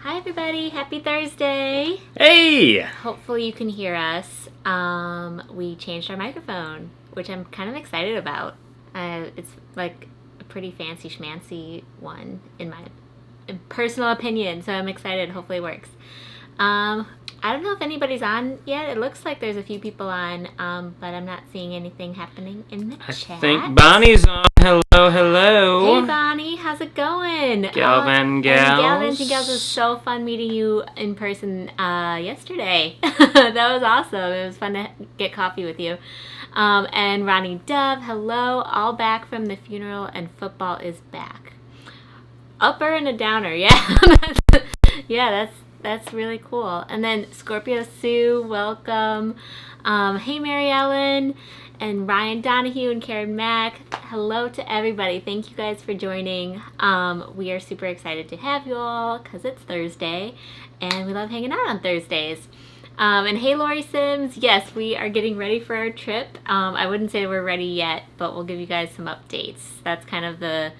Hi everybody, happy Thursday. Hey! Hopefully you can hear us. We changed our microphone, which I'm kind of excited about. It's like a pretty fancy schmancy one in my personal opinion, so I'm excited. Hopefully it works. I don't know if anybody's on yet. It looks like there's a few people on, but I'm not seeing anything happening in the chat. I think Bonnie's on. Hello. Hey Bonnie, how's it going? Galvan Gals. And Gals, it was so fun meeting you in person yesterday. That was awesome. It was fun to get coffee with you. And Ronnie Dove, hello. All back from the funeral and football is back. Upper and a downer, yeah. Yeah, that's really cool. And then Scorpio Sue, welcome. Hey Mary Ellen and Ryan Donahue and Karen Mack. Hello to everybody. Thank you guys for joining. We are super excited to have you all because it's Thursday and we love hanging out on Thursdays. And hey Lori Sims, yes, we are getting ready for our trip. I wouldn't say we're ready yet, but we'll give you guys some updates. That's kind of the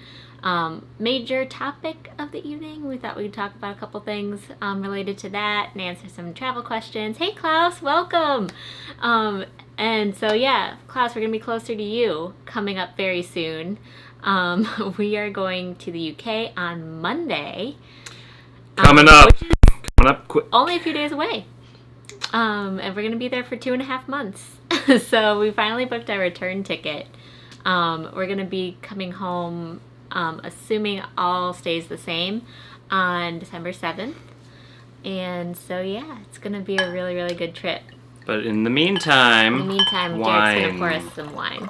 major topic of the evening. We thought we'd talk about a couple things related to that and answer some travel questions. Hey Klaus, welcome! And so yeah, Klaus, we're going to be closer to you coming up very soon. We are going to the UK on Monday. Coming up quick. Only a few days away. And we're going to be there for 2.5 months. So we finally booked our return ticket. We're going to be coming home, assuming all stays the same, on December 7th. And so yeah, it's going to be a really, really good trip. But in the meantime, Derek's going to pour us some wine.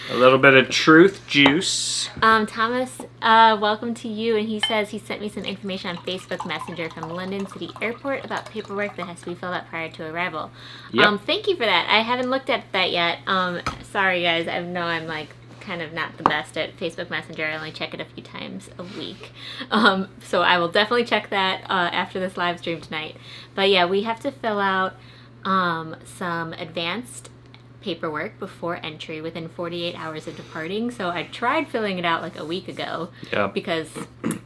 A little bit of truth juice. Thomas, welcome to you. And he says he sent me some information on Facebook Messenger from London City Airport about paperwork that has to be filled out prior to arrival. Yep. Thank you for that. I haven't looked at that yet. Sorry, guys. I know I'm like kind of not the best at Facebook Messenger. I only check it a few times a week. So I will definitely check that after this live stream tonight. But yeah, we have to fill out some advanced paperwork before entry within 48 hours of departing. So I tried filling it out like a week ago because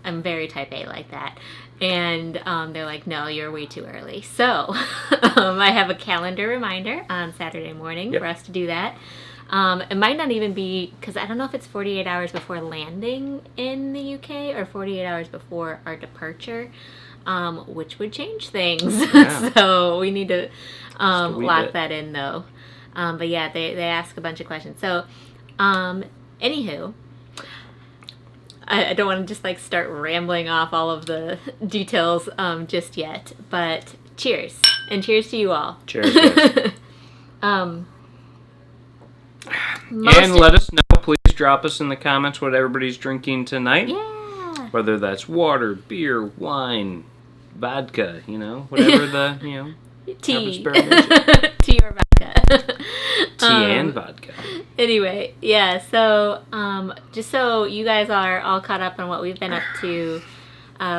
I'm very type A like that. And they're like, no, you're way too early. So I have a calendar reminder on Saturday morning for us to do that. It might not even be, because I don't know if it's 48 hours before landing in the UK or 48 hours before our departure, which would change things. Yeah. So we need to lock that in though. But yeah, they ask a bunch of questions. So, anywho, I don't want to just like start rambling off all of the details just yet, but cheers. And cheers to you all. Cheers, guys. And let us know, please drop us in the comments what everybody's drinking tonight. Yeah. Whether that's water, beer, wine, vodka, whatever the, tea. Tea or vodka. Tea and vodka. Anyway, yeah, so just so you guys are all caught up on what we've been up to,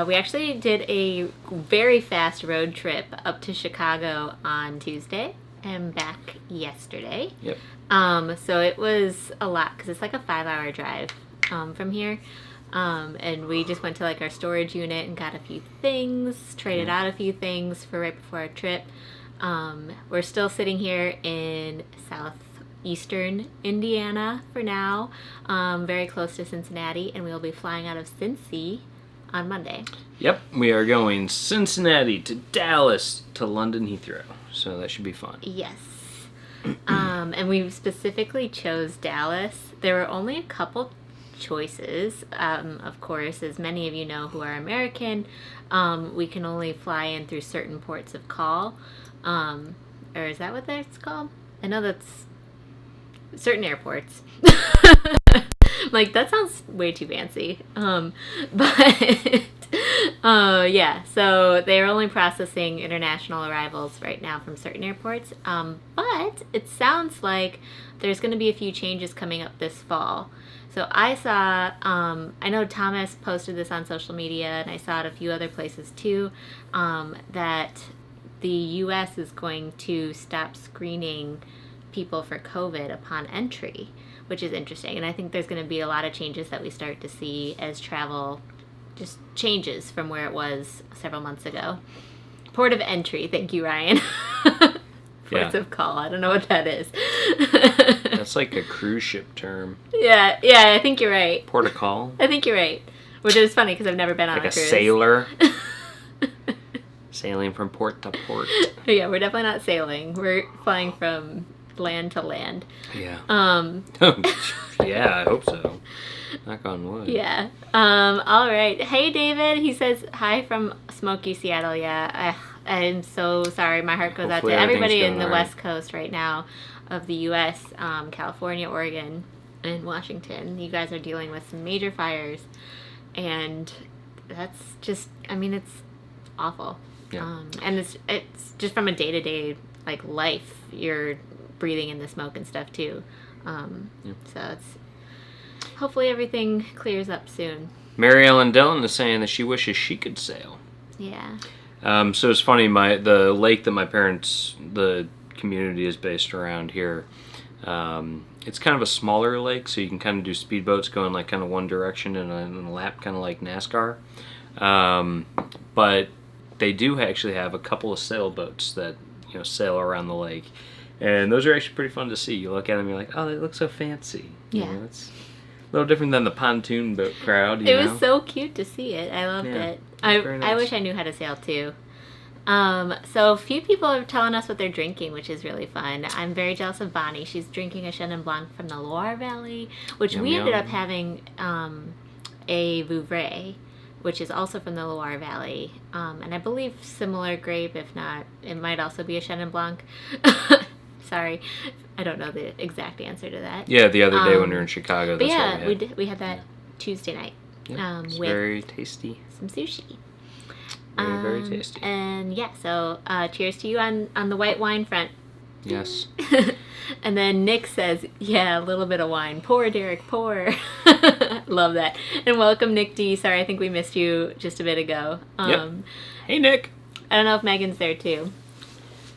we actually did a very fast road trip up to Chicago on Tuesday and back yesterday. Yep. So it was a lot because it's like a 5-hour drive from here. And we just went to like our storage unit and got a few things, traded out a few things for right before our trip. We're still sitting here in southeastern Indiana for now, very close to Cincinnati, and we'll be flying out of Cincy on Monday. Yep, we are going Cincinnati to Dallas to London Heathrow, so that should be fun. Yes. And we specifically chose Dallas. There were only a couple choices. Of course, as many of you know who are American, we can only fly in through certain ports of call. Or is that what that's called? I know that's certain airports. Like, that sounds way too fancy. But yeah, so they're only processing international arrivals right now from certain airports. But it sounds like there's going to be a few changes coming up this fall. So I saw, I know Thomas posted this on social media, and I saw it a few other places too, that the U.S. is going to stop screening people for COVID upon entry, which is interesting. And I think there's going to be a lot of changes that we start to see as travel just changes from where it was several months ago. Port of entry. Thank you, Ryan. Ports of call. I don't know what that is. That's like a cruise ship term. Yeah, I think you're right. Port of call? I think you're right. Which is funny because I've never been on like a cruise. Like a sailor. Sailing from port to port. Yeah, we're definitely not sailing. We're flying from land to land. Yeah. Yeah, I hope so. Knock on wood. Yeah. All right. Hey, David. He says hi from smoky Seattle. Yeah. I'm so sorry. My heart goes Hopefully out to everybody in the all right. West Coast right now of the U.S., California, Oregon, and Washington. You guys are dealing with some major fires. And that's just, I mean, it's awful. Yeah. And it's just from a day-to-day, like, life. You're breathing in the smoke and stuff, too. So it's... Hopefully everything clears up soon. Mary Ellen Dillon is saying that she wishes she could sail. Yeah. So it's funny, the lake that my parents, the community is based around here, it's kind of a smaller lake, so you can kind of do speedboats going like kind of one direction in a lap, kind of like NASCAR. But they do actually have a couple of sailboats that sail around the lake, and those are actually pretty fun to see. You look at them, you're like, oh, they look so fancy. Yeah. It's a little different than the pontoon boat crowd. It was so cute to see it. I loved it. I wish I knew how to sail too. So a few people are telling us what they're drinking, which is really fun. I'm very jealous of Bonnie. She's drinking a Chenin Blanc from the Loire Valley, which we ended up having a Vouvray, which is also from the Loire Valley. And I believe similar grape, if not, it might also be a Chenin Blanc. Sorry, I don't know the exact answer to that. Yeah, the other day when we were in Chicago, but that's what we had that Tuesday night. Yeah, it's with very tasty. some sushi. Very tasty. And yeah, so cheers to you on the white wine front. Yes. And then Nick says, yeah, a little bit of wine. Pour, Derek, pour. Love that. And welcome, Nick D. Sorry, I think we missed you just a bit ago. Yep. Hey, Nick. I don't know if Megan's there too.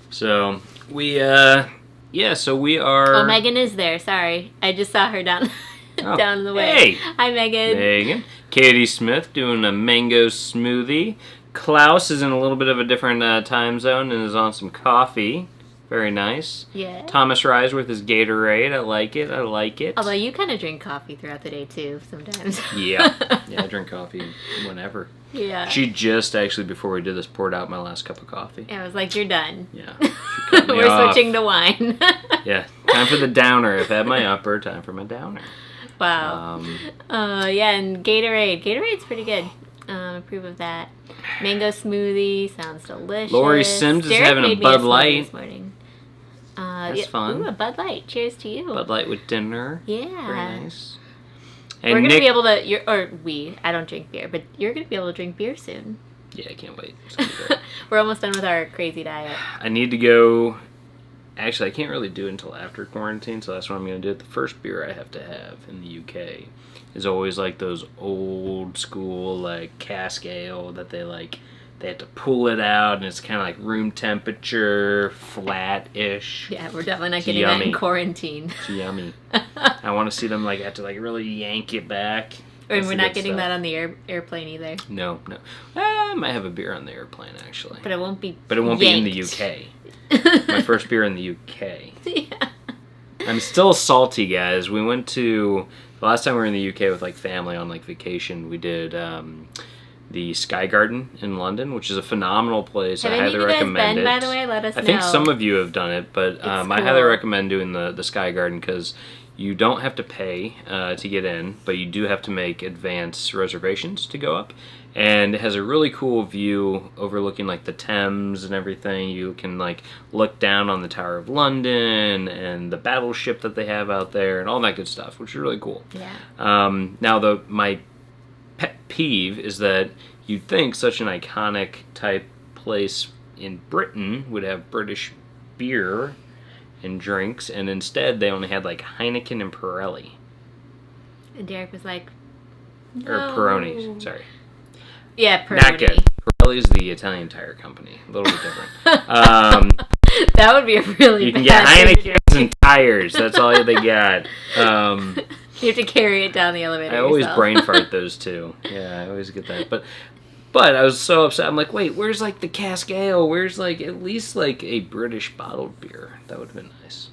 So we are. Oh, Megan is there. Sorry, I just saw her down down the way. Hey. Hi, Megan. Megan. Katie Smith doing a mango smoothie. Klaus is in a little bit of a different time zone and is on some coffee. Very nice. Yeah. Thomas Rise with his Gatorade. I like it. Although you kind of drink coffee throughout the day too, sometimes. Yeah, I drink coffee whenever. Yeah. She just actually, before we did this, poured out my last cup of coffee. I was like, you're done. Yeah. She cut me We're off. switching to wine. Yeah. Time for the downer. I've had my upper. Time for my downer. Wow. Yeah, and Gatorade. Gatorade's pretty good. Approve of that. Mango smoothie sounds delicious. Lori Sims is Derek having a made me Bud smoothie Light. this morning. That's fun. Ooh, a Bud Light. Cheers to you. Bud Light with dinner. Yeah. Very nice. And We're going to Nick, be able to, I don't drink beer, but you're going to be able to drink beer soon. Yeah, I can't wait. It's gonna be great. We're almost done with our crazy diet. I need to go. Actually, I can't really do it until after quarantine, so that's what I'm going to do. The first beer I have to have in the UK is always like those old school, like cask ale that they have to pull it out, and it's kind of like room temperature, flat-ish. Yeah, we're definitely not It's getting that in yummy. quarantine. It's yummy. I want to see them have to really yank it back. And That's we're the not good getting stuff. that on the airplane either. No. I might have a beer on the airplane, actually. But it won't be But it won't be in the yanked. UK. My first beer in the UK. Yeah. I'm still salty, guys. We went to... The last time we were in the UK with family on vacation, we did the Sky Garden in London, which is a phenomenal place. Have I any highly of you guys recommend been, it. by the way? Let us know. I think some of you have done it, but I cool. highly recommend doing the Sky Garden because you don't have to pay to get in, but you do have to make advance reservations to go up. And it has a really cool view overlooking the Thames and everything. You can look down on the Tower of London and the battleship that they have out there and all that good stuff, which is really cool. Yeah. Now my pet peeve is that you'd think such an iconic type place in Britain would have British beer and drinks, and instead they only had Heineken and Pirelli. And Derek was like, Or no. Peroni, sorry. Yeah, Peroni. Not good. Pirelli is the Italian tire company. A little bit different. That would be a really You can bad get thing to Heinekens and tires. That's all they got. You have to carry it down the elevator I always yourself. brain fart those too. Yeah, I always get that. But I was so upset. I'm like, wait, where's like the cask ale? Where's like at least like a British bottled beer? That would have been nice.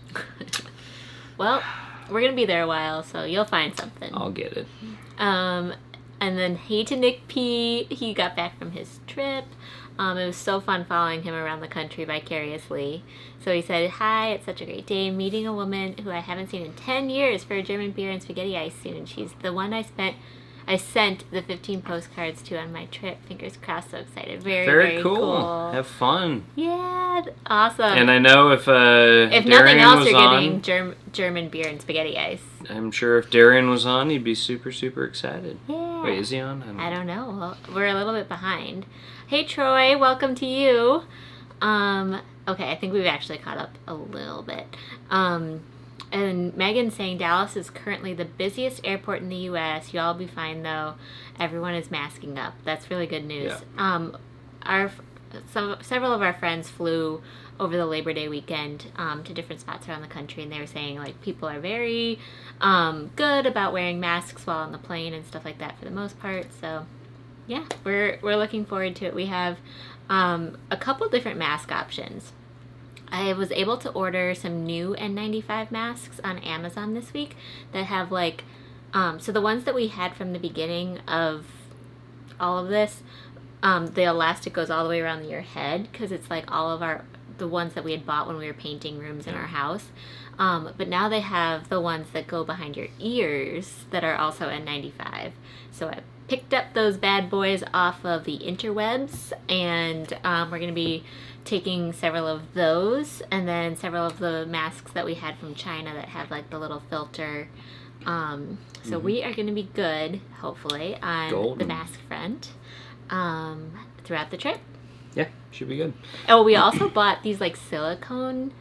Well, we're gonna be there a while, so you'll find something. I'll get it. And then hey to Nick P. He got back from his trip. It was so fun following him around the country vicariously. So he said, "Hi, it's such a great day meeting a woman who I haven't seen in 10 years for a German beer and spaghetti ice soon, and she's the one I sent the 15 postcards to on my trip. Fingers crossed, so excited. Very cool. Have fun. Yeah, awesome. And I know if nothing Darian else, was you're on, getting German beer and spaghetti ice. I'm sure if Darian was on, he'd be super, super excited. Yeah. Wait, is he on? I don't know. Well, we're a little bit behind. Hey, Troy, welcome to you. Okay, I think we've actually caught up a little bit. And Megan's saying Dallas is currently the busiest airport in the U.S. Y'all be fine, though. Everyone is masking up. That's really good news. Yeah. Several of our friends flew over the Labor Day weekend to different spots around the country, and they were saying, like, people are very good about wearing masks while on the plane and stuff like that for the most part. So, yeah, we're looking forward to it. We have a couple different mask options. I was able to order some new N95 masks on Amazon this week that have like, so the ones that we had from the beginning of all of this, the elastic goes all the way around your head because it's like all of the ones that we had bought when we were painting rooms in our house. But now they have the ones that go behind your ears that are also N95. So I picked up those bad boys off of the interwebs, and we're going to be taking several of those, and then several of the masks that we had from China that have like the little filter. So we are going to be good, hopefully, on the mask front throughout the trip. Yeah, should be good. Oh, we also bought these like silicone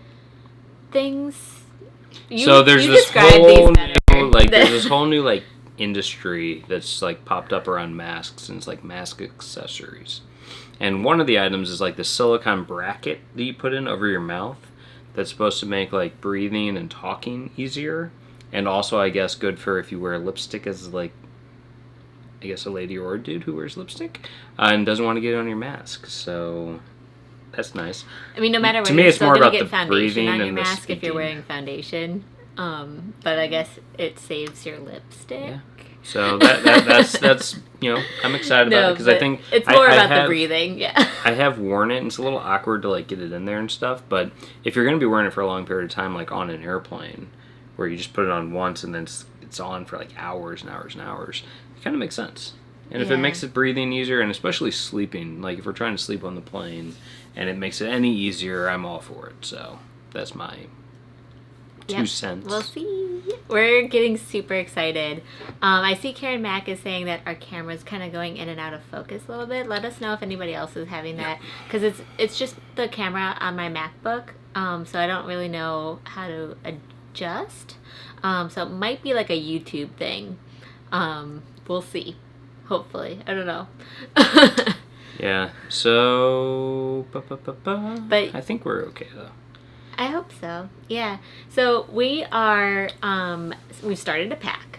things. So there's this whole new, like there's this whole new like industry that's like popped up around masks, and it's like mask accessories. And one of the items is like the silicone bracket that you put in over your mouth that's supposed to make like breathing and talking easier. And also, I guess, good for if you wear lipstick as like, I guess, a lady or a dude who wears lipstick and doesn't want to get it on your mask. So that's nice. I mean, no matter what, you're still going to get foundation on your mask if you're wearing foundation. But I guess it saves your lipstick. Yeah. So that's I'm excited about it because I think it's more about the breathing. Yeah, I have worn it, and it's a little awkward to like get it in there and stuff. But if you're going to be wearing it for a long period of time, like on an airplane, where you just put it on once and then it's on for like hours and hours and hours, it kind of makes sense. And if it makes it breathing easier, and especially sleeping, like if we're trying to sleep on the plane, and it makes it any easier, I'm all for it. So that's my 2 cents. We'll see. We're getting super excited. I see Karen Mack is saying that our camera's kind of going in and out of focus a little bit. Let us know if anybody else is having that, because it's just the camera on my MacBook, so I don't really know how to adjust. So it might be like a YouTube thing. We'll see. Hopefully. I don't know. Yeah. So, but I think we're okay though. I hope so. Yeah. So we are, we've started to pack.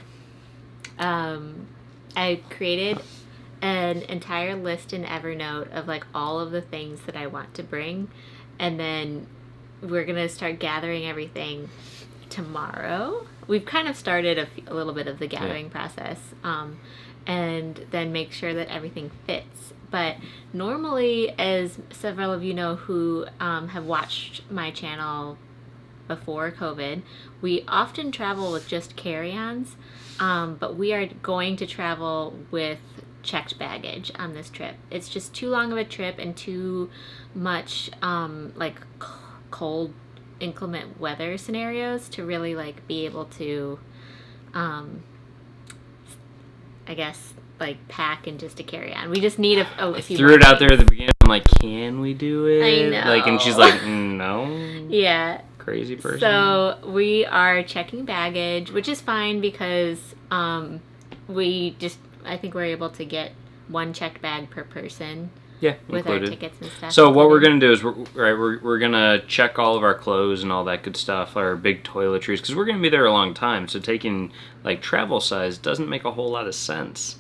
I created an entire list in Evernote of like all of the things that I want to bring. And then we're going to start gathering everything tomorrow. We've kind of started a little bit of the gathering process. And then make sure that everything fits. But normally, as several of you know who have watched my channel before COVID, we often travel with just carry-ons, but we are going to travel with checked baggage on this trip. It's just too long of a trip and too much like cold, inclement weather scenarios to really like be able to, I guess, like pack and just a carry-on. We just need a few. Threw it out there at the beginning. I'm like, can we do it? I know. Like, and she's like, no. Yeah. Crazy person. So we are checking baggage, which is fine because I think we're able to get one checked bag per person. Yeah, with included. our tickets and stuff. So what we're gonna do is we're gonna check all of our clothes and all that good stuff, our big toiletries, because we're gonna be there a long time. So taking like travel size doesn't make a whole lot of sense,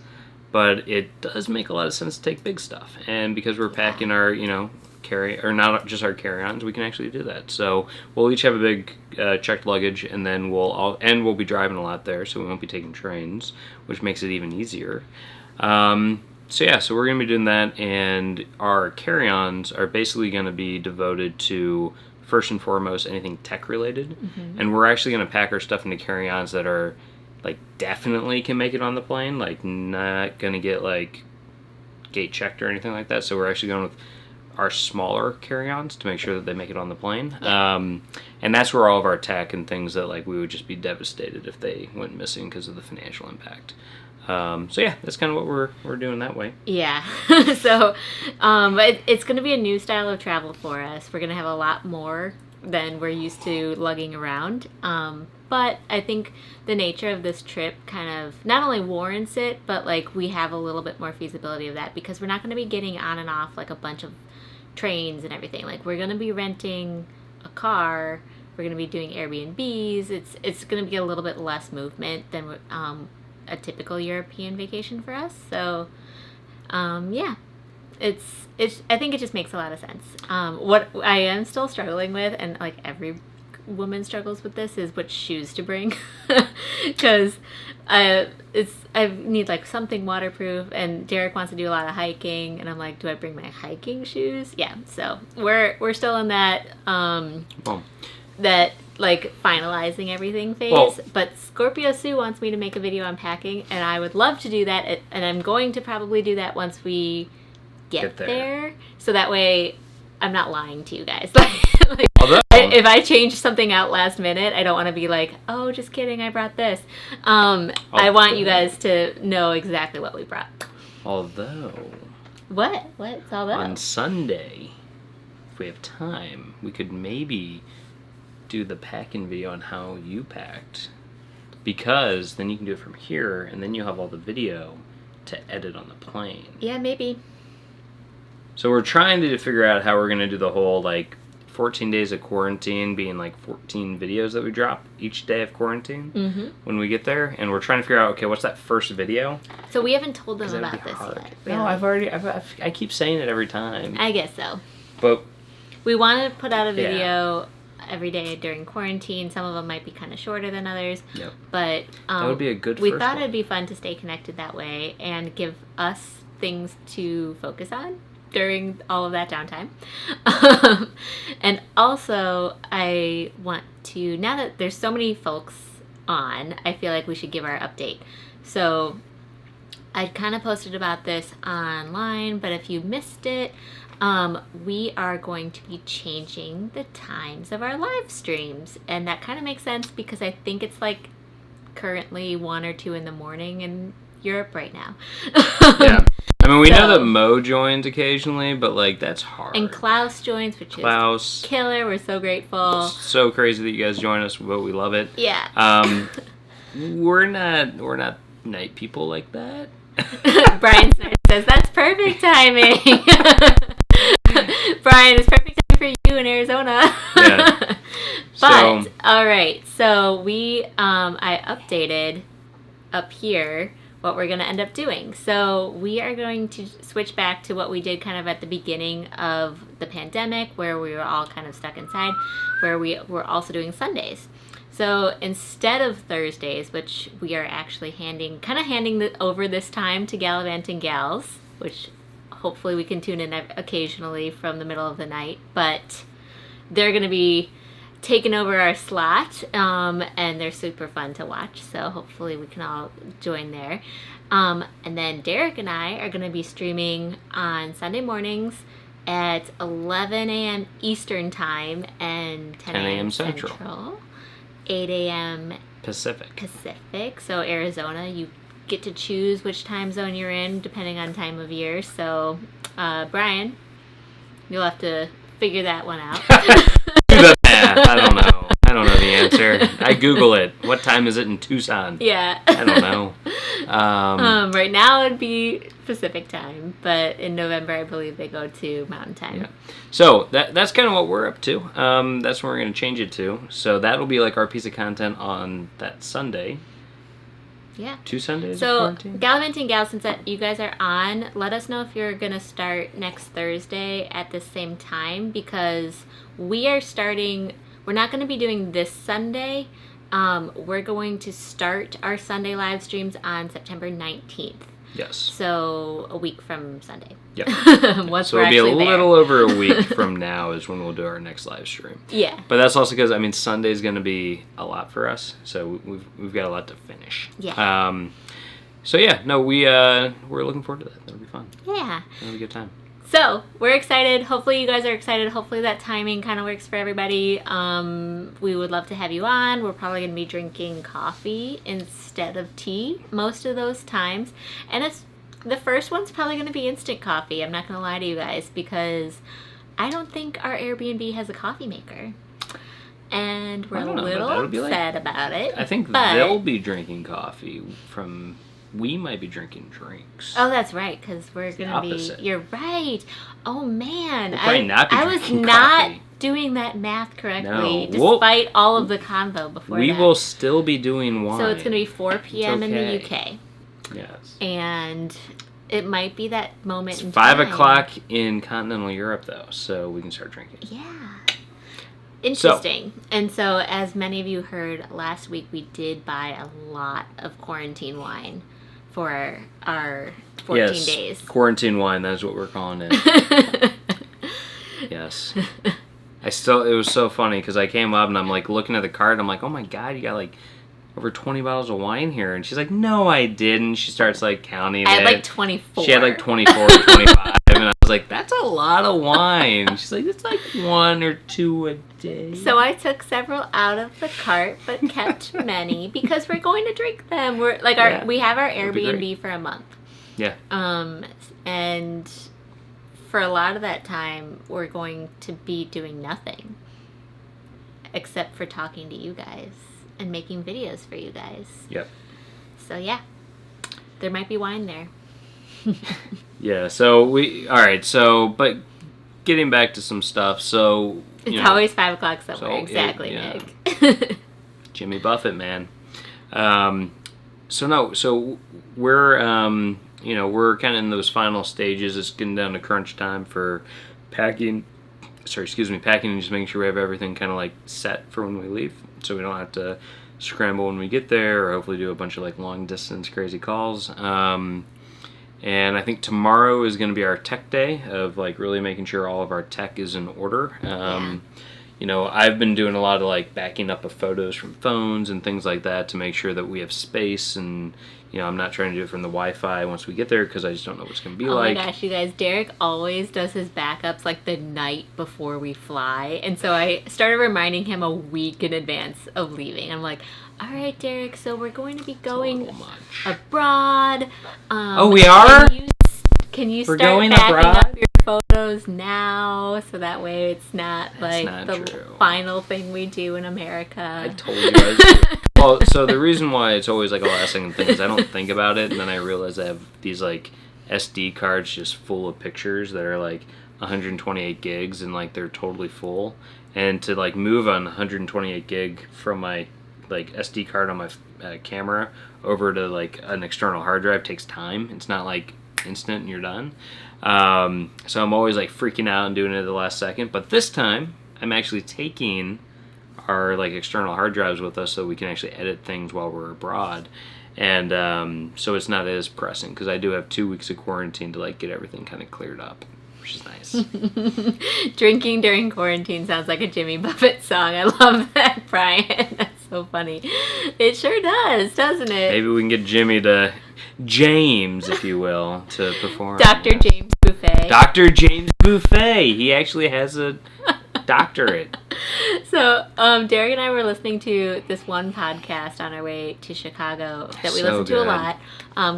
but it does make a lot of sense to take big stuff. And because we're packing our not just our carry-ons, we can actually do that. So we'll each have a big checked luggage, and then we'll be driving a lot there, so we won't be taking trains, which makes it even easier. So we're going to be doing that, and our carry-ons are basically going to be devoted to, first and foremost, anything tech-related. Mm-hmm. And we're actually going to pack our stuff into carry-ons that are, like, definitely can make it on the plane, like, not going to get, like, gate-checked or anything like that. So we're actually going with our smaller carry-ons to make sure that they make it on the plane. Yeah. And that's where all of our tech and things that, like, we would just be devastated if they went missing because of the financial impact. That's kind of what we're doing that way. Yeah. So, it's going to be a new style of travel for us. We're going to have a lot more than we're used to lugging around. But I think the nature of this trip kind of not only warrants it, but like we have a little bit more feasibility of that because we're not going to be getting on and off like a bunch of trains and everything. Like we're going to be renting a car. We're going to be doing Airbnbs. It's going to be a little bit less movement than a typical European vacation for us. So, it's I think it just makes a lot of sense. What I am still struggling with, and like every woman struggles with this, is which shoes to bring, because I need like something waterproof, and Derek wants to do a lot of hiking, and I'm like, do I bring my hiking shoes? Yeah. So we're still in that that like finalizing everything phase. But Scorpio Sue wants me to make a video on packing, and I would love to do that, and I'm going to probably do that once we get there. So that way I'm not lying to you guys. If I change something out last minute, I don't want to be like, oh, just kidding, I brought this. I want you guys to know exactly what we brought. Although what's all that? On Sunday, if we have time, we could maybe do the packing video on how you packed, because then you can do it from here, and then you have all the video to edit on the plane. Yeah, maybe. So we're trying to figure out how we're going to do the whole, like, 14 days of quarantine being, like, 14 videos that we drop each day of quarantine when we get there. And we're trying to figure out, okay, what's that first video? So we haven't told them about this yet. Really. No, I keep saying it every time. I guess so. But we want to put out a video every day during quarantine. Some of them might be kind of shorter than others. Yep. But that would be a good we thought it'd be fun to stay connected that way and give us things to focus on during all of that downtime. And also, I want to, now that there's so many folks on, I feel like we should give our update. So I kind of posted about this online, but if you missed it, we are going to be changing the times of our live streams. And that kind of makes sense because I think it's like currently 1 or 2 in the morning in Europe right now. Yeah. I mean, we know that Mo joins occasionally, but, like, that's hard. And Klaus joins, which is killer. We're so grateful. So crazy that you guys join us, but we love it. Yeah. We're not night people like that. Brian Snyder says, that's perfect timing. Brian, it's perfect time for you in Arizona. Yeah. But, all right. So, I updated up here what we're going to end up doing. So we are going to switch back to what we did kind of at the beginning of the pandemic, where we were all kind of stuck inside, where we were also doing Sundays. So instead of Thursdays, which we are actually handing over this time to Gallivanting Gals, which hopefully we can tune in occasionally from the middle of the night, but they're going to be taken over our slot, and they're super fun to watch, so hopefully we can all join there. And then Derek and I are going to be streaming on Sunday mornings at 11 a.m. Eastern Time and 10 a.m. Central, 8 a.m. Pacific. So Arizona, you get to choose which time zone you're in depending on time of year. So Brian, you'll have to figure that one out. I don't know the answer. I Google it. What time is it in Tucson? Yeah. I don't know. Right now it'd be Pacific time, but in November I believe they go to Mountain time. Yeah. So that's kind of what we're up to. That's what we're going to change it to. So that'll be like our piece of content on that Sunday. Yeah. 2 Sundays So, of quarantine? Gallivanting Gals, since you guys are on, let us know if you're going to start next Thursday at the same time, because we are starting, we're not going to be doing this Sunday. We're going to start our Sunday live streams on September 19th. Yes. So, a week from Sunday. Yep. So it'll be a little over a week from now is when we'll do our next live stream. Yeah. But that's also because, I mean, Sunday's going to be a lot for us, so we've got a lot to finish. Yeah. So yeah, no, we're looking forward to that. That'll be fun. Yeah. That'll be a good time. So, we're excited. Hopefully you guys are excited. Hopefully that timing kind of works for everybody. We would love to have you on. We're probably going to be drinking coffee instead of tea most of those times. And the first one's probably going to be instant coffee. I'm not going to lie to you guys, because I don't think our Airbnb has a coffee maker. And we're a little upset about it. I think they'll be drinking coffee we might be drinking drinks. Oh, that's right, because we're going to be... You're right. Oh, man. I was not doing that math correctly, despite all of the convo before We will still be doing wine. So it's going to be 4 p.m. in the UK. Yes. And it might be that moment in 5 time. o'clock in continental Europe, though, so we can start drinking. Yeah. Interesting. And so, as many of you heard last week, we did buy a lot of quarantine wine for our 14 days. Quarantine wine, that's what we're calling it. Yes. It was so funny, because I came up and I'm like looking at the card, I'm like, oh my god, you got like over 20 bottles of wine here. And she's like, no, I didn't. She starts like counting it. I had like 24. She had like 24 or 25. And I was like, that's a lot of wine. She's like, it's like 1 or 2 a day. So I took several out of the cart, but kept many because we're going to drink them. We're like we have our Airbnb for a month. Yeah. And for a lot of that time, we're going to be doing nothing except for talking to you guys and making videos for you guys. Yep. So yeah, there might be wine there. Yeah. So but getting back to some stuff. So it's always 5 o'clock somewhere. Exactly, Nick. Jimmy Buffett, man. So we're we're kind of in those final stages. It's getting down to crunch time for packing and just making sure we have everything kind of like set for when we leave, so we don't have to scramble when we get there, or hopefully do a bunch of like long distance crazy calls. And I think tomorrow is going to be our tech day of like really making sure all of our tech is in order. I've been doing a lot of like backing up of photos from phones and things like that to make sure that we have space, and I'm not trying to do it from the Wi-Fi once we get there, because I just don't know what it's going to be like. Oh my gosh, you guys, Derek always does his backups like the night before we fly. And so I started reminding him a week in advance of leaving. I'm like, all right, Derek, so we're going to be going abroad. We are? Can you start backing up your photos now, so that way it's not the final thing we do in America? I told you guys. Well, so the reason why it's always like a last second thing is I don't think about it, and then I realize I have these like SD cards just full of pictures that are like 128 gigs, and like they're totally full. And to like move on 128 gig from my like SD card on my camera over to like an external hard drive takes time. It's not like instant and you're done. So I'm always like freaking out and doing it at the last second. But this time I'm actually taking our like external hard drives with us so we can actually edit things while we're abroad. And so it's not as pressing, because I do have 2 weeks of quarantine to like get everything kind of cleared up, which is nice. Drinking during quarantine sounds like a Jimmy Buffett song. I love that, Brian. That's so funny. It sure does, doesn't it? Maybe we can get James, if you will, to perform. Dr. James Buffet. Dr. James Buffet. He actually has a doctorate. So, Derek and I were listening to this one podcast on our way to Chicago that we listen to a lot,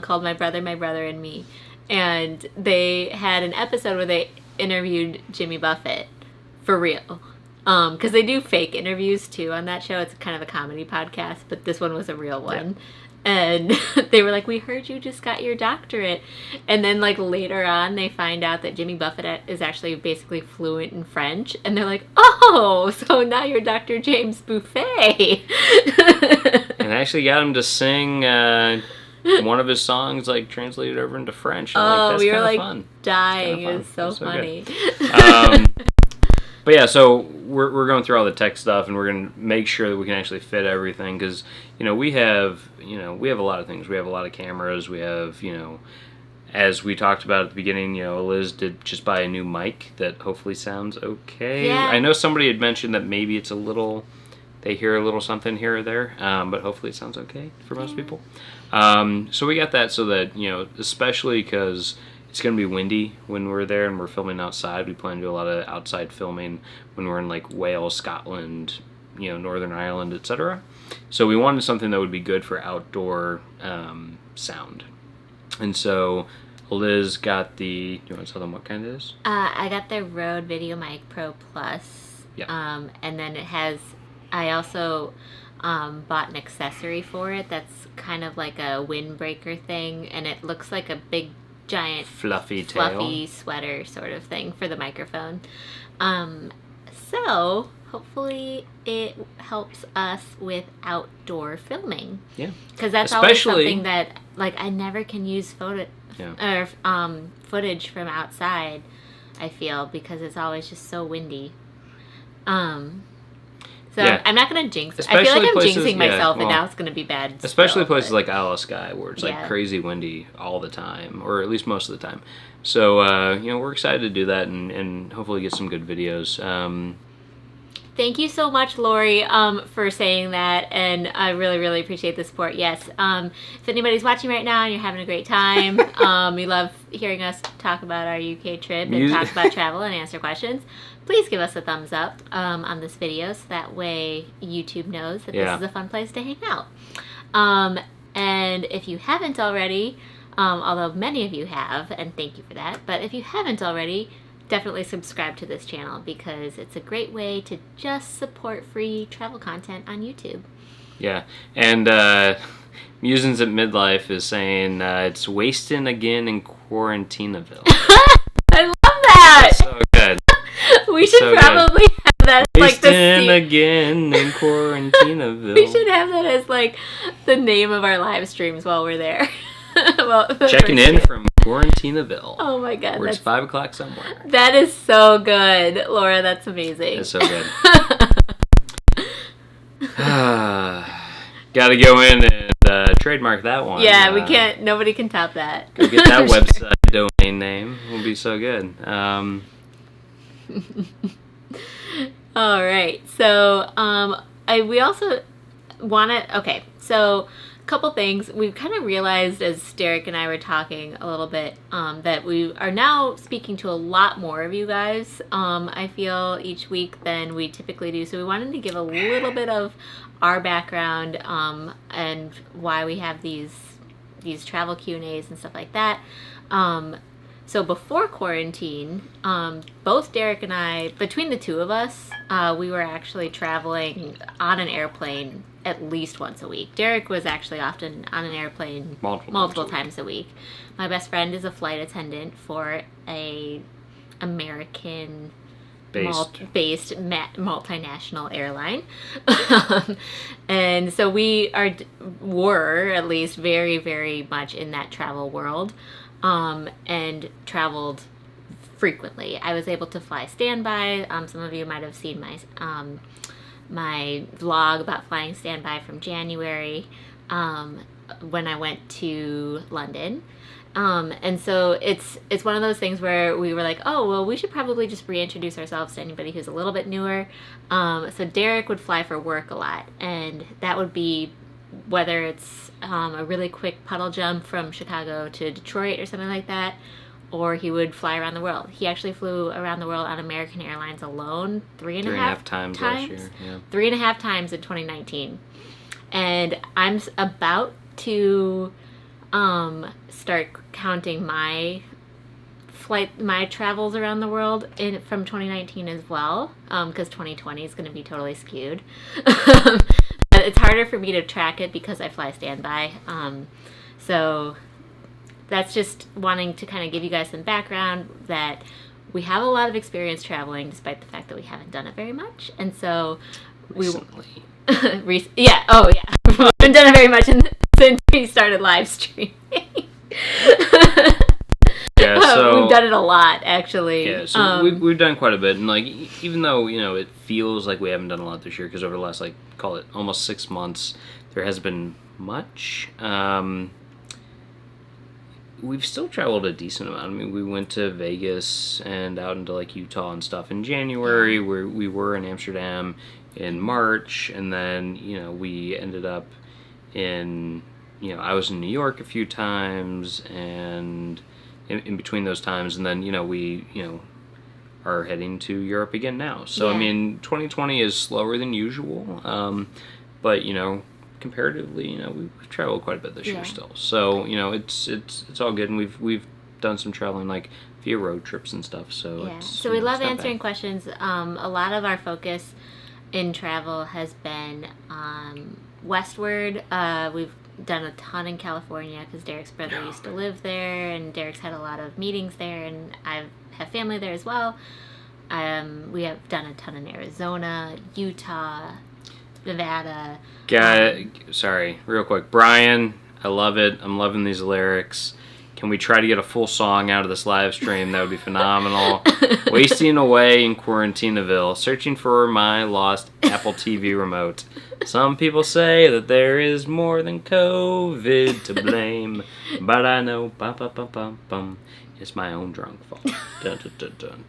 called My Brother, and Me. And they had an episode where they interviewed Jimmy Buffett for real. Because they do fake interviews too on that show. It's kind of a comedy podcast, but this one was a real one. Yeah. And they were like, we heard you just got your doctorate. And then, like, later on, they find out that Jimmy Buffett is actually basically fluent in French. And they're like, oh, so now you're Dr. James Buffet. And I actually got him to sing one of his songs, like, translated over into French. And, that's we were, like, fun. dying. It was so funny. But yeah, so we're going through all the tech stuff, and we're going to make sure that we can actually fit everything, because we have a lot of things. We have a lot of cameras. We have as we talked about at the beginning, Eliz did just buy a new mic that hopefully sounds okay. Yeah. I know somebody had mentioned that maybe it's they hear a little something here or there, but hopefully it sounds okay for most people. So we got that so that especially because it's going to be windy when we're there and we're filming outside. We plan to do a lot of outside filming when we're in like Wales, Scotland, Northern Ireland, etc. So we wanted something that would be good for outdoor sound. And so Liz got do you want to tell them what kind it is? I got the Rode VideoMic Pro Plus. Yeah. And then I also bought an accessory for it that's kind of like a windbreaker thing, and it looks like a big giant fluffy sweater sort of thing for the microphone. So hopefully it helps us with outdoor filming. Yeah, because that's always something that I never can use footage from outside. I feel because it's always just so windy. So yeah. I'm not going to jinx it. I feel like I'm jinxing myself, and now it's going to be bad. Especially places like Isle of Skye, where it's like crazy windy all the time, or at least most of the time. So, we're excited to do that and hopefully get some good videos. Thank you so much, Lori, for saying that, and I really, really appreciate the support. Yes, if anybody's watching right now and you're having a great time, you love hearing us talk about our UK trip and talk about travel and answer questions, please give us a thumbs up on this video, so that way YouTube knows that this is a fun place to hang out. And if you haven't already, although many of you have, and thank you for that, but if you haven't already, definitely subscribe to this channel, because it's a great way to just support free travel content on YouTube. Yeah, and Musings at Midlife is saying it's wasting again in Quarantinaville. I love that! That's so good. We should probably have that as like the again in Quarantinaville. We should have that as like the name of our live streams while we're there. Checking in from Quarantinaville. Oh my god. Where it's 5 o'clock somewhere. That is so good. Laura, that's amazing. It's so good. Gotta go in and trademark that one. Yeah, we can't. Nobody can top that. Go get that website domain name. It will be so good. All right. So we also want to. Okay. So couple things. We've kind of realized as Derek and I were talking a little bit that we are now speaking to a lot more of you guys, I feel, each week than we typically do. So we wanted to give a little bit of our background and why we have these travel Q&As and stuff like that. So before quarantine, both Derek and I, between the two of us, we were actually traveling on an airplane at least once a week. Derek was actually often on an airplane multiple times a week. My best friend is a flight attendant for a American based multinational airline. And so we were at least very, very much in that travel world. And traveled frequently. I was able to fly standby. Some of you might have seen my vlog about flying standby from January when I went to London. And so it's one of those things where we were like, oh, well, we should probably just reintroduce ourselves to anybody who's a little bit newer. So Derek would fly for work a lot, and that would be whether it's a really quick puddle jump from Chicago to Detroit or something like that, or he would fly around the world. He actually flew around the world on American Airlines alone three and a half times last year. Yeah. 3.5 times in 2019. And I'm about to start counting my my travels around the world from 2019 as well, because 2020 is going to be totally skewed. But it's harder for me to track it because I fly standby. So that's just wanting to kind of give you guys some background that we have a lot of experience traveling, despite the fact that we haven't done it very much. And so Recently. yeah, oh yeah, we haven't done it very much since we started live streaming. Yeah, so we've done it a lot, actually. Yeah, so we've done quite a bit, and like even though it feels like we haven't done a lot this year because over the last call it almost 6 months, there hasn't been much. We've still traveled a decent amount. I mean, we went to Vegas and out into Utah and stuff in January. Where we were in Amsterdam in March, and then we ended up in I was in New York a few times, and in between those times, and then we are heading to Europe again now. So I mean, 2020 is slower than usual, but comparatively, we've traveled quite a bit this year still. So it's all good, and we've done some traveling via road trips and stuff. So so we love answering questions. A lot of our focus in travel has been westward. We've done a ton in California because Derek's brother used to live there, and Derek's had a lot of meetings there, and I have family there as well. We have done a ton in Arizona, Utah, Nevada. Sorry, real quick. Brian, I love it. I'm loving these lyrics. Can we try to get a full song out of this live stream? That would be phenomenal. Wasting away in Quarantinaville, searching for my lost Apple TV remote. Some people say that there is more than COVID to blame, but I know, it's my own drunk fault. Dun, dun, dun, dun.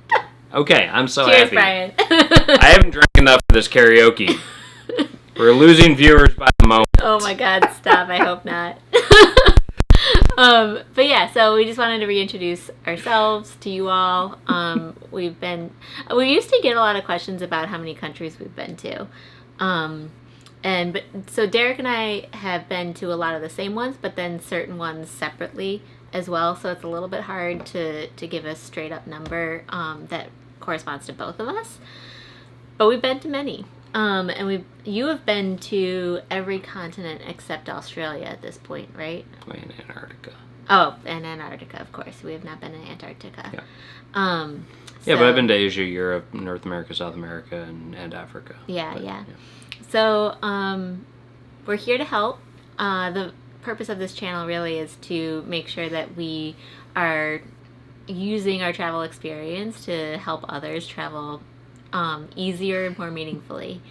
Okay, I'm so Cheers, happy. Brian. I haven't drank enough for this karaoke. We're losing viewers by the moment. Oh my God, stop. I hope not. But yeah, so we just wanted to reintroduce ourselves to you all. We used to get a lot of questions about how many countries we've been to. So Derek and I have been to a lot of the same ones, but then certain ones separately as well. So it's a little bit hard to give a straight up number that corresponds to both of us. But we've been to many. And you have been to every continent except Australia at this point, right? And Antarctica. Oh, and Antarctica, of course. We have not been in Antarctica. Yeah. Yeah, but I've been to Asia, Europe, North America, South America, and Africa. Yeah. So, we're here to help. The purpose of this channel really is to make sure that we are using our travel experience to help others travel easier and more meaningfully.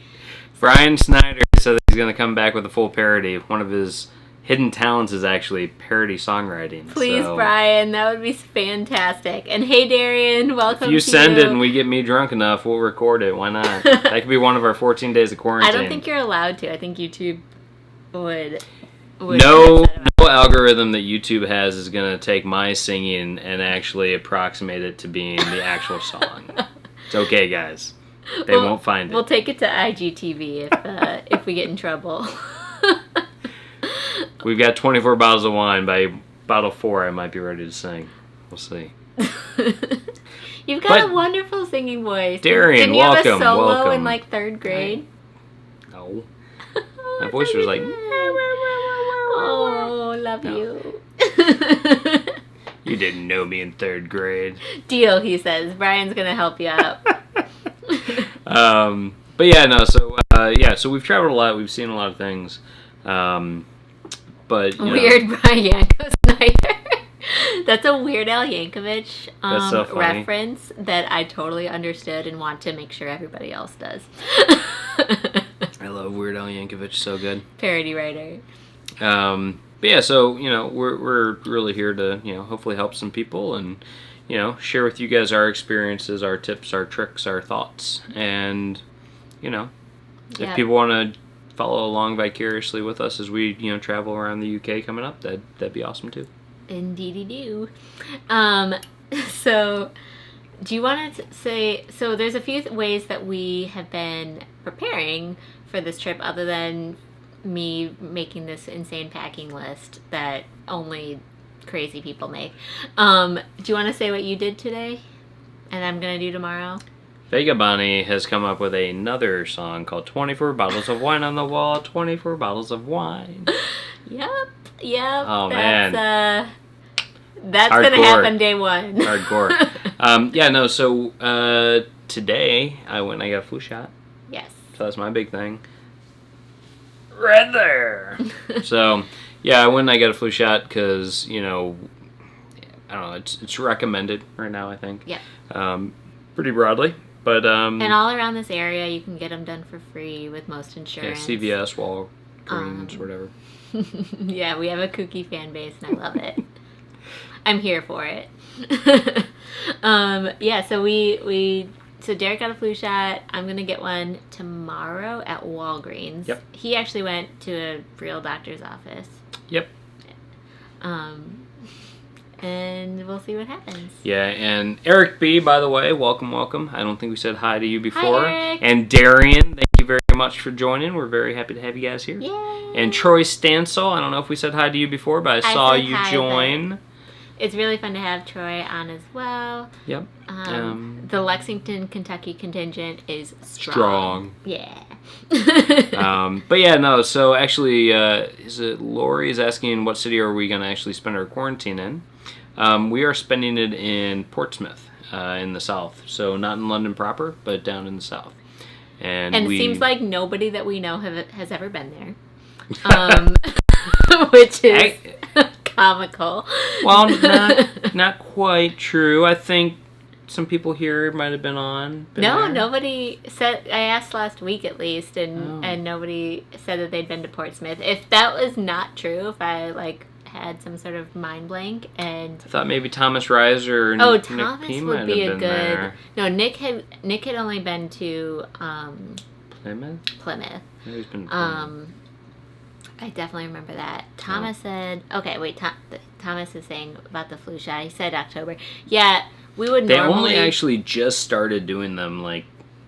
Brian Snyder said that he's going to come back with a full parody. One of his hidden talents is actually parody songwriting. Please, Brian, that would be fantastic. And hey, Darian, welcome. If you send it and we get me drunk enough, we'll record it. Why not? That could be one of our 14 days of quarantine. I don't think you're allowed to. I think YouTube would no algorithm that YouTube has is going to take my singing and actually approximate it to being the actual song. It's okay, guys. They won't find it. We'll take it to IGTV if we get in trouble. We've got 24 bottles of wine. By bottle 4, I might be ready to sing. We'll see. You've got a wonderful singing voice. Darian, Didn't you have a welcome. solo in 3rd grade? No. My voice was like... Oh, love you. You didn't know me in 3rd grade. Deal, he says. Brian's going to help you out. But yeah, no, so we've traveled a lot. We've seen a lot of things. But Weird Brian Snyder. That's a Weird Al Yankovic so reference that I totally understood and want to make sure everybody else does. I love Weird Al Yankovic, so good. Parody writer. But yeah, so we're really here to hopefully help some people and share with you guys our experiences, our tips, our tricks, our thoughts, and if people want to follow along vicariously with us as we travel around the UK coming up, that'd be awesome too. Indeedy do. So do you want to say, so there's a few ways that we have been preparing for this trip other than me making this insane packing list that only crazy people make. Do you want to say what you did today? And I'm going to do tomorrow? Vega Bonnie has come up with another song called 24 Bottles of Wine on the Wall, 24 Bottles of Wine. Yep. Oh, man. That's going to happen day one. Hardcore. So today I went and I got a flu shot. Yes. So that's my big thing. Right there. So, yeah, I went and I got a flu shot because, I don't know, it's recommended right now, I think. Yeah. Pretty broadly. But and all around this area, you can get them done for free with most insurance. Yeah, CVS, Walgreens, whatever. Yeah, we have a kooky fan base, and I love it. I'm here for it. So Derek got a flu shot. I'm gonna get one tomorrow at Walgreens. Yep. He actually went to a real doctor's office. Yep. And we'll see what happens. Yeah, and Eric B, by the way, welcome. I don't think we said hi to you before. Hi, Eric. And Darian, thank you very much for joining. We're very happy to have you guys here. Yay. And Troy Stansel, I don't know if we said hi to you before, but I saw you join. It's really fun to have Troy on as well. Yep. The Lexington, Kentucky contingent is strong. Yeah. But yeah, no, so actually, Lori is asking what city are we going to actually spend our quarantine in? We are spending it in Portsmouth, in the south. So not in London proper, but down in the south. And it seems like nobody that we know has ever been there. Which is comical. Well, not quite true. I think some people here might have been No, there. Nobody said. I asked last week at least, and nobody said that they'd been to Portsmouth. If that was not true, if I had some sort of mind blank, and I thought maybe Thomas Reiser and Nick Thomas P would might be have a been good. there. No, Nick had only been to Plymouth. Yeah, he's been to Plymouth. I definitely remember that. Thomas said, okay, wait, Thomas is saying about the flu shot. He said October. Yeah, we would They normally... only actually just started doing them,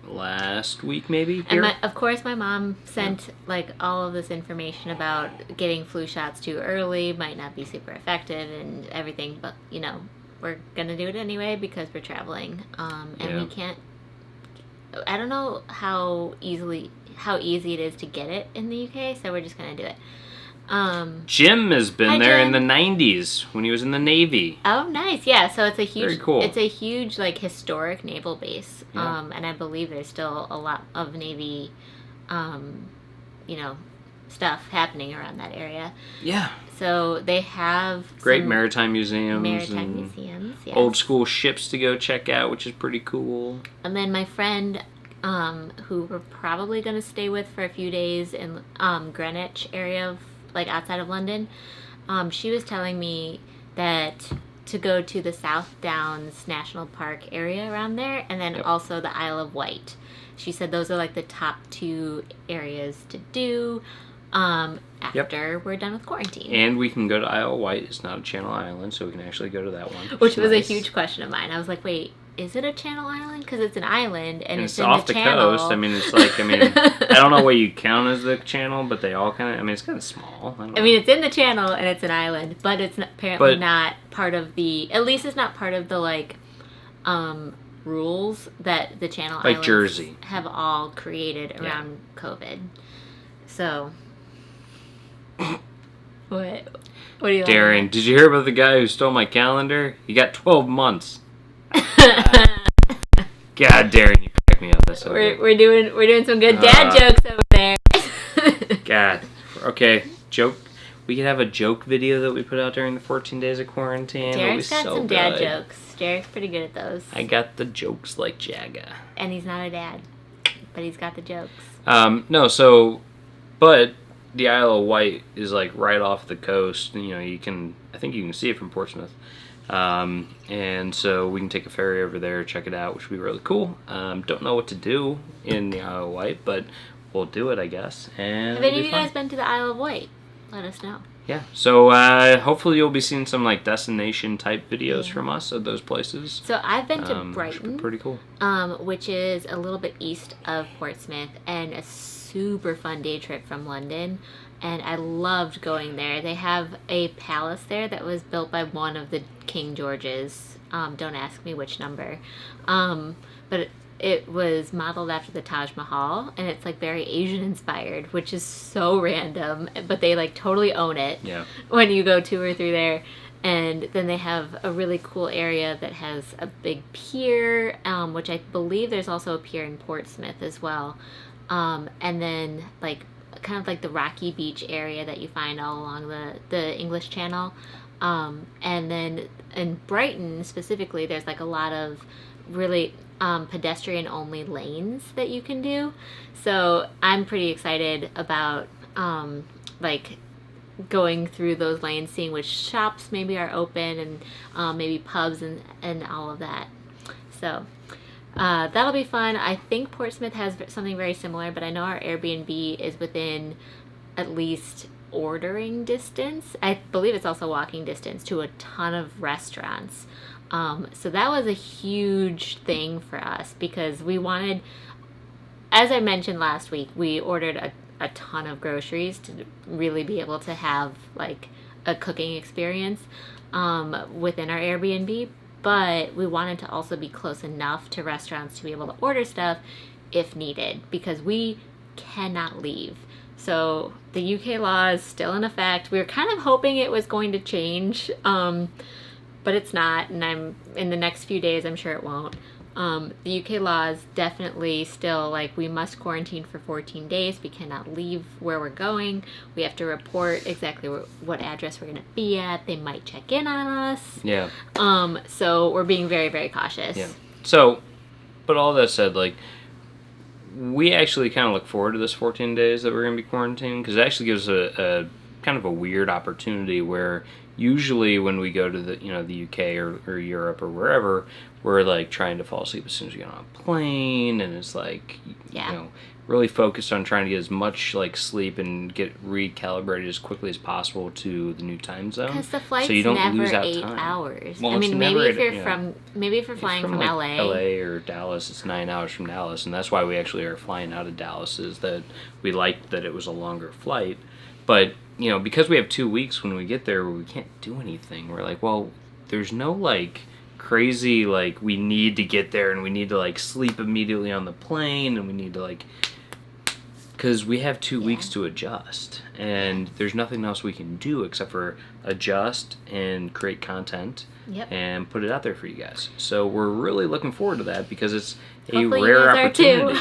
last week, maybe, here. And of course, my mom sent, all of this information about getting flu shots too early, might not be super effective and everything, but, we're going to do it anyway because we're traveling. And we can't... I don't know how easy it is to get it in the UK, so we're just gonna do it. Jim has been there Jim. in the 90s when he was in the Navy. Oh, nice. Yeah, so it's a huge, very cool. It's a huge historic naval base. Yeah. And I believe there's still a lot of Navy, stuff happening around that area. Yeah. So they have Great maritime museums. Yes. Old school ships to go check out, which is pretty cool. And then my friend, who we're probably going to stay with for a few days in Greenwich area, of, outside of London, she was telling me that to go to the South Downs National Park area around there, and then also the Isle of Wight. She said those are the top 2 areas to do after we're done with quarantine. And we can go to Isle of Wight. It's not a Channel Island, so we can actually go to that one. Which was nice. A huge question of mine. I was like, wait, is it a Channel Island? Because it's an island, and it's in off the channel. Coast. I mean, it's I don't know what you count as the channel, but they all kind of, it's kind of small. I mean, it's in the channel, and it's an island, but it's apparently not part of at least it's not part of the, rules that the Channel Islands Jersey have all created around COVID. So, what do you Darren, did you hear about the guy who stole my calendar? He got 12 months. God, Darren, you crack me up. That's we're doing some good dad jokes over there. God. Okay, joke. We could have a joke video that we put out during the 14 days of quarantine. Derek's got so some good. dad jokes. Derek's pretty good at those. I got the jokes like Jagga. And he's not a dad, but he's got the jokes. But the Isle of Wight is right off the coast. I think you can see it from Portsmouth. And so we can take a ferry over there, check it out, which would be really cool. Don't know what to do in the Isle of Wight, but we'll do it, I guess. And have any of you guys been to the Isle of Wight? Let us know. Yeah, so hopefully you'll be seeing some destination type videos from us at those places. So I've been to Brighton, should be pretty cool. Which is a little bit east of Portsmouth, and a super fun day trip from London. and I loved going there. They have a palace there that was built by one of the King Georges. Don't ask me which number. But it was modeled after the Taj Mahal, and it's like very Asian inspired, which is so random, but they like totally own it when you go tour through there. And then they have a really cool area that has a big pier, which I believe there's also a pier in Portsmouth as well. And then like kind of like the rocky beach area that you find all along the English Channel. And then in Brighton specifically, there's like a lot of really pedestrian only lanes that you can do. So I'm pretty excited about like going through those lanes, seeing which shops maybe are open, and maybe pubs and all of that. So that'll be fun. I think Portsmouth has something very similar, but I know our Airbnb is within at least ordering distance. I believe it's also walking distance to a ton of restaurants. So that was a huge thing for us because we wanted, as I mentioned last week, we ordered a ton of groceries to really be able to have like a cooking experience within our Airbnb, but we wanted to also be close enough to restaurants to be able to order stuff if needed because we cannot leave. So the UK law is still in effect. We were kind of hoping it was going to change, but it's not, and in the next few days I'm sure it won't. The UK law is definitely still like we must quarantine for 14 days. We cannot leave where we're going. We have to report exactly what address we're going to be at. They might check in on us. Yeah. So we're being very, very cautious. Yeah. So, but all that said, like, we actually kind of look forward to this 14 days that we're going to be quarantined because it actually gives a kind of a weird opportunity where usually when we go to the UK or Europe or wherever, we're like trying to fall asleep as soon as we get on a plane, and it's like really focused on trying to get as much like sleep and get recalibrated as quickly as possible to the new time zone. Because the flight's so you don't never lose out 8 time. hours. Well, I mean, maybe if you're flying from like LA. LA or Dallas, it's 9 hours from Dallas, and that's why we actually are flying out of Dallas. Is that we liked that it was a longer flight, but because we have 2 weeks when we get there, we can't do anything. We're like, well, there's no like crazy like we need to get there and we need to like sleep immediately on the plane and we need to like because we have 2 weeks to adjust and there's nothing else we can do except for adjust and create content and put it out there for you guys. So we're really looking forward to that because it's hopefully a rare opportunity.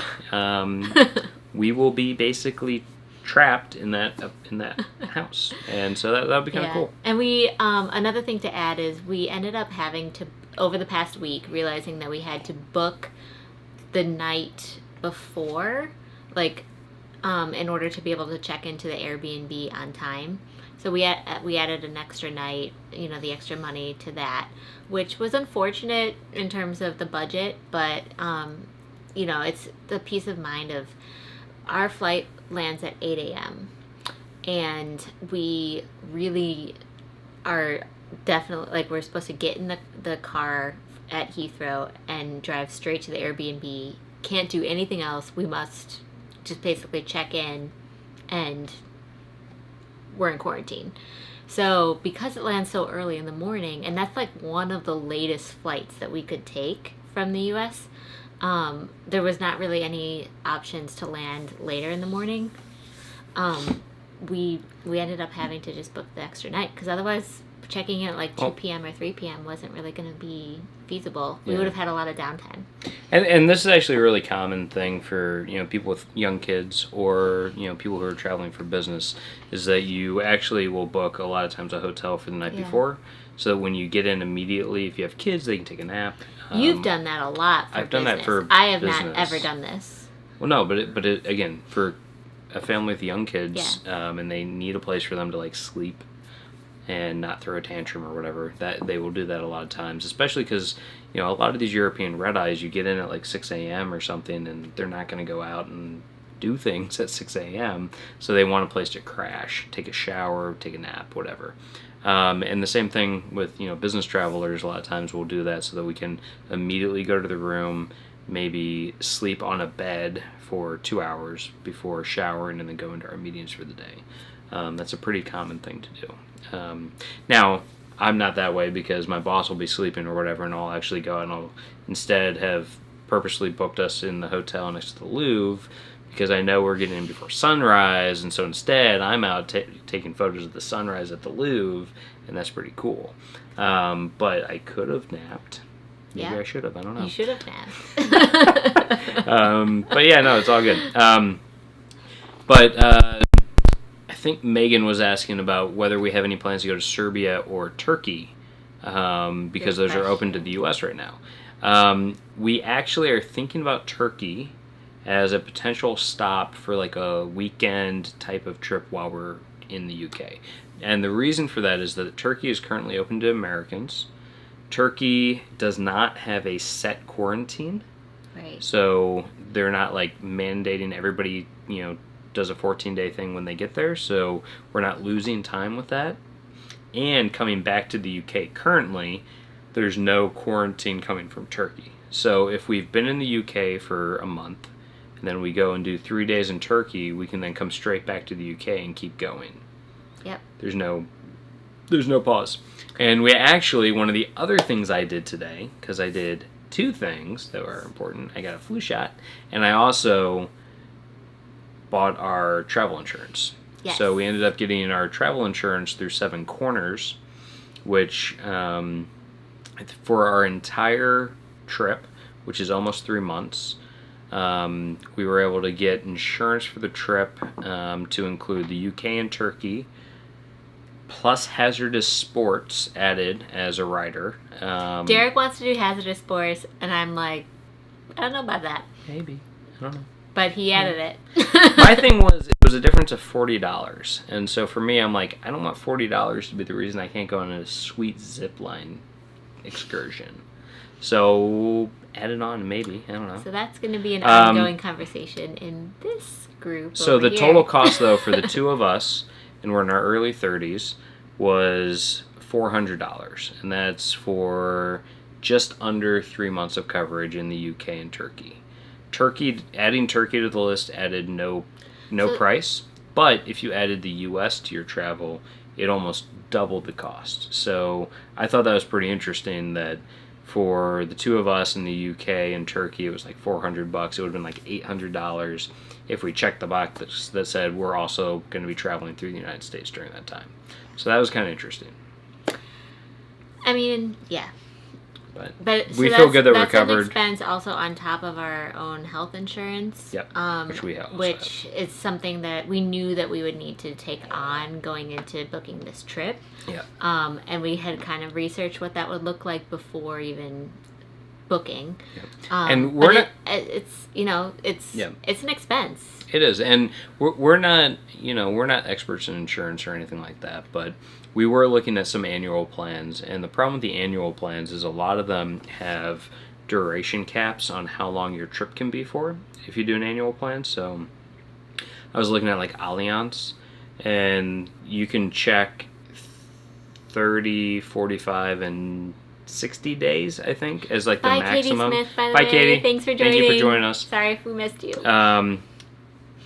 We will be basically trapped in that house, and so that'll be kind of cool. And we another thing to add is we ended up having to, over the past week, realizing that we had to book the night before, like in order to be able to check into the Airbnb on time. So we added an extra night, the extra money to that, which was unfortunate in terms of the budget, but it's the peace of mind of our flight lands at 8 a.m. and we really are definitely like we're supposed to get in the car at Heathrow and drive straight to the Airbnb. Can't do anything else. We must just basically check in and we're in quarantine. So because it lands so early in the morning, and that's like one of the latest flights that we could take from the US, there was not really any options to land later in the morning. We ended up having to just book the extra night because otherwise checking in at like 2 p.m. or 3 p.m. wasn't really going to be feasible. We would have had a lot of downtime. And this is actually a really common thing for people with young kids or people who are traveling for business is that you actually will book a lot of times a hotel for the night before, so that when you get in immediately, if you have kids, they can take a nap. You've done that a lot for I've done that for I have business. not ever done this. Well, no, but it, again, for a family with young kids, and they need a place for them to like sleep and not throw a tantrum or whatever, that they will do that a lot of times, especially because a lot of these European red eyes, you get in at like 6 a.m. or something, and they're not going to go out and do things at 6 a.m. So they want a place to crash, take a shower, take a nap, whatever. And the same thing with business travelers. A lot of times we'll do that so that we can immediately go to the room, maybe sleep on a bed for 2 hours before showering, and then go into our meetings for the day. That's a pretty common thing to do. Now, I'm not that way because my boss will be sleeping or whatever, and I'll actually go and I'll instead have purposely booked us in the hotel next to the Louvre because I know we're getting in before sunrise, and so instead I'm out taking photos of the sunrise at the Louvre, and that's pretty cool. But I could have napped. Maybe I should have. I don't know. You should have napped. But yeah, no, it's all good. But I think Megan was asking about whether we have any plans to go to Serbia or Turkey, because those are open to the U.S. right now. We actually are thinking about Turkey as a potential stop for like a weekend type of trip while we're in the UK. And the reason for that is that Turkey is currently open to Americans. Turkey does not have a set quarantine. Right. So they're not like mandating everybody, does a 14-day thing when they get there. So we're not losing time with that. And coming back to the UK currently, there's no quarantine coming from Turkey. So if we've been in the UK for a month, and then we go and do 3 days in Turkey, we can then come straight back to the UK and keep going. Yep. There's no pause. And we actually, one of the other things I did today, because I did 2 things that were important. I got a flu shot, and I also bought our travel insurance. Yes. So we ended up getting our travel insurance through Seven Corners, which for our entire trip, which is almost 3 months, we were able to get insurance for the trip to include the UK and Turkey, plus hazardous sports added as a rider. Derek wants to do hazardous sports, and I'm like, I don't know about that. Maybe. I don't know. But he added it. My thing was, it was a difference of $40. And so for me, I'm like, I don't want $40 to be the reason I can't go on a sweet zip line excursion. So add it on, maybe. I don't know. So that's going to be an ongoing conversation in this group. So over the here. total cost, though, for the 2 of us, and we're in our early 30s, was $400. And that's for just under 3 months of coverage in the UK and Turkey. Adding Turkey to the list added no price, but if you added the US to your travel, it almost doubled the cost. So I thought that was pretty interesting that for the 2 of us in the UK and Turkey, it was like $400. It would have been like $800 if we checked the box that said we're also going to be traveling through the United States during that time. So that was kind of interesting. I mean, yeah. But we feel good that we're covered. That's an expense also on top of our own health insurance. Yep, which we have. Which is something that we knew that we would need to take on going into booking this trip. Yeah. And we had kind of researched what that would look like before even booking. Yep. And we're not. It's it's an expense. It is, and we're not experts in insurance or anything like that, but we were looking at some annual plans, and the problem with the annual plans is a lot of them have duration caps on how long your trip can be for if you do an annual plan. So I was looking at like Allianz, and you can check 30, 45, and 60 days, I think, as like the maximum. Katie Smith, by the Bye, way. Katie. Thanks for joining. Thank you for joining us. Sorry if we missed you.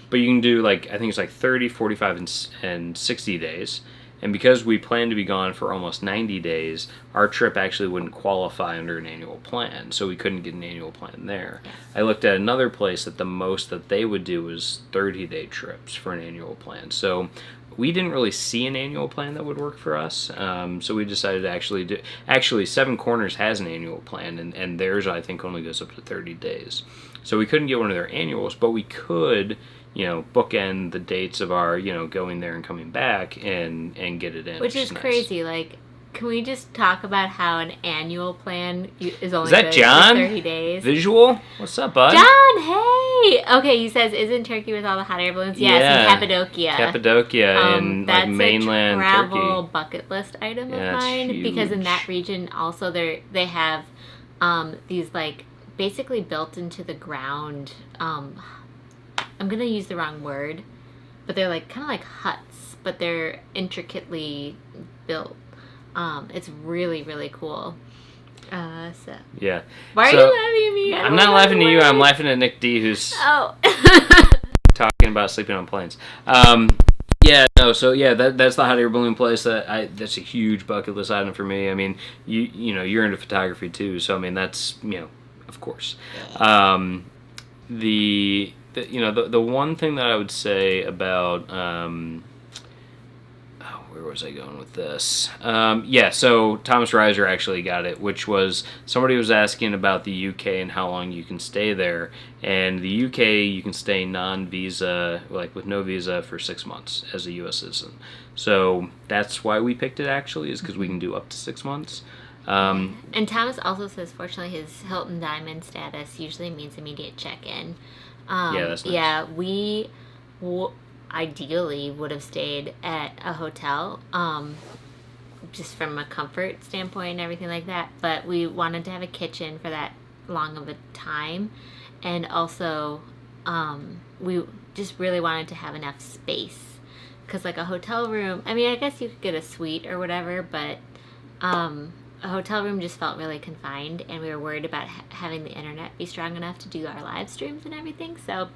But you can do like, I think it's like 30, 45, and 60 days. And because we plan to be gone for almost 90 days, our trip actually wouldn't qualify under an annual plan, so we couldn't get an annual plan there. Yes. I looked at another place that the most that they would do was 30-day trips for an annual plan. So we didn't really see an annual plan that would work for us, so we decided to actually do... Actually, Seven Corners has an annual plan, and theirs, I think, only goes up to 30 days. So we couldn't get one of their annuals, but we could... bookend the dates of our, going there and coming back and get it in. Which is nice. crazy. Like, can we just talk about how an annual plan is only Is that good John? for 30 days? Visual? What's up, bud? John, hey! Okay, he says, isn't Turkey with all the hot air balloons? Yes, in Cappadocia. Cappadocia in like mainland that's a travel Turkey. bucket list item of Yeah, mine. huge. Because in that region also they have these like basically built into the ground I'm going to use the wrong word, but they're like kind of like huts, but they're intricately built. It's really, really cool. So Yeah. why are you laughing at me? I'm not laughing at you. I'm laughing at Nick D, who's Oh. talking about sleeping on planes. Yeah, no, so yeah, that's the hot air balloon place that's a huge bucket list item for me. I mean, you're into photography too, so I mean that's of course. The one thing that I would say about where was I going with this? Yeah, so Thomas Reiser actually got it, which was somebody was asking about the UK and how long you can stay there. And the UK, you can stay non-visa, like with no visa, for 6 months as a U.S. citizen. So that's why we picked it, actually, is because we can do up to 6 months. And Thomas also says, fortunately, his Hilton Diamond status usually means immediate check-in. Yeah, that's nice. Yeah, we ideally would have stayed at a hotel, just from a comfort standpoint and everything like that. But we wanted to have a kitchen for that long of a time, and also we just really wanted to have enough space, because like a hotel room, I mean, I guess you could get a suite or whatever, but a hotel room just felt really confined, and we were worried about having the internet be strong enough to do our live streams and everything. So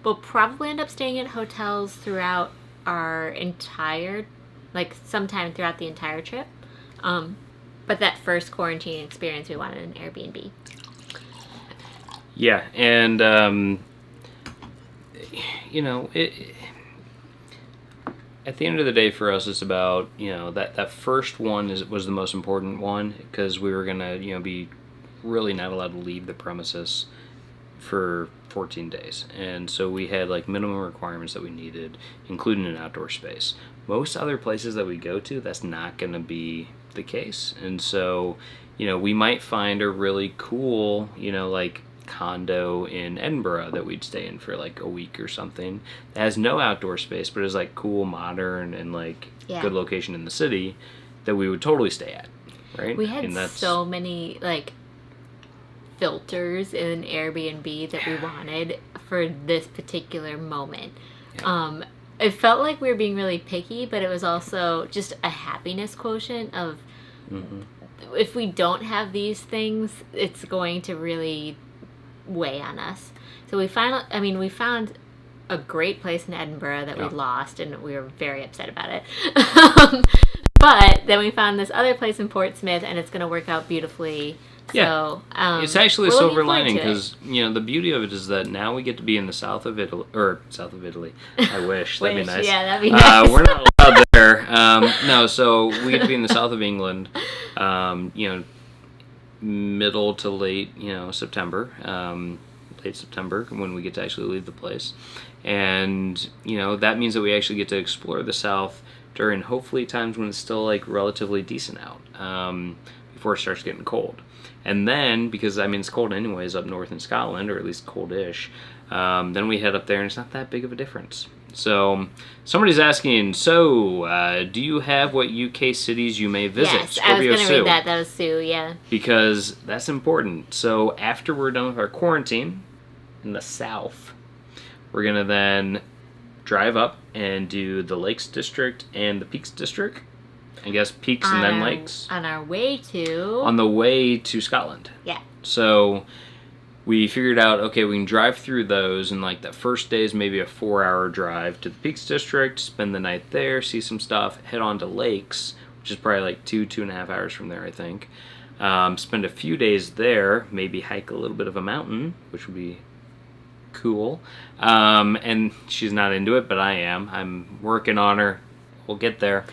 we'll probably end up staying at hotels throughout our entire, like sometime throughout the entire trip. But that first quarantine experience, we wanted an Airbnb. Yeah, and at the end of the day, for us, it's about that first one was the most important one, because we were gonna be really not allowed to leave the premises for 14 days, and so we had like minimum requirements that we needed, including an outdoor space. Most other places that we go to, that's not going to be the case, and so we might find a really cool like condo in Edinburgh that we'd stay in for like a week or something that has no outdoor space but is like cool, modern, and like good location in the city, that we would totally stay at, right? We had so many like filters in Airbnb that we wanted for this particular moment. It felt like we were being really picky, but it was also just a happiness quotient of if we don't have these things, it's going to really weigh on us. So we found a great place in Edinburgh that we lost, and we were very upset about it. But then we found this other place in Portsmouth, and it's going to work out beautifully. Yeah, so, it's actually a silver lining, because the beauty of it is that now we get to be in the south of Italy. I wish that'd be nice. Yeah, that'd be nice. We're not allowed there. No, so we get to be in the south of England. Middle to late, September, late September, when we get to actually leave the place, and that means that we actually get to explore the south during hopefully times when it's still like relatively decent out, before it starts getting cold. And then, because it's cold anyways up north in Scotland, or at least coldish, then we head up there and it's not that big of a difference. So somebody's asking, do you have what UK cities you may visit? Yes, I was going to read that. That was Sue, yeah. Because that's important. So after we're done with our quarantine in the south, we're going to then drive up and do the Lakes District and the Peaks District. I guess Peaks and then Lakes. On the way to Scotland. Yeah. So we figured out, okay, we can drive through those, and like that first day is maybe a 4-hour drive to the Peaks District, spend the night there, see some stuff, head on to Lakes, which is probably like 2.5 hours from there, I think. Spend a few days there, maybe hike a little bit of a mountain, which would be cool. And she's not into it, but I am. I'm working on her. We'll get there.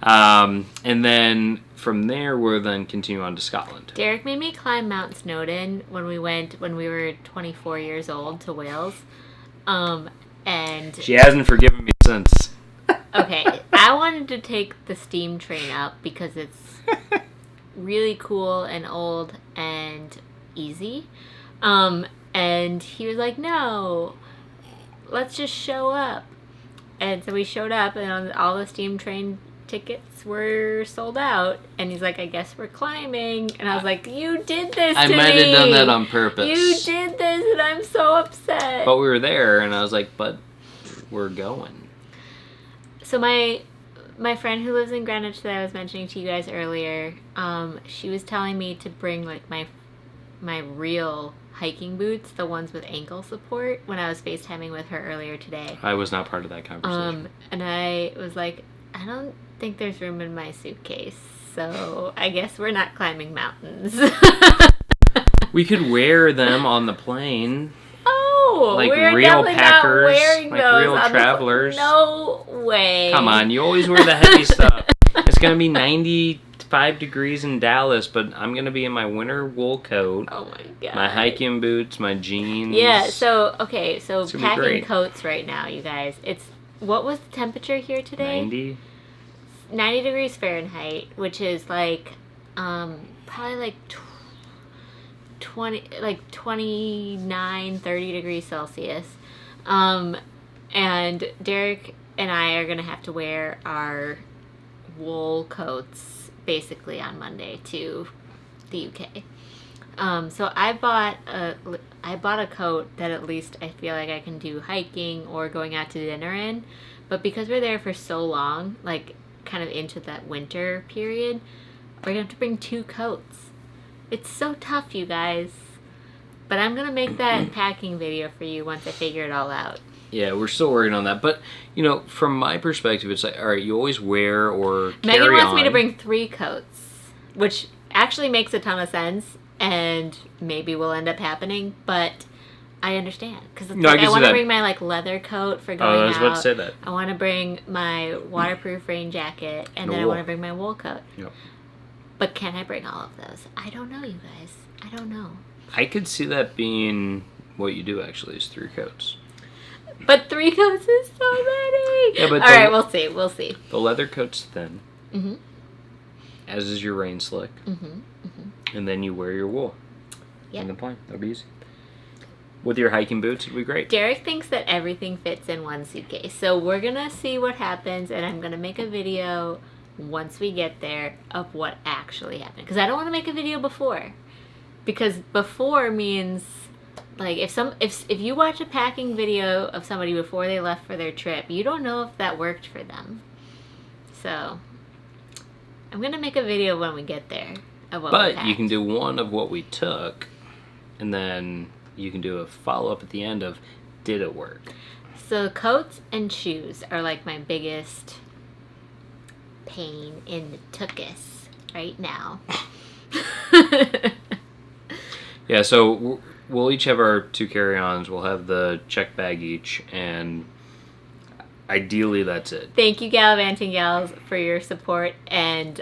And then from there, we'll then continue on to Scotland. Derek made me climb Mount Snowdon when we were 24 years old to Wales. And she hasn't forgiven me since. Okay, I wanted to take the steam train up because it's really cool and old and easy. And he was like, no, let's just show up. And so we showed up, and all the steam train tickets were sold out, and he's like, I guess we're climbing. And I was like, you did this to me. I might have done that on purpose. You did this, and I'm so upset. But we were there, and I was like, but we're going. So my friend who lives in Greenwich that I was mentioning to you guys earlier, she was telling me to bring like my my real hiking boots, the ones with ankle support, when I was FaceTiming with her earlier today. I was not part of that conversation. And I was like, I don't think there's room in my suitcase, so I guess we're not climbing mountains. We could wear them on the plane. Oh, like we're real definitely packers, not wearing like those real travelers. No way. Come on, you always wear the heavy stuff. It's gonna be 95 degrees in Dallas, but I'm gonna be in my winter wool coat. Oh my god. My hiking boots, my jeans. Yeah. So okay. So It's gonna be packing great. coats right now, you guys. It's what was the temperature here today? 90 degrees Fahrenheit, which is like, probably like 29, 30 degrees Celsius. And Derek and I are gonna have to wear our wool coats basically on Monday to the UK. So I bought a coat that at least I feel like I can do hiking or going out to dinner in. But because we're there for so long, like kind of into that winter period, we're gonna have to bring 2 coats. It's so tough, you guys. But I'm gonna make that packing video for you once I figure it all out. Yeah, we're still working on that. But, you know, from my perspective, it's like, all right, you always wear or carry Megan wants on. me to bring 3 coats, which actually makes a ton of sense, and maybe will end up happening, but I understand. Because No, I I can see want to that. bring my like leather coat for going Oh, I was out. about to say that. I want to bring my waterproof rain jacket, and The then I wool. want to bring my wool coat. Yep. But can I bring all of those? I don't know, you guys. I don't know. I could see that being what you do, actually, is 3 coats. But 3 coats is so many. Yeah, but all right, we'll see. We'll see. The leather coat's thin, Mm-hmm. as is your rain slick. Mm-hmm. Mm-hmm. And then you wear your wool. Yep. In the plane. That'll be easy. With your hiking boots, it'd be great. Derek thinks that everything fits in one suitcase. So we're going to see what happens, and I'm going to make a video once we get there of what actually happened. Because I don't want to make a video before. Because before means, like, if you watch a packing video of somebody before they left for their trip, you don't know if that worked for them. So I'm going to make a video when we get there of what we But packed. you can do one of what we took, and then you can do a follow-up at the end of, did it work? So coats and shoes are like my biggest pain in the tuchus right now. Yeah, so we'll each have our 2 carry-ons. We'll have the check bag each, and ideally that's it. Thank you, Gallivanting Gals, for your support and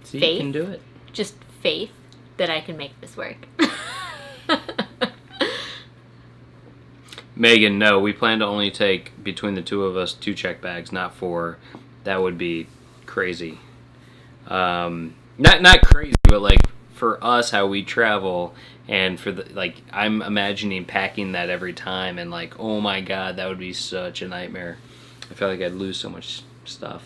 See, faith. you can do it. Just faith that I can make this work. Megan, no, we plan to only take, between the 2 of us, 2 check bags, not 4. That would be crazy. Not crazy, but like for us, how we travel, and for the, like, I'm imagining packing that every time, and like, oh my god, that would be such a nightmare. I feel like I'd lose so much stuff.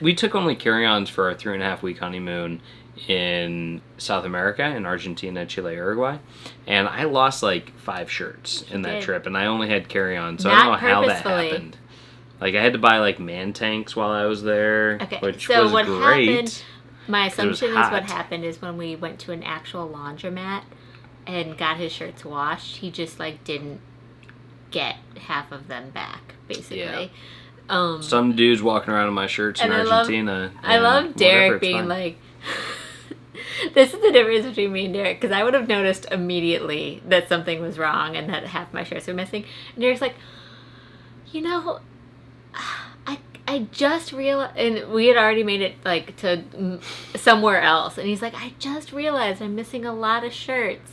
We took only carry-ons for our 3.5-week honeymoon in South America, in Argentina, Chile, Uruguay, and I lost like 5 shirts in that did. trip, and I only had carry-ons, so I Not don't know how that purposefully. happened. Like, I had to buy like man tanks while I was there, Okay, which so was what great. happened, my it was assumption is what hot. happened is when we went to an actual laundromat and got his shirts washed, he just like didn't get half of them back, basically. Some dudes walking around in my shirts in And Argentina. I and love whatever, Derek it's being fine. like, this is the difference between me and Derek, because I would have noticed immediately that something was wrong and that half my shirts were missing. And Derek's like, you know, I just realized, and we had already made it like to somewhere else, and he's like, I just realized I'm missing a lot of shirts.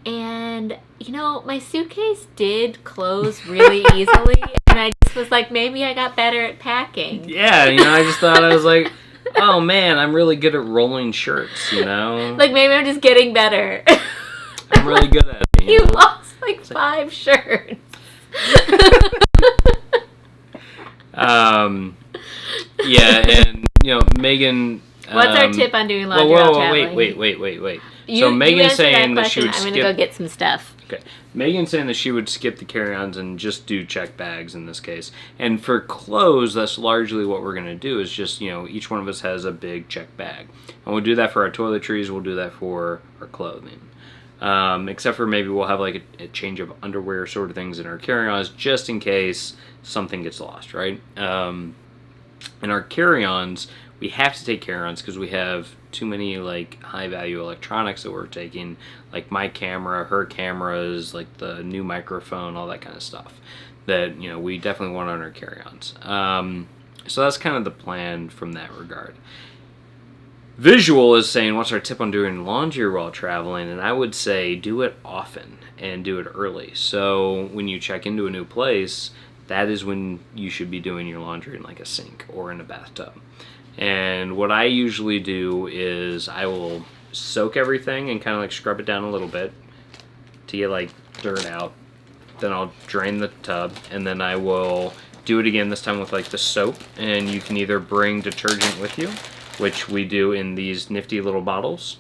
And, you know, my suitcase did close really easily, and I just was like, maybe I got better at packing. Yeah, you know, I just thought, I was like, oh man, I'm really good at rolling shirts, you know? Like, maybe I'm just getting better. I'm really good at it. You know? lost like 5 shirts. Yeah, and, you know, Megan, What's our tip on doing laundry while traveling? Wait. You, so Megan's saying that question. she would I'm gonna go get some stuff. Okay. Megan's saying that she would skip the carry-ons and just do check bags in this case. And for clothes, that's largely what we're going to do is just, each one of us has a big check bag. And we'll do that for our toiletries. We'll do that for our clothing. Except for maybe we'll have like a change of underwear sort of things in our carry-ons just in case something gets lost, right? In our carry-ons, we have to take carry-ons because we have too many like high-value electronics that we're taking, like my camera, her cameras, like the new microphone, all that kind of stuff that we definitely want on our carry-ons. So that's kind of the plan from that regard. Visual is saying, what's our tip on doing laundry while traveling? And I would say do it often and do it early. So when you check into a new place, that is when you should be doing your laundry in like a sink or in a bathtub. And what I usually do is I will soak everything and kind of like scrub it down a little bit to get like dirt out. Then I'll drain the tub and then I will do it again, this time with like the soap. And you can either bring detergent with you, which we do in these nifty little bottles.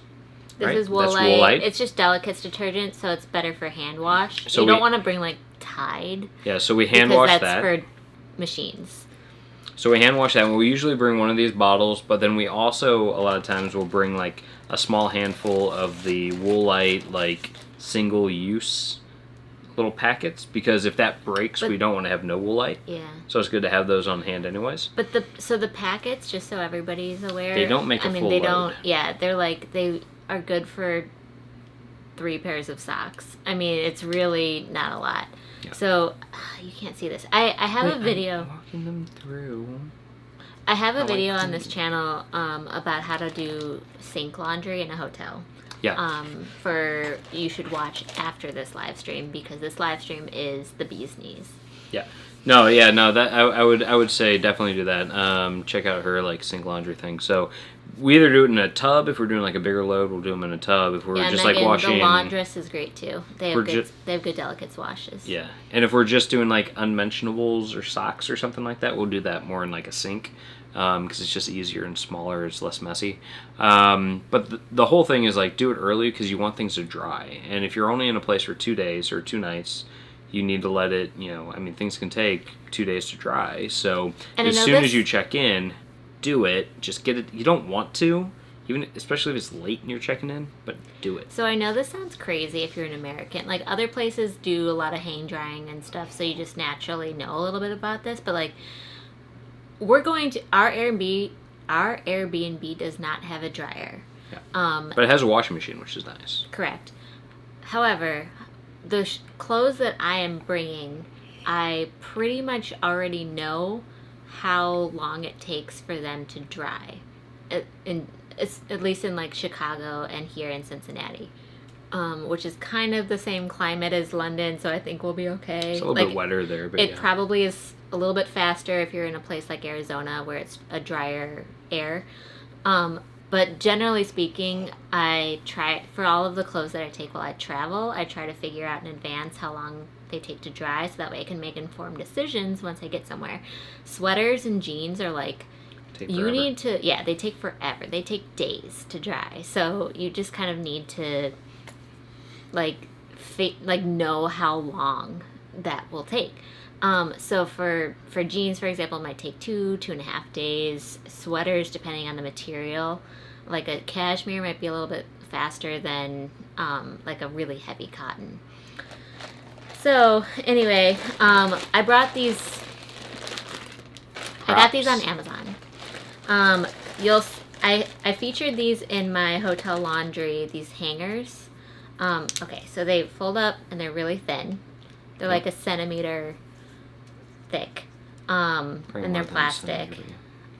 This is Woolite. It's just Delicate's detergent, so it's better for hand wash. So you don't want to bring like Tide. Yeah, so we hand wash that. Because that's for machines. So we hand wash that, and we usually bring one of these bottles, but then we also, a lot of times, will bring like a small handful of the Woolite, like single-use little packets, because if that breaks, we don't want to have no Woolite. Yeah. So it's good to have those on hand anyways. But the packets, just so everybody's aware, they don't make a full load. Don't. Yeah, they're like, they are good for 3 pairs of socks. I mean, it's really not a lot. Yeah. So you can't see this. I have a video. I'm walking them through. I have a video on this channel about how to do sink laundry in a hotel. Yeah. You should watch after this live stream because this live stream is the bee's knees. Yeah. That I would say definitely do that. Check out her like sink laundry thing. So we either do it in a tub if we're doing like a bigger load. We'll do them in a tub if we're just Megan, like washing. The laundress is great too. They have good Delicate's washes. Yeah, and if we're just doing like unmentionables or socks or something like that, we'll do that more in like a sink because it's just easier and smaller. It's less messy. But the whole thing is like do it early because you want things to dry. And if you're only in a place for 2 days or 2 nights, you need to let it, things can take 2 days to dry. So as soon as you check in, do it. Just get it. You don't want to, especially if it's late and you're checking in, but do it. So I know this sounds crazy if you're an American. Like other places do a lot of hang drying and stuff, so you just naturally know a little bit about this. But like, we're going to our Airbnb does not have a dryer. Yeah. But it has a washing machine, which is nice. Correct. However, the clothes that I am bringing, I pretty much already know how long it takes for them to dry. It's at least in like Chicago and here in Cincinnati, which is kind of the same climate as London, so I think we'll be okay. It's a little bit wetter there, but it probably is a little bit faster if you're in a place like Arizona where it's a drier air. But generally speaking, I try, for all of the clothes that I take while I travel, I try to figure out in advance how long they take to dry, so that way I can make informed decisions once I get somewhere. Sweaters and jeans are like, they take forever. They take days to dry. So you just kind of need to know how long that will take. So for jeans, for example, it might take 2.5 days. Sweaters, depending on the material, like a cashmere might be a little bit faster than like a really heavy cotton. So anyway, I brought these. I got these on Amazon. I featured these in my hotel laundry. These hangers. Okay, so they fold up and they're really thin. They're like a centimeter thick, and they're plastic.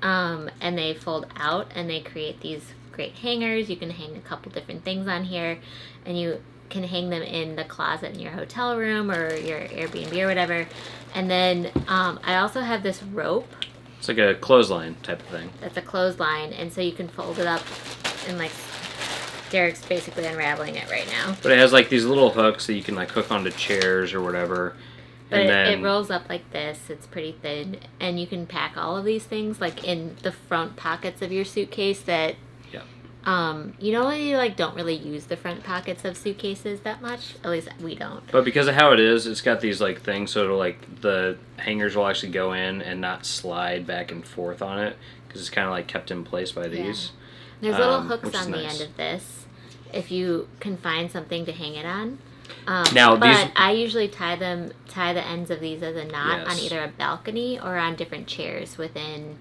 And they fold out and they create these great hangers. You can hang a couple different things on here, and you can hang them in the closet in your hotel room or your Airbnb or whatever. And then I also have this rope. It's like a clothesline type of thing. That's a clothesline, and so you can fold it up, and like Derek's basically unraveling it right now. But it has like these little hooks that you can like hook onto chairs or whatever. But it rolls up like this. It's pretty thin, and you can pack all of these things like in the front pockets of your suitcase that You know, you like don't really use the front pockets of suitcases that much. At least we don't. But because of how it is, it's got these like things, so it'll, like the hangers will actually go in and not slide back and forth on it because it's kind of like kept in place by these. There's little hooks which is on the nice. end of this, if you can find something to hang it on. Now, but I usually tie the ends of these as a knot on Yes. either a balcony or on different chairs within.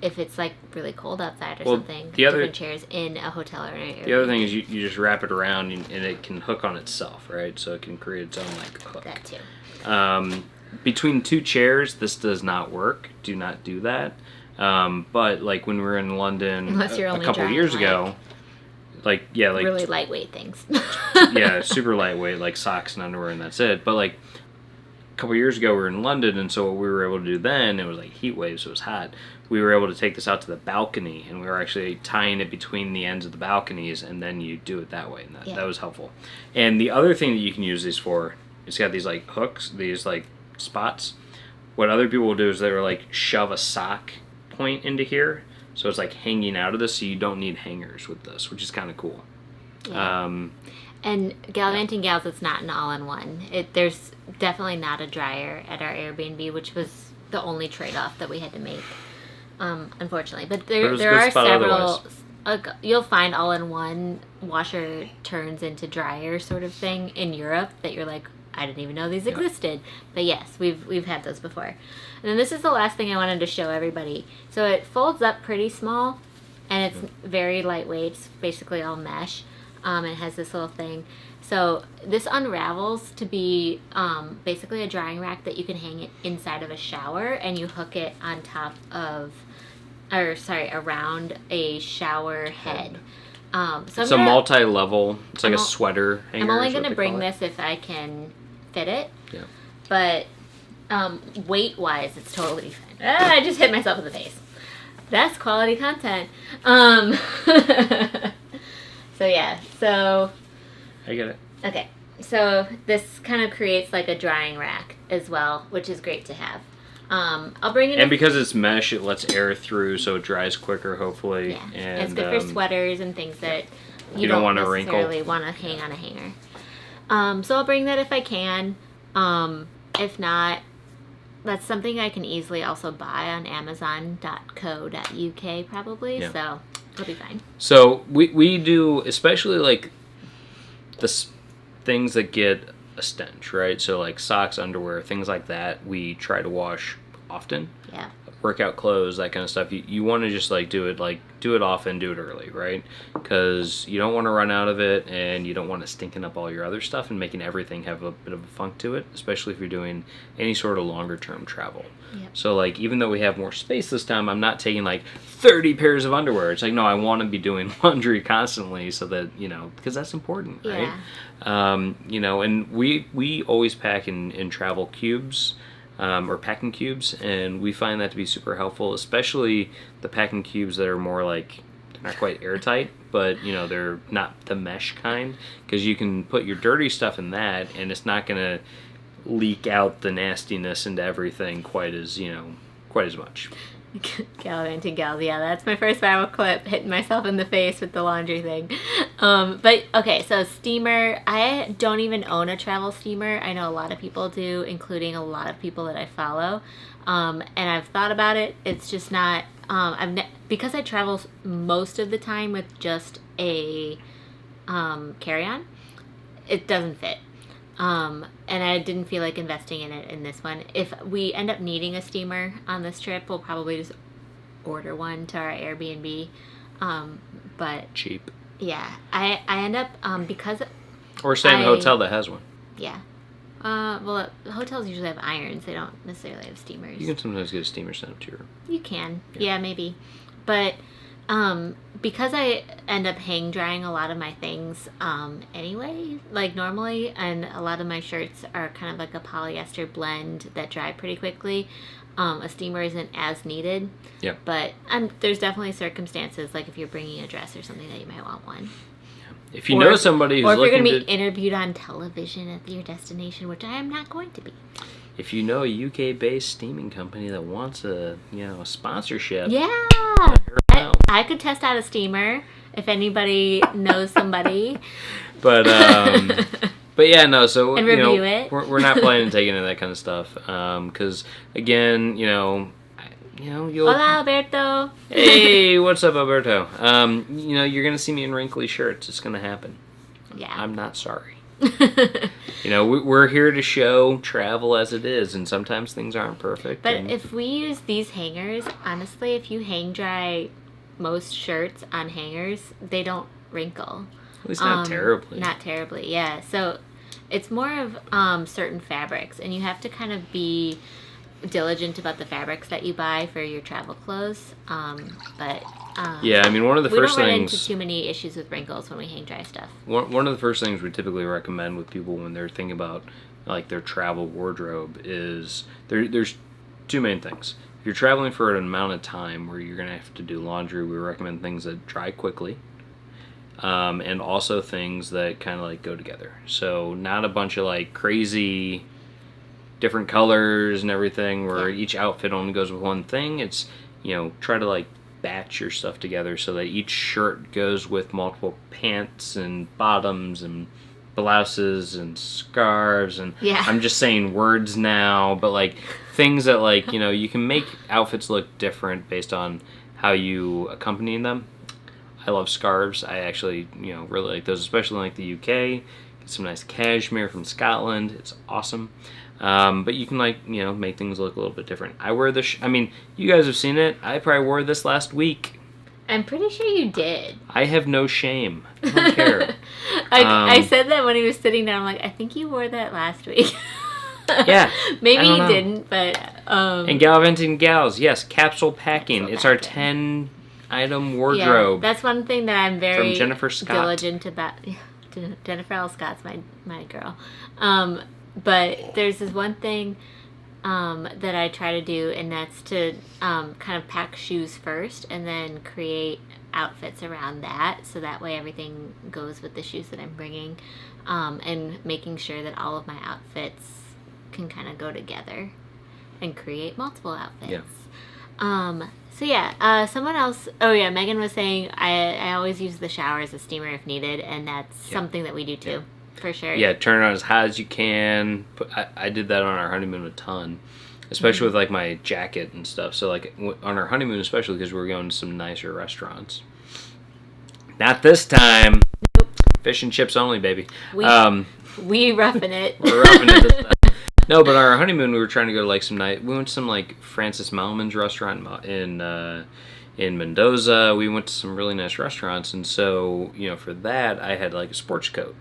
If it's like really cold outside or something, different chairs in a hotel or an Airbnb. The other thing is you just wrap it around and it can hook on itself, right? So it can create its own like hook. That too. Between two chairs, this does not work. Do not do that. But like when we were in London Unless you're a only couple of drawing, years like, ago, like really lightweight things. yeah, super lightweight, like socks and underwear, and that's it. But like a couple of years ago, we were in London, and so what we were able to do then, it was like heat waves, so it was hot. We were able to take this out to the balcony, and we were actually tying it between the ends of the balconies, and then you do it that way, and that was helpful. And the other thing that you can use these for, it's got these like hooks, these like spots. What other people will do is they'll like shove a sock point into here, so it's like hanging out of this, so you don't need hangers with this, which is kind of cool. Yeah. And Gallivanting Gals, it's not an all-in-one. There's definitely not a dryer at our Airbnb, which was the only trade-off that we had to make, unfortunately. But there are several. You'll find all-in-one washer turns into dryer sort of thing in Europe that you're like, I didn't even know these existed. But yes, we've had those before. And then this is the last thing I wanted to show everybody. So it folds up pretty small, and it's very lightweight. It's basically all mesh. It has this little thing. So this unravels to be basically a drying rack that you can hang it inside of a shower, and you hook it on top of, around a shower head. So it's a multi-level. It's like a sweater hanger. I'm only going to bring this if I can fit it. Yeah. But weight-wise, it's totally fine. I just hit myself in the face. That's quality content. So I get it. Okay, so this kind of creates like a drying rack as well, which is great to have. I'll bring it. And because it's mesh, it lets air through, so it dries quicker, hopefully. Yeah, and it's good for sweaters and things that you don't don't want to necessarily wrinkle. want to hang on a hanger. So I'll bring that if I can. If not, that's something I can easily also buy on Amazon.co.uk probably. Yeah. So it'll be fine. So we do, especially like the things that get a stench, right? So like socks, underwear, things like that, we try to wash often. Yeah. Workout clothes, that kind of stuff. You want to just like do it often, do it early, right? Because you don't want to run out of it, and you don't want it stinking up all your other stuff and making everything have a bit of a funk to it, especially if you're doing any sort of longer term travel. Yep. So like even though we have more space this time, I'm not taking like 30 pairs of underwear. It's like, no, I want to be doing laundry constantly, so that, because that's important, right? Yeah. And we always pack in travel cubes. Or packing cubes, and we find that to be super helpful, especially the packing cubes that are more like, they're not quite airtight, but they're not the mesh kind, because you can put your dirty stuff in that, and it's not going to leak out the nastiness into everything quite as much. Gallivanting Gals, yeah, that's my first viral clip, hitting myself in the face with the laundry thing. But okay, so steamer, I don't even own a travel steamer. I know a lot of people do, including a lot of people that I follow. And I've thought about it. It's just not, because I travel most of the time with just a carry-on, it doesn't fit. And I didn't feel like investing in it in this one. If we end up needing a steamer on this trip, we'll probably just order one to our Airbnb. But Cheap. yeah, I end up, because Or stay in a hotel that has one. yeah. Well, hotels usually have irons. They don't necessarily have steamers. You can sometimes get a steamer sent up to your... You can. Yeah, maybe. But because I end up hang drying a lot of my things anyway, like normally, and a lot of my shirts are kind of like a polyester blend that dry pretty quickly, a steamer isn't as needed. Yeah. But there's definitely circumstances, like if you're bringing a dress or something, that you might want one. If you know somebody who's or if you're looking going to be interviewed on television at your destination, which I am not going to be. If you know a UK-based steaming company that wants a sponsorship, Yeah, out. I could test out a steamer If anybody knows somebody. But yeah, no. So and review it. We're not planning to take any of that kind of stuff. Because again, you'll. Hola, Alberto. Hey, what's up, Alberto? You're gonna see me in wrinkly shirts. It's gonna happen. Yeah. I'm not sorry. We're here to show travel as it is, and sometimes things aren't perfect. But if we use these hangers, honestly, if you hang dry most shirts on hangers, they don't wrinkle. At least not terribly. Not terribly, yeah. So it's more of certain fabrics, and you have to kind of be diligent about the fabrics that you buy for your travel clothes. Yeah, I mean, one of the first things... We don't run into too many issues with wrinkles when we hang dry stuff. One of the first things we typically recommend with people when they're thinking about like their travel wardrobe is there's two main things. If you're traveling for an amount of time where you're going to have to do laundry, we recommend things that dry quickly. And also things that kind of like go together. So not a bunch of like crazy different colors and everything where each outfit only goes with one thing. It's, try to like batch your stuff together so that each shirt goes with multiple pants and bottoms and blouses and scarves and I'm just saying words now, but like things that like, you can make outfits look different based on how you accompany them. I love scarves. I actually, really like those, especially in like the UK. Get some nice cashmere from Scotland. It's awesome. But you can make things look a little bit different. I wear this. You guys have seen it. I probably wore this last week. I'm pretty sure you did. I have no shame. I don't care. I said that when he was sitting down. I'm like, I think you wore that last week. Yeah. Maybe you didn't, but. And Gallivanting Gals, yes, capsule packing. It's our 10-item wardrobe. Yeah, that's one thing that I'm very from Jennifer Scott. Diligent about. Jennifer L. Scott's my girl. But there's this one thing that I try to do, and that's to kind of pack shoes first and then create outfits around that. So that way everything goes with the shoes that I'm bringing, and making sure that all of my outfits can kind of go together and create multiple outfits. Yeah. Someone else, Megan was saying I always use the shower as a steamer if needed, and that's something that we do too. Yeah. For sure. Yeah, turn it on as hot as you can. I did that on our honeymoon a ton, especially with like my jacket and stuff. So like on our honeymoon, especially because we were going to some nicer restaurants. Not this time. Nope. Fish and chips only, baby. We roughing it. We're roughing it this time. No, but on our honeymoon, we were trying to go to like some night. We went to some like Francis Mallman's restaurant in Mendoza. We went to some really nice restaurants, and so for that, I had like a sports coat.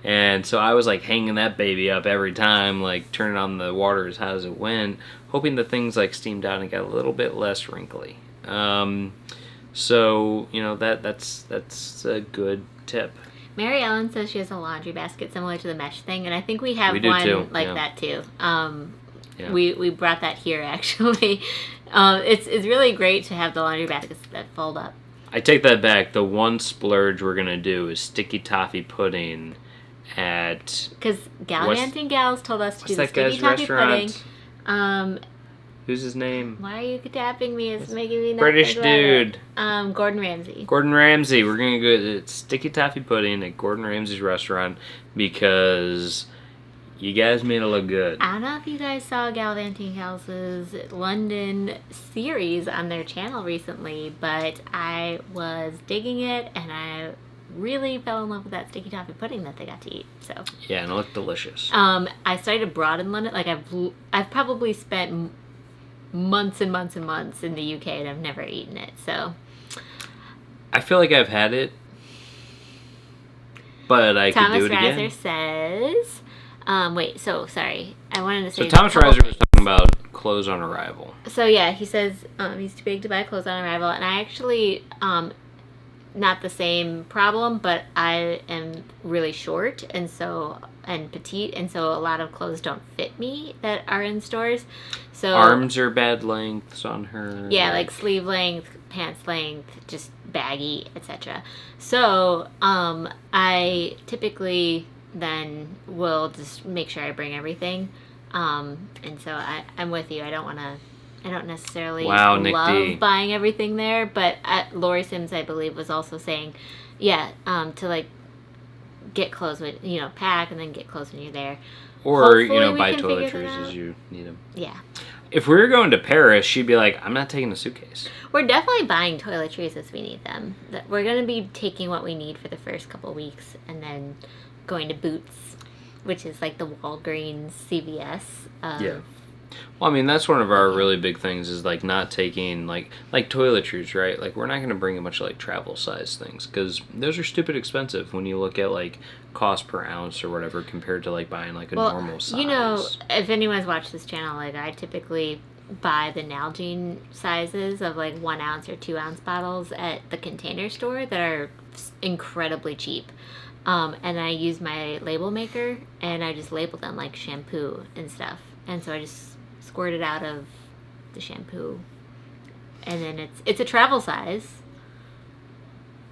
And so I was like hanging that baby up every time, like turning on the water as hot as it went, hoping that things like steamed out and got a little bit less wrinkly. So that's a good tip. Mary Ellen says she has a laundry basket similar to the mesh thing, and I think we have one like that too. We brought that here actually. It's really great to have the laundry baskets that fold up. I take that back. The one splurge we're gonna do is sticky toffee pudding. Because Gallivanting Gals told us to do the sticky toffee pudding. Who's his name? Why are you tapping me? It's making me not British dude. Gordon Ramsay. Gordon Ramsay. We're gonna go to sticky toffee pudding at Gordon Ramsay's restaurant because you guys made it look good. I don't know if you guys saw Gallivanting Gals' London series on their channel recently, but I was digging it, and I really fell in love with that sticky toffee pudding that they got to eat. So yeah, and it looked delicious. I studied abroad in London. Like I've probably spent months and months and months in the UK, and I've never eaten it. So I feel like I've had it, but I could do it again. Thomas Reiser says, sorry. I wanted to say. So Thomas Reiser was talking about clothes on arrival. So yeah, he says he's too big to buy clothes on arrival, and I actually not the same problem, but I am really short and petite, and so a lot of clothes don't fit me that are in stores. So arms are bad lengths on her. Yeah, like sleeve length, pants length, just baggy, etc. So I typically then will just make sure I bring everything. And so I'm with you. I don't want to I don't necessarily Wow, Nick love D. buying everything there, but Lori Sims, I believe, was also saying, yeah, to like get clothes with, pack and then get clothes when you're there. Or, Hopefully we buy can figure that toiletries out. as you need them. Yeah. If we were going to Paris, she'd be like, I'm not taking a suitcase. We're definitely buying toiletries as we need them. We're going to be taking what we need for the first couple weeks and then going to Boots, which is like the Walgreens CVS. Yeah. Well, I mean, that's one of our really big things is, like, not taking, like toiletries, right? Like, we're not going to bring a bunch of, like, travel size things because those are stupid expensive when you look at, like, cost per ounce or whatever compared to, like, buying, like, a normal size. If anyone's watched this channel, like, I typically buy the Nalgene sizes of, like, 1 ounce or 2 ounce bottles at the Container Store that are incredibly cheap. And I use my label maker, and I just label them, like, shampoo and stuff. And so I just squirt it out of the shampoo, and then it's a travel size,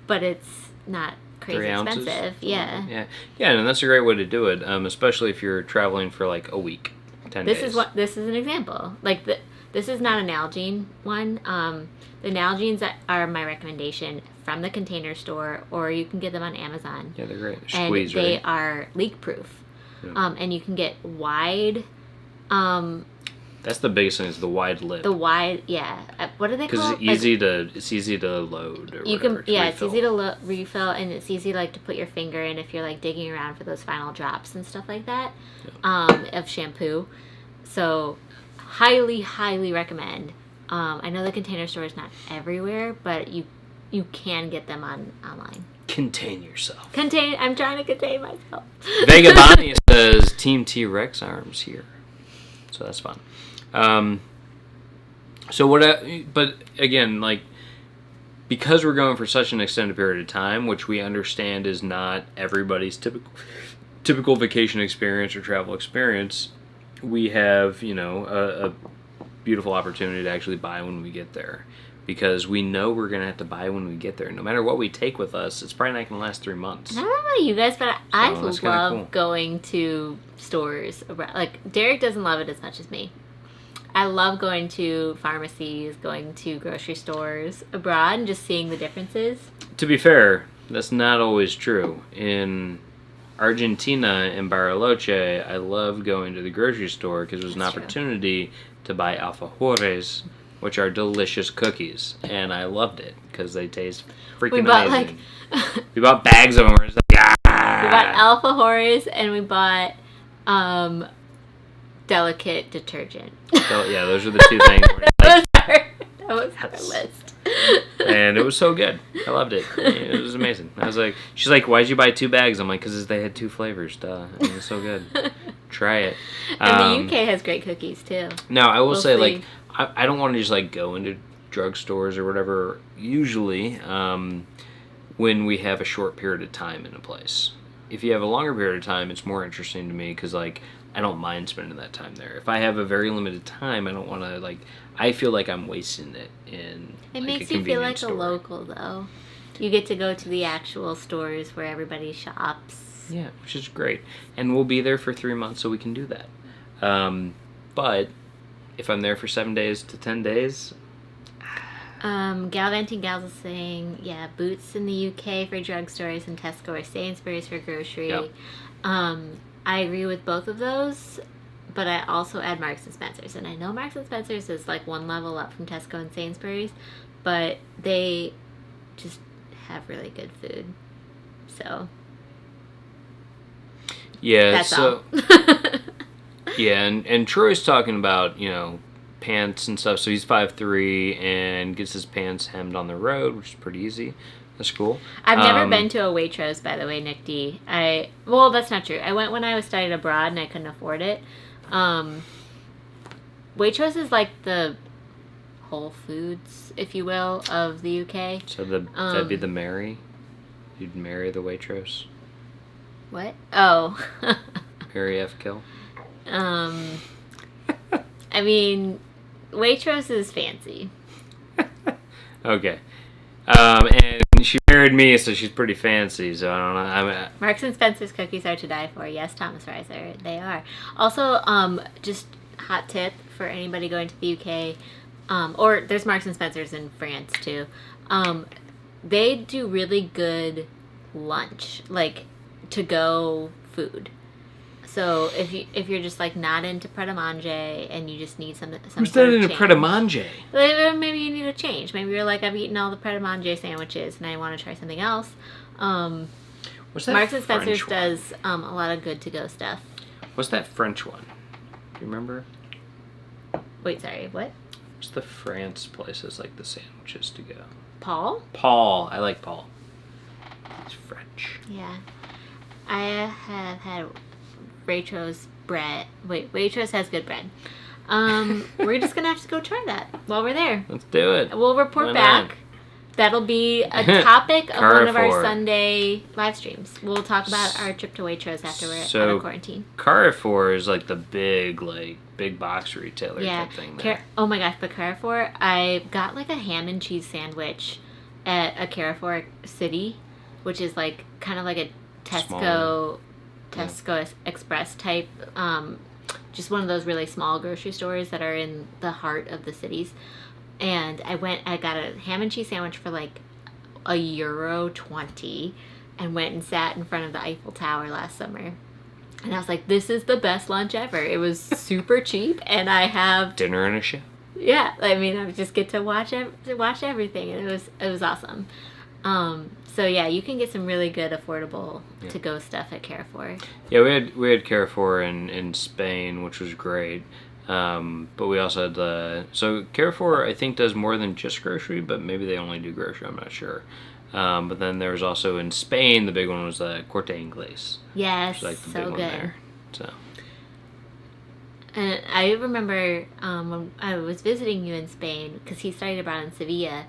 but it's not crazy 3 ounces? expensive. Yeah, and that's a great way to do it, especially if you're traveling for like a week, 10 days. This is an example. Like this is not a Nalgene one. The Nalgenes that are my recommendation from the Container Store, or you can get them on Amazon. Yeah, they're great. And Squeeze, they right? are leak proof. Yeah. And you can get wide. That's the biggest thing is the wide lid. Yeah. What do they call it? Because it's easy to load or you whatever. Can, yeah, it's easy to refill, and it's easy like to put your finger in if you're like digging around for those final drops and stuff like that, of shampoo. So, highly recommend. I know the Container Store is not everywhere, but you can get them online. Contain yourself. I'm trying to contain myself. Vega Bonnie says Team T-Rex arms here, so that's fun. But again, like, because we're going for such an extended period of time, which we understand is not everybody's typical vacation experience or travel experience, we have, a beautiful opportunity to actually buy when we get there. Because we know we're going to have to buy when we get there. No matter what we take with us, it's probably not going to last 3 months. I don't know about you guys, but I love cool. going to stores. Like, Derek doesn't love it as much as me. I love going to pharmacies, going to grocery stores abroad, and just seeing the differences. To be fair, that's not always true. In Argentina, in Bariloche, I love going to the grocery store because it was an opportunity to buy alfajores, which are delicious cookies, and I loved it because they taste freaking amazing. We bought bags of them. We're just like, ah! We bought alfajores, and we bought delicate detergent. So, yeah, those are the two things. That was our list. And it was so good. I loved it. It was amazing. She's like, why'd you buy 2 bags? I'm like, because they had 2 flavors. Duh. It was so good. Try it. And the UK has great cookies, too. Now, I will say, like, I don't want to just, like, go into drugstores or whatever, usually, when we have a short period of time in a place. If you have a longer period of time, it's more interesting to me because, like, I don't mind spending that time there. If I have a very limited time, I don't want to, like, I feel like I'm wasting it in, It like, makes a you feel like convenience store. a local, though. You get to go to the actual stores where everybody shops. Yeah, which is great. And we'll be there for 3 months, so we can do that. But if I'm there for 7 days to 10 days... Galvanting Gals is saying, yeah, Boots in the UK for drugstores and Tesco or Sainsbury's for grocery. Yep. I agree with both of those, but I also add Marks and Spencer's. And I know Marks and Spencer's is like one level up from Tesco and Sainsbury's, but they just have really good food. So... Yeah, that's all. Yeah, and Troy's talking about, pants and stuff. So he's 5'3" and gets his pants hemmed on the road, which is pretty easy. That's cool. I've never been to a Waitrose, by the way, Nick D. Well, that's not true. I went when I was studying abroad and I couldn't afford it. Waitrose is like the Whole Foods, if you will, of the UK. So that'd be the Mary? You'd marry the Waitrose? What? Oh. Mary F. Kill? I mean, Waitrose is fancy. Okay. And she married me, so she's pretty fancy, so I don't know. Marks and Spencer's cookies are to die for. Yes, Thomas Reiser, they are. Also, just hot tip for anybody going to the UK, or there's Marks and Spencer's in France too. They do really good lunch, like to go food. So if you're just like not into pret a manger and you just need some Who's sort not of into change, pret a manger? maybe you need a change. Maybe you're like, I've eaten all the pret a manger sandwiches and I want to try something else. What's that Marks and French Spencer's one? does a lot of good to go stuff. What's that French one? Do you remember? Wait, sorry, what? What's the France places like the sandwiches to go? Paul? Paul. I like Paul. He's French. Yeah. I have had Waitrose bread. Wait, Waitrose has good bread. We're just gonna have to go try that while we're there. Let's do it. We'll report Why back. not? That'll be a topic of one of our Carrefour. Sunday live streams. We'll talk about our trip to Waitrose after we're out of quarantine. Carrefour is like the big box retailer Yeah. type thing there. Oh my gosh, but Carrefour, I got like a ham and cheese sandwich at a Carrefour City, which is like kind of like a Tesco Express type, just one of those really small grocery stores that are in the heart of the cities. And I got a ham and cheese sandwich for like €1.20 and went and sat in front of the Eiffel Tower last summer. And I was like, this is the best lunch ever. It was super cheap, and I have Dinner and a show. yeah. I mean, I just get to watch everything, and it was awesome. So yeah, you can get some really good affordable to go stuff at Carrefour. Yeah, we had Carrefour in Spain, which was great. But we also had so Carrefour I think does more than just grocery, but maybe they only do grocery. I'm not sure. But then there was also in Spain, the big one was Corte Inglés. Yes, Which is like the so big one good. there. So. And I remember when I was visiting you in Spain, because he studied abroad in Sevilla.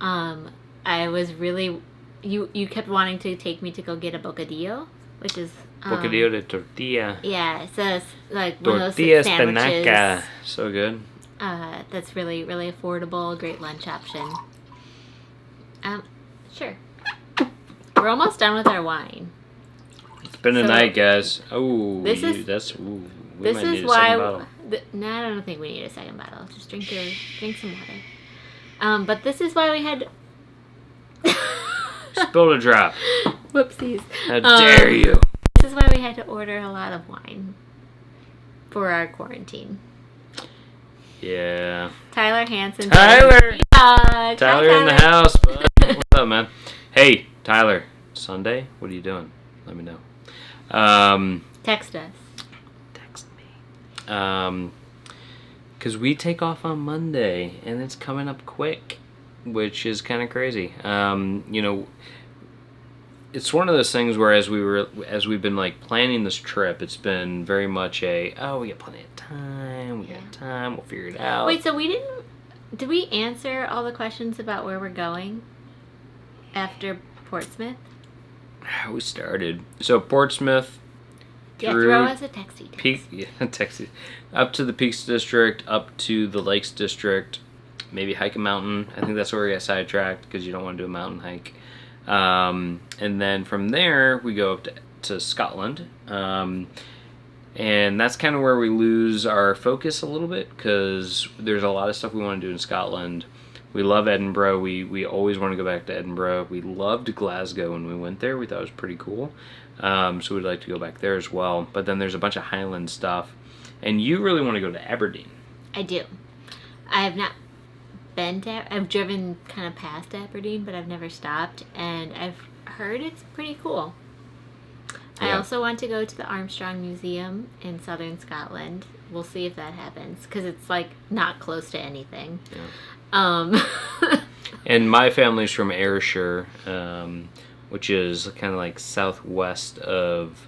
I was really you kept wanting to take me to go get a bocadillo, which is Bocadillo de tortilla. yeah, so it's like one of Tortilla those sandwiches. espinaca. So good. That's really, really affordable, great lunch option. Sure. We're almost done with our wine. It's been a night, guys. Oh, this is we this might is need a why. second bottle. No, I don't think we need a second bottle. Just drink some water. But this is why we had. Spilled a drop. Whoopsies. How dare you? This is why we had to order a lot of wine for our quarantine. Yeah. Tyler Hansen. Tyler! Hi, Tyler in the house, bud. What's up, man? Hey, Tyler. Sunday? What are you doing? Let me know. Text us. Text me. Because we take off on Monday, and it's coming up quick, which is kind of crazy. It's one of those things where as we've been like planning this trip, it's been very much we got plenty of time. We got time. We'll figure it out. Wait, so did we answer all the questions about where we're going after Portsmouth? We started. So Portsmouth. Yeah, throw us a texty text. Texas. Up to the Peaks District, up to the Lakes District, maybe hike a mountain. I think that's where we got sidetracked because you don't want to do a mountain hike. And then from there, we go up to Scotland. And that's kind of where we lose our focus a little bit because there's a lot of stuff we want to do in Scotland. We love Edinburgh. We always want to go back to Edinburgh. We loved Glasgow when we went there. We thought it was pretty cool. So we'd like to go back there as well. But then there's a bunch of Highland stuff. And you really want to go to Aberdeen. I do. I have not been to. I've driven kind of past Aberdeen, but I've never stopped. And I've heard it's pretty cool. I also want to go to the Armstrong Museum in southern Scotland. We'll see if that happens because it's like not close to anything. Yeah. And my family's from Ayrshire, which is kind of like southwest of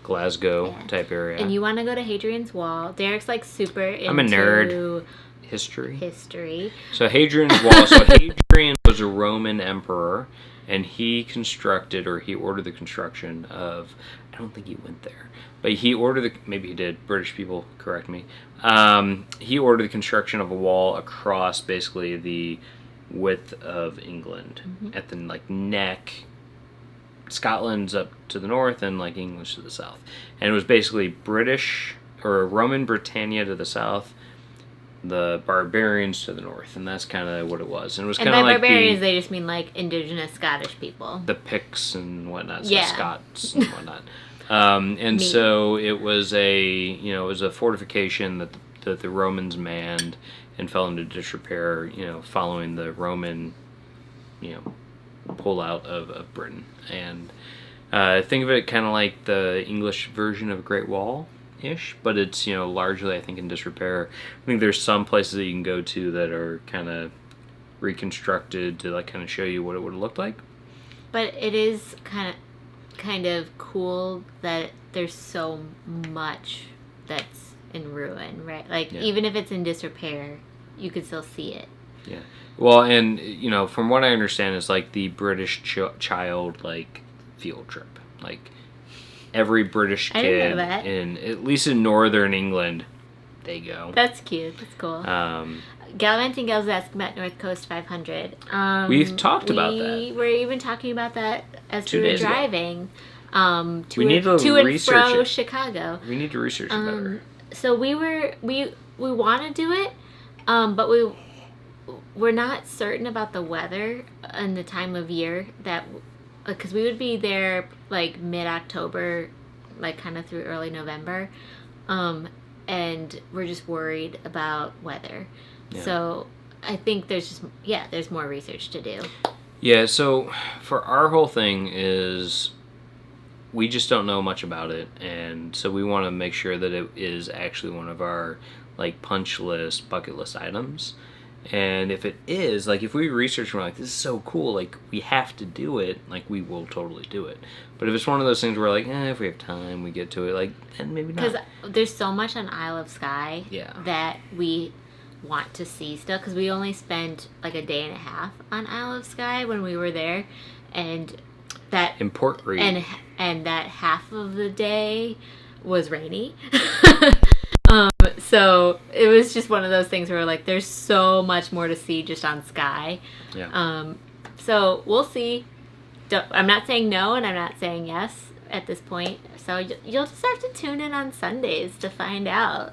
Glasgow type area. And you want to go to Hadrian's Wall. Derek's like super into I'm a nerd. History. So Hadrian's Wall. So Hadrian was a Roman emperor, and he ordered the construction of. I don't think he went there, but he ordered maybe he did. British people, correct me. He ordered the construction of a wall across basically the width of England at the neck. Scotland's up to the north and England's to the south, and it was basically British or Roman Britannia to the south, the barbarians to the north, and that's kind of what it was. And it was And kind by of like barbarians, they just mean like indigenous Scottish people. the Picts and whatnot, so Yeah. Scots and whatnot. And Me. so it was a fortification that the Romans manned and fell into disrepair, following the Roman, pull out of Britain. And think of it kind of like the English version of Great Wall ish, but it's largely, I think, in disrepair. I think there's some places that you can go to that are kind of reconstructed to like kind of show you what it would have looked like. But it is kind of cool that there's so much that's in ruin, right? Like even if it's in disrepair, you could still see it. Yeah. Well, and from what I understand, it's like the British child like field trip. Like every British I didn't kid know that. at least in northern England, they go. That's cute. That's cool. Gallivanting Gals asking about North Coast 500. We've talked about that. We were even talking about that as 2 we were days ago. driving. We need to to and research fro it. Chicago. We need to research it better. So we want to do it, but we're not certain about the weather and the time of year that, because we would be there like mid-October, like kind of through early November, and we're just worried about weather. Yeah. So I think there's more research to do. Yeah, so for our whole thing is we just don't know much about it, and so we want to make sure that it is actually one of our like punch list, bucket list items. And if it is, like if we research and we're like, this is so cool, like we have to do it, like we will totally do it. But if it's one of those things where we're like, if we have time, we get to it, like then maybe not. Because there's so much on Isle of Skye that we want to see still, because we only spent like a day and a half on Isle of Skye when we were there, and that in Port Reid, and that half of the day was rainy. So it was just one of those things where like there's so much more to see just on Skye. Yeah. So we'll see. I'm not saying no and I'm not saying yes at this point. So you'll just have to tune in on Sundays to find out.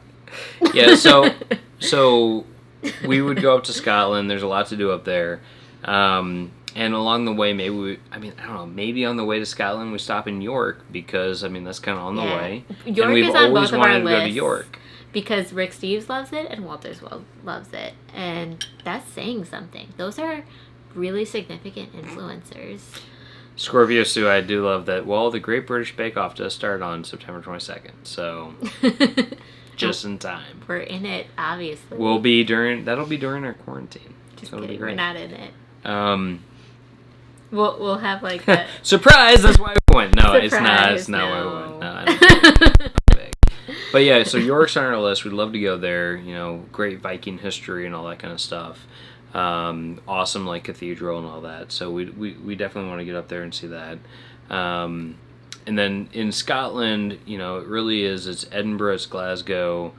Yeah, so we would go up to Scotland. There's a lot to do up there. And along the way, maybe on the way to Scotland we stop in York, because that's kind of on the way. York and we've is on always both of our wanted to go to lists York. because Rick Steves loves it and Walter's loves it, and that's saying something. Those are really significant influencers. Scorpio Sue, I do love that. Well, the Great British Bake Off does start on September 22nd, so just in time. We're in it, obviously. That'll be during our quarantine. Just That'll kidding, be great. we're not in it. We'll have like that. Surprise! That's why we went. No, it's not. It's not why we went. No, I don't But yeah, so York's on our list. We'd love to go there. Great Viking history and all that kind of stuff. Awesome, like cathedral and all that. So we definitely want to get up there and see that. And then in Scotland, it really is. It's Edinburgh, it's Glasgow.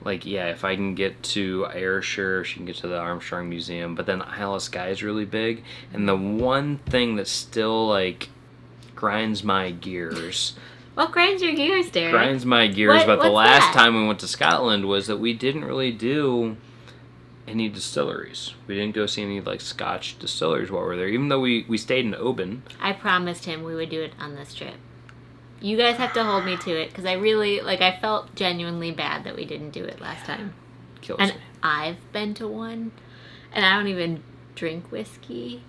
Like, if I can get to Ayrshire, she can get to the Armstrong Museum. But then Isle of Skye is really big. And the one thing that still, like, grinds my gears. What grinds your gears, Derek? Grinds my gears. But the last that? time we went to Scotland was that we didn't really do any distilleries. We didn't go see any, like, Scotch distilleries while we were there. Even though we stayed in Oban. I promised him we would do it on this trip. You guys have to hold me to it, because I really, I felt genuinely bad that we didn't do it last time. Kills and me. I've been to one, and I don't even drink whiskey,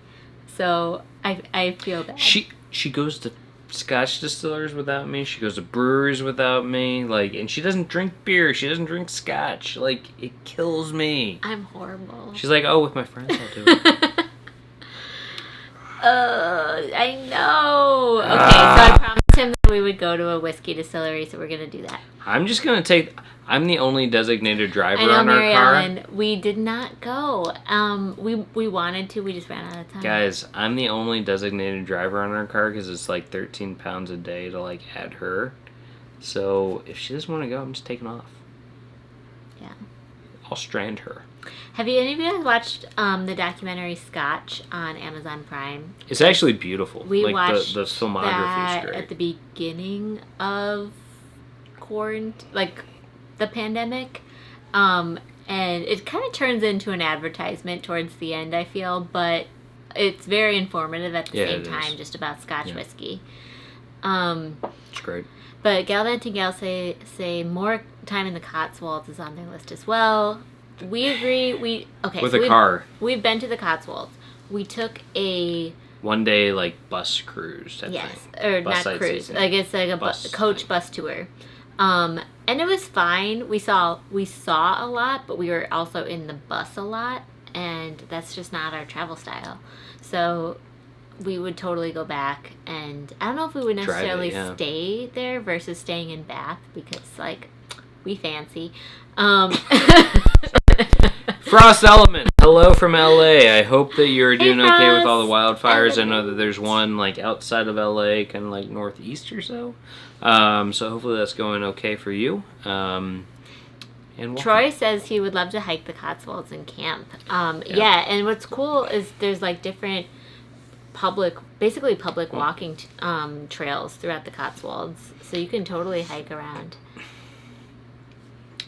so I feel bad. She goes to Scotch distillers without me. She goes to breweries without me. And she doesn't drink beer. She doesn't drink Scotch. It kills me. I'm horrible. She's like, with my friends I'll do it. I know. Okay, so I promised him that we would go to a whiskey distillery, so we're gonna do that. I'm the only designated driver I know, on our Mary car. Ellen, we did not go. We wanted to, we just ran out of time. Guys, I'm the only designated driver on our car because it's like 13 pounds a day to add her. So if she doesn't want to go, I'm just taking off. Yeah. I'll strand her. Have any of you guys watched the documentary Scotch on Amazon Prime? It's actually beautiful. We watched the filmography that is great. at the beginning of quarantine, the pandemic, and And it kind of turns into an advertisement towards the end, I feel, but it's very informative at the same time, just about Scotch whiskey. It's great. But Gallivanting Gals say more time in the Cotswolds is on their list as well. We agree. With a car. We've been to the Cotswolds. We took a 1 day like bus cruise type thing. Or bus not cruise. Season. Like it's like a coach bus tour. And it was fine. We saw a lot, but we were also in the bus a lot, and that's just not our travel style. So we would totally go back, and I don't know if we would necessarily stay there versus staying in Bath, because like we fancy. Frost Element, hello from LA. I hope that you're doing okay with all the wildfires. I know that there's one like outside of LA, kind of like northeast or so. So hopefully that's going okay for you. And Troy says he would love to hike the Cotswolds and camp. Yeah, and what's cool is there's like different public walking trails throughout the Cotswolds, so you can totally hike around.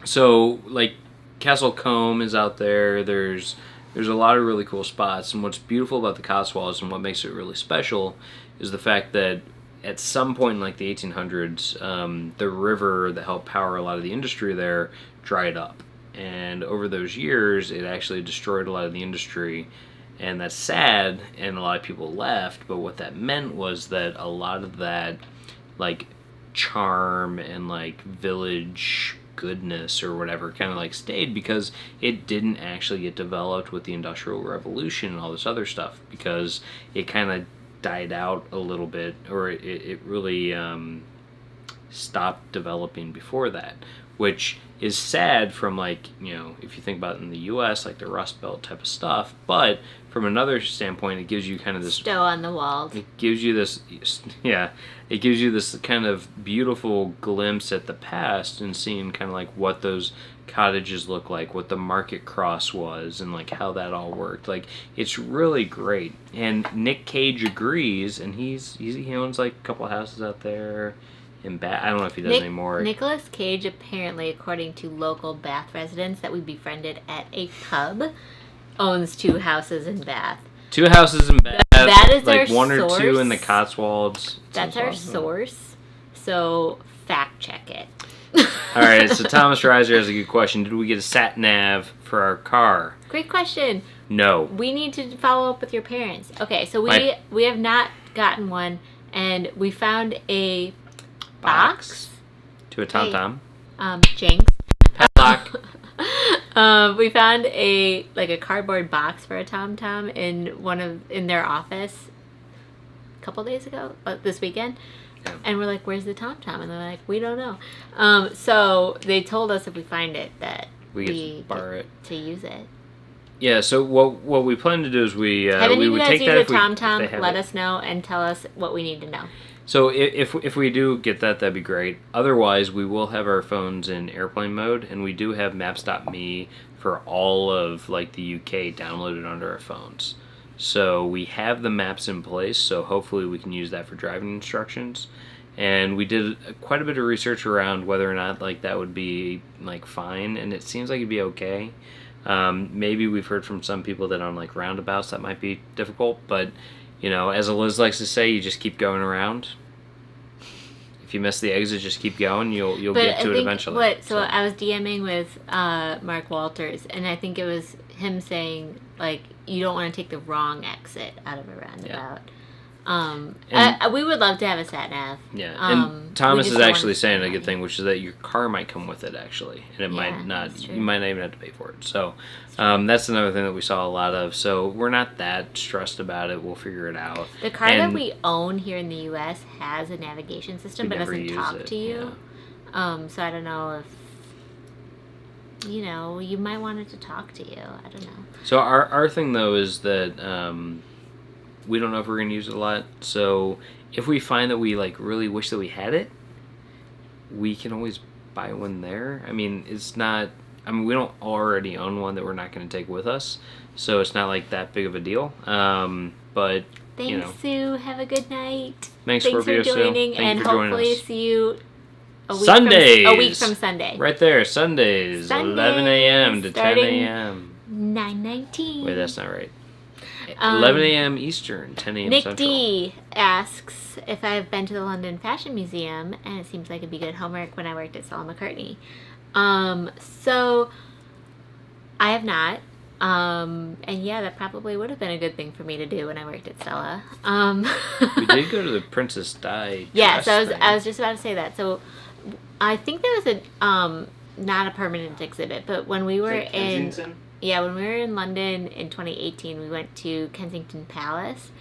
So like Castle Combe is out there. There's a lot of really cool spots, and what's beautiful about the Cotswolds and what makes it really special is the fact that at some point in like the 1800s, the river that helped power a lot of the industry there dried up, and over those years it actually destroyed a lot of the industry, and that's sad, and a lot of people left. But what that meant was that a lot of that like charm and like village goodness or whatever kind of like stayed, because it didn't actually get developed with the Industrial Revolution and all this other stuff, because it kind of died out a little bit, or it really stopped developing before that, which is sad from like, you know, if you think about it in the US, like the Rust Belt type of stuff. But from another standpoint, it gives you kind of this Stow on the Wald. It gives you this, it gives you this kind of beautiful glimpse at the past, and seeing kind of like what those cottages look like, what the market cross was, and like how that all worked. Like, it's really great. And Nick Cage agrees, and he owns like a couple houses out there in Bath. I don't know if he does anymore. Nicolas Cage, apparently, according to local Bath residents that we befriended at a pub, owns 2 houses in Bath. 2 houses in Bath. That is like our one source. or 2 in the Cotswolds. That's our source. So fact check it. All right. So Thomas Reiser has a good question. Did we get a sat nav for our car? Great question. No. We need to follow up with your parents. Okay, so we have not gotten one, and we found a box to a TomTom. Jinx. Padlock. We found a cardboard box for a TomTom in their office a couple days ago, this weekend. Yeah. And we're like, "Where's the TomTom?" And they're like, "We don't know." So they told us if we find it that we get borrow it to use it. Yeah. So what we plan to do is we would take that if TomTom. Let us know and tell us what we need to know. So if we do get that, that'd be great. Otherwise, we will have our phones in airplane mode, and we do have Maps.me for all of like the UK downloaded onto our phones. So we have the maps in place, so hopefully we can use that for driving instructions. And we did quite a bit of research around whether or not like that would be like fine, and it seems like it'd be okay. Maybe we've heard from some people that on like roundabouts that might be difficult, but you know, as Eliz likes to say, you just keep going around. If you miss the exit, just keep going. You'll get to it eventually. So I was DMing with Mark Walters, and I think it was him saying like you don't want to take the wrong exit out of a roundabout. We would love to have a sat nav. Yeah, and Thomas is actually saying a good thing, which is that your car might come with it actually, and it might not. You might not even have to pay for it. So that's another thing that we saw a lot of. So we're not that stressed about it. We'll figure it out. The car that we own here in the U.S. has a navigation system, but doesn't talk to you. Yeah. So I don't know if you might want it to talk to you. I don't know. So our thing though is that. We don't know if we're going to use it a lot, so if we find that we like really wish that we had it, we can always buy one there. I mean, we don't already own one that we're not going to take with us, so it's not like that big of a deal. But thanks, Sue. Have a good night. Thanks for joining, and hopefully see you Sundays. A week from Sunday. Right there, Sundays, 11 a.m. to 10 a.m. 9:19. Wait, that's not right. 11 a.m. Eastern, 10 a.m. Nick Central. D asks if I've been to the London Fashion Museum, and it seems like it'd be good homework when I worked at Stella McCartney. So I have not. And yeah, that probably would have been a good thing for me to do when I worked at Stella. We did go to the Princess Di. Yeah, so thing. I was just about to say that. So I think there was a not a permanent exhibit, but when we were in when we were in London in 2018, we went to Kensington Palace,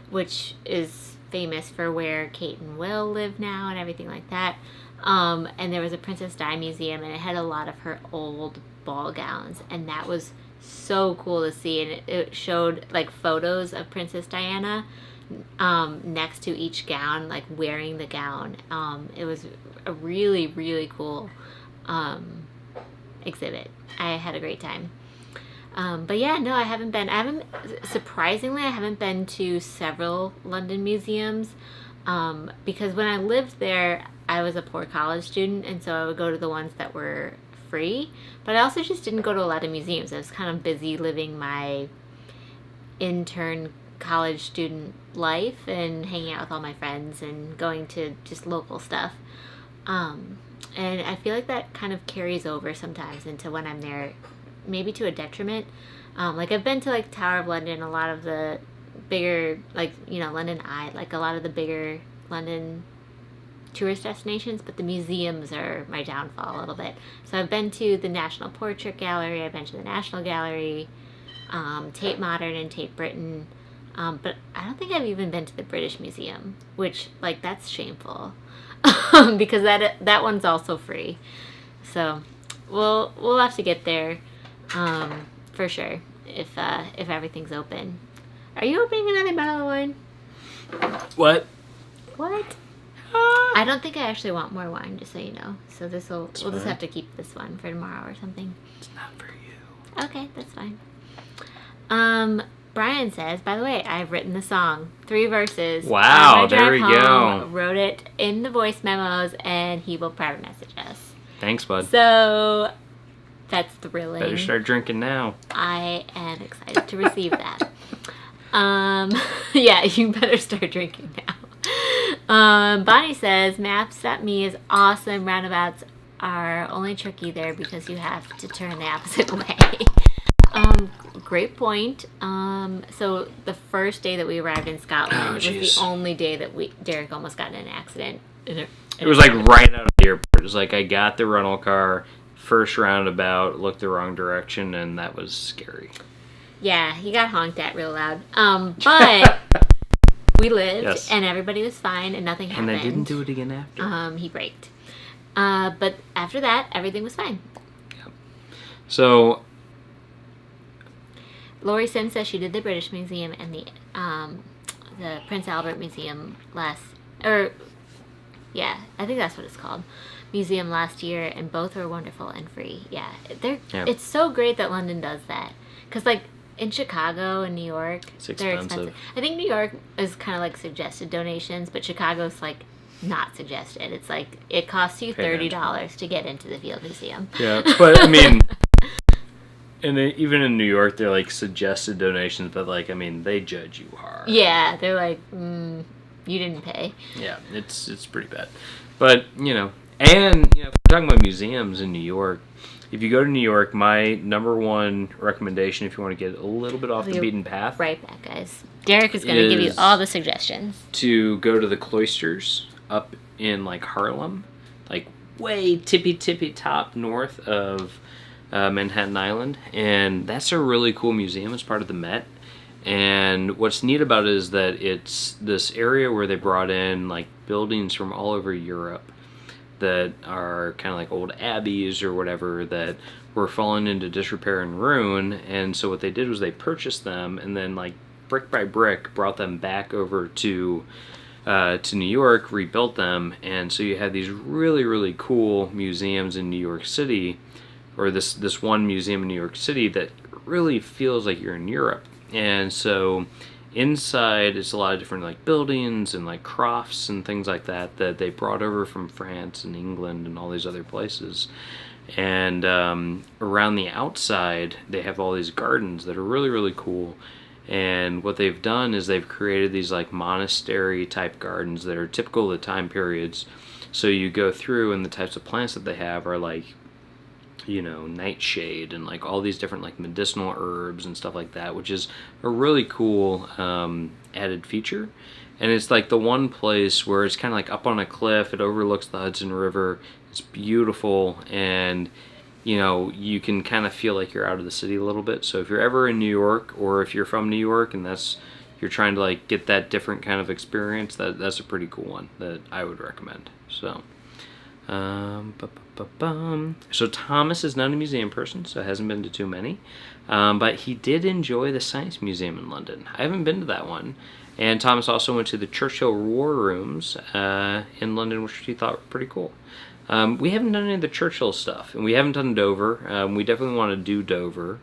which is famous for where Kate and Will live now and everything like that. And there was a Princess Di museum, and it had a lot of her old ball gowns, and that was so cool to see. And it showed like photos of Princess Diana next to each gown, like wearing the gown. It was a really, really cool exhibit. I had a great time. But yeah, no, I haven't been. Surprisingly, I haven't been to several London museums because when I lived there, I was a poor college student, and so I would go to the ones that were free. But I also just didn't go to a lot of museums. I was kind of busy living my intern college student life and hanging out with all my friends and going to just local stuff. And I feel like that kind of carries over sometimes into when I'm there, maybe to a detriment. Like I've been to like Tower of London, a lot of the bigger, like, you know, London Eye, like a lot of the bigger London tourist destinations, but the museums are my downfall a little bit. So I've been to the National Portrait Gallery, I've been to the National Gallery, Tate Modern and Tate Britain, but I don't think I've even been to the British Museum, which, like, that's shameful because that one's also free. So we'll have to get there for sure if everything's open. Are you opening another bottle of wine? What? I don't think I actually want more wine, just so you know. So we'll just have to keep this one for tomorrow or something. It's not for you. Okay, that's fine. Brian says, by the way, I've written the song, 3 verses. Wow, there we go. Wrote it in the voice memos, and he will private message us. Thanks, bud. So that's thrilling. Better start drinking now. I am excited to receive that. Yeah, you better start drinking now. Bonnie says, Maps.me is awesome. Roundabouts are only tricky there because you have to turn the opposite way. Great point. So the first day that we arrived in Scotland was the only day that Derek almost got in an accident. It was like right out of the airport. It was like I got the rental car, first roundabout, looked the wrong direction, and that was scary. Yeah, he got honked at real loud. But we lived, yes. And everybody was fine, and nothing happened. And I didn't do it again after. He braked. But after that, everything was fine. Yep. So Lori Sims says she did the British Museum and the Prince Albert Museum I think that's what it's called, museum last year, and both were wonderful and free. Yeah, it's so great that London does that, because like in Chicago and New York, they're expensive. I think New York is kind of like suggested donations, but Chicago's like not suggested. It's like it costs you $30 to get into the Field Museum. Yeah, but I mean, and even in New York, they're like suggested donations, but like, I mean, they judge you hard. Yeah, they're like, you didn't pay. Yeah, it's pretty bad. But, and, if we're talking about museums in New York, if you go to New York, my number one recommendation, if you want to get a little bit off the beaten path. Right back, guys. Derek is going to give you all the suggestions. To go to the cloisters up in, like, Harlem, like, way tippy top north of Manhattan Island. And that's a really cool museum. It's part of the Met. And what's neat about it is that it's this area where they brought in like buildings from all over Europe that are kind of like old abbeys or whatever that were falling into disrepair and ruin. And so what they did was they purchased them and then like brick by brick brought them back over to New York, rebuilt them. And so you have these really, really cool museums in New York City, or this one museum in New York City that really feels like you're in Europe. And so inside it's a lot of different like buildings and like crofts and things like that they brought over from France and England and all these other places. And around the outside they have all these gardens that are really, really cool. And what they've done is they've created these like monastery type gardens that are typical of the time periods. So you go through, and the types of plants that they have are like, nightshade and like all these different like medicinal herbs and stuff like that, which is a really cool added feature. And it's like the one place where it's kind of like up on a cliff. It overlooks the Hudson River. It's beautiful, and you can kind of feel like you're out of the city a little bit. So if you're ever in New York, or if you're from New York and you're trying to like get that different kind of experience, that's a pretty cool one that I would recommend. So so Thomas is not a museum person, so hasn't been to too many, but he did enjoy the Science Museum in London. I haven't been to that one. And Thomas also went to the Churchill War Rooms in London, which he thought were pretty cool. We haven't done any of the Churchill stuff, and we haven't done Dover. We definitely want to do Dover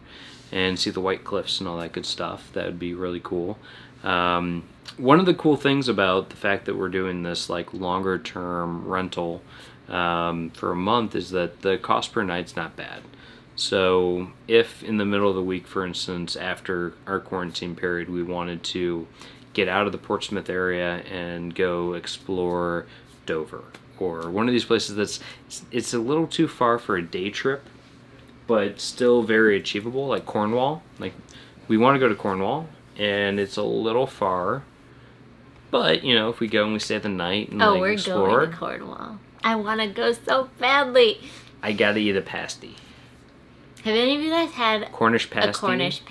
and see the White Cliffs and all that good stuff. That would be really cool. One of the cool things about the fact that we're doing this like longer term rental for a month is that the cost per night's not bad. So if in the middle of the week, for instance, after our quarantine period, we wanted to get out of the Portsmouth area and go explore Dover, or one of these places it's a little too far for a day trip, but still very achievable, like Cornwall. Like, we want to go to Cornwall, and it's a little far, but if we go and we stay the night and we're explore. going to Cornwall. I want to go so badly. I gotta eat a pasty. Have any of you guys had Cornish pasty? A Cornish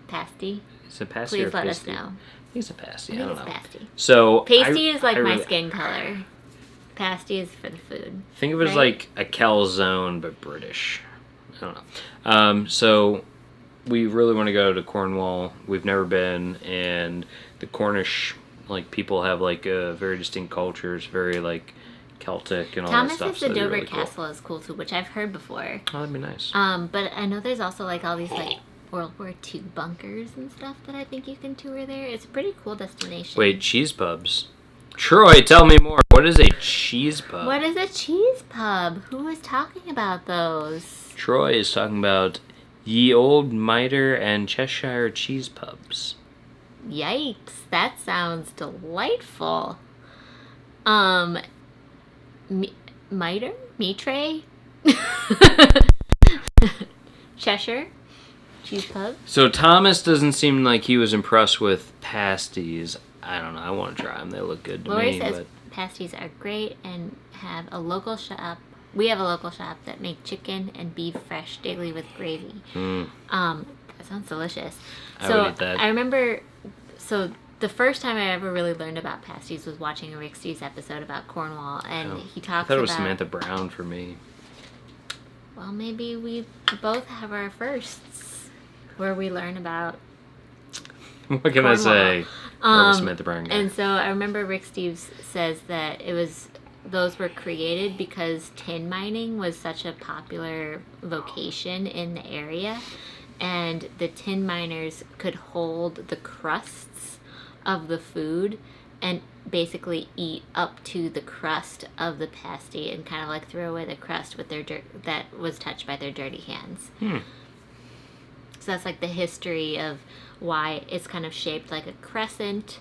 pasty? Is it pasty? Please or let pasty? us know. I think it's a pasty. I don't think know. it's pasty. So pasty is like my skin color. Pasty is for the food. Think of it as like a calzone, but British. I don't know. So we really want to go to Cornwall. We've never been, and the Cornish people have like a very distinct culture. It's very like Celtic and all that stuff. Thomas says the Dover Castle is cool too, which I've heard before. Oh, that'd be nice. But I know there's also like all these like World War II bunkers and stuff that I think you can tour there. It's a pretty cool destination. Wait, cheese pubs. Troy, tell me more. What is a cheese pub? What is a cheese pub? Who was talking about those? Troy is talking about ye old Mitre and Cheshire cheese pubs. Yikes, that sounds delightful. Mitre? Cheshire? Cheese pub? So Thomas doesn't seem like he was impressed with pasties. I don't know. I want to try them. They look good to Lori me. says pasties are great and have a local shop. We have a local shop that make chicken and beef fresh daily with gravy. That sounds delicious. I would eat that. I remember, the first time I ever really learned about pasties was watching a Rick Steves episode about Cornwall, and he talks about... I thought it was Samantha Brown for me. Well, maybe we both have our firsts where we learn about What can Cornwall. I say? Samantha Brown guy. And so I remember Rick Steves says that those were created because tin mining was such a popular vocation in the area, and the tin miners could hold the crusts of the food and basically eat up to the crust of the pasty and kind of like throw away the crust with their dirt that was touched by their dirty hands. So that's like the history of why it's kind of shaped like a crescent,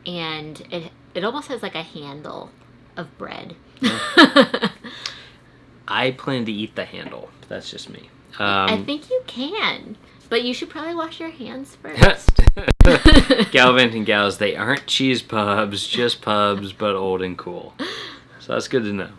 and it almost has like a handle of bread. I plan to eat the handle. That's just me. I think you can, but you should probably wash your hands first. Gallivanting Gals, they aren't cheese pubs, just pubs, but old and cool. So that's good to know.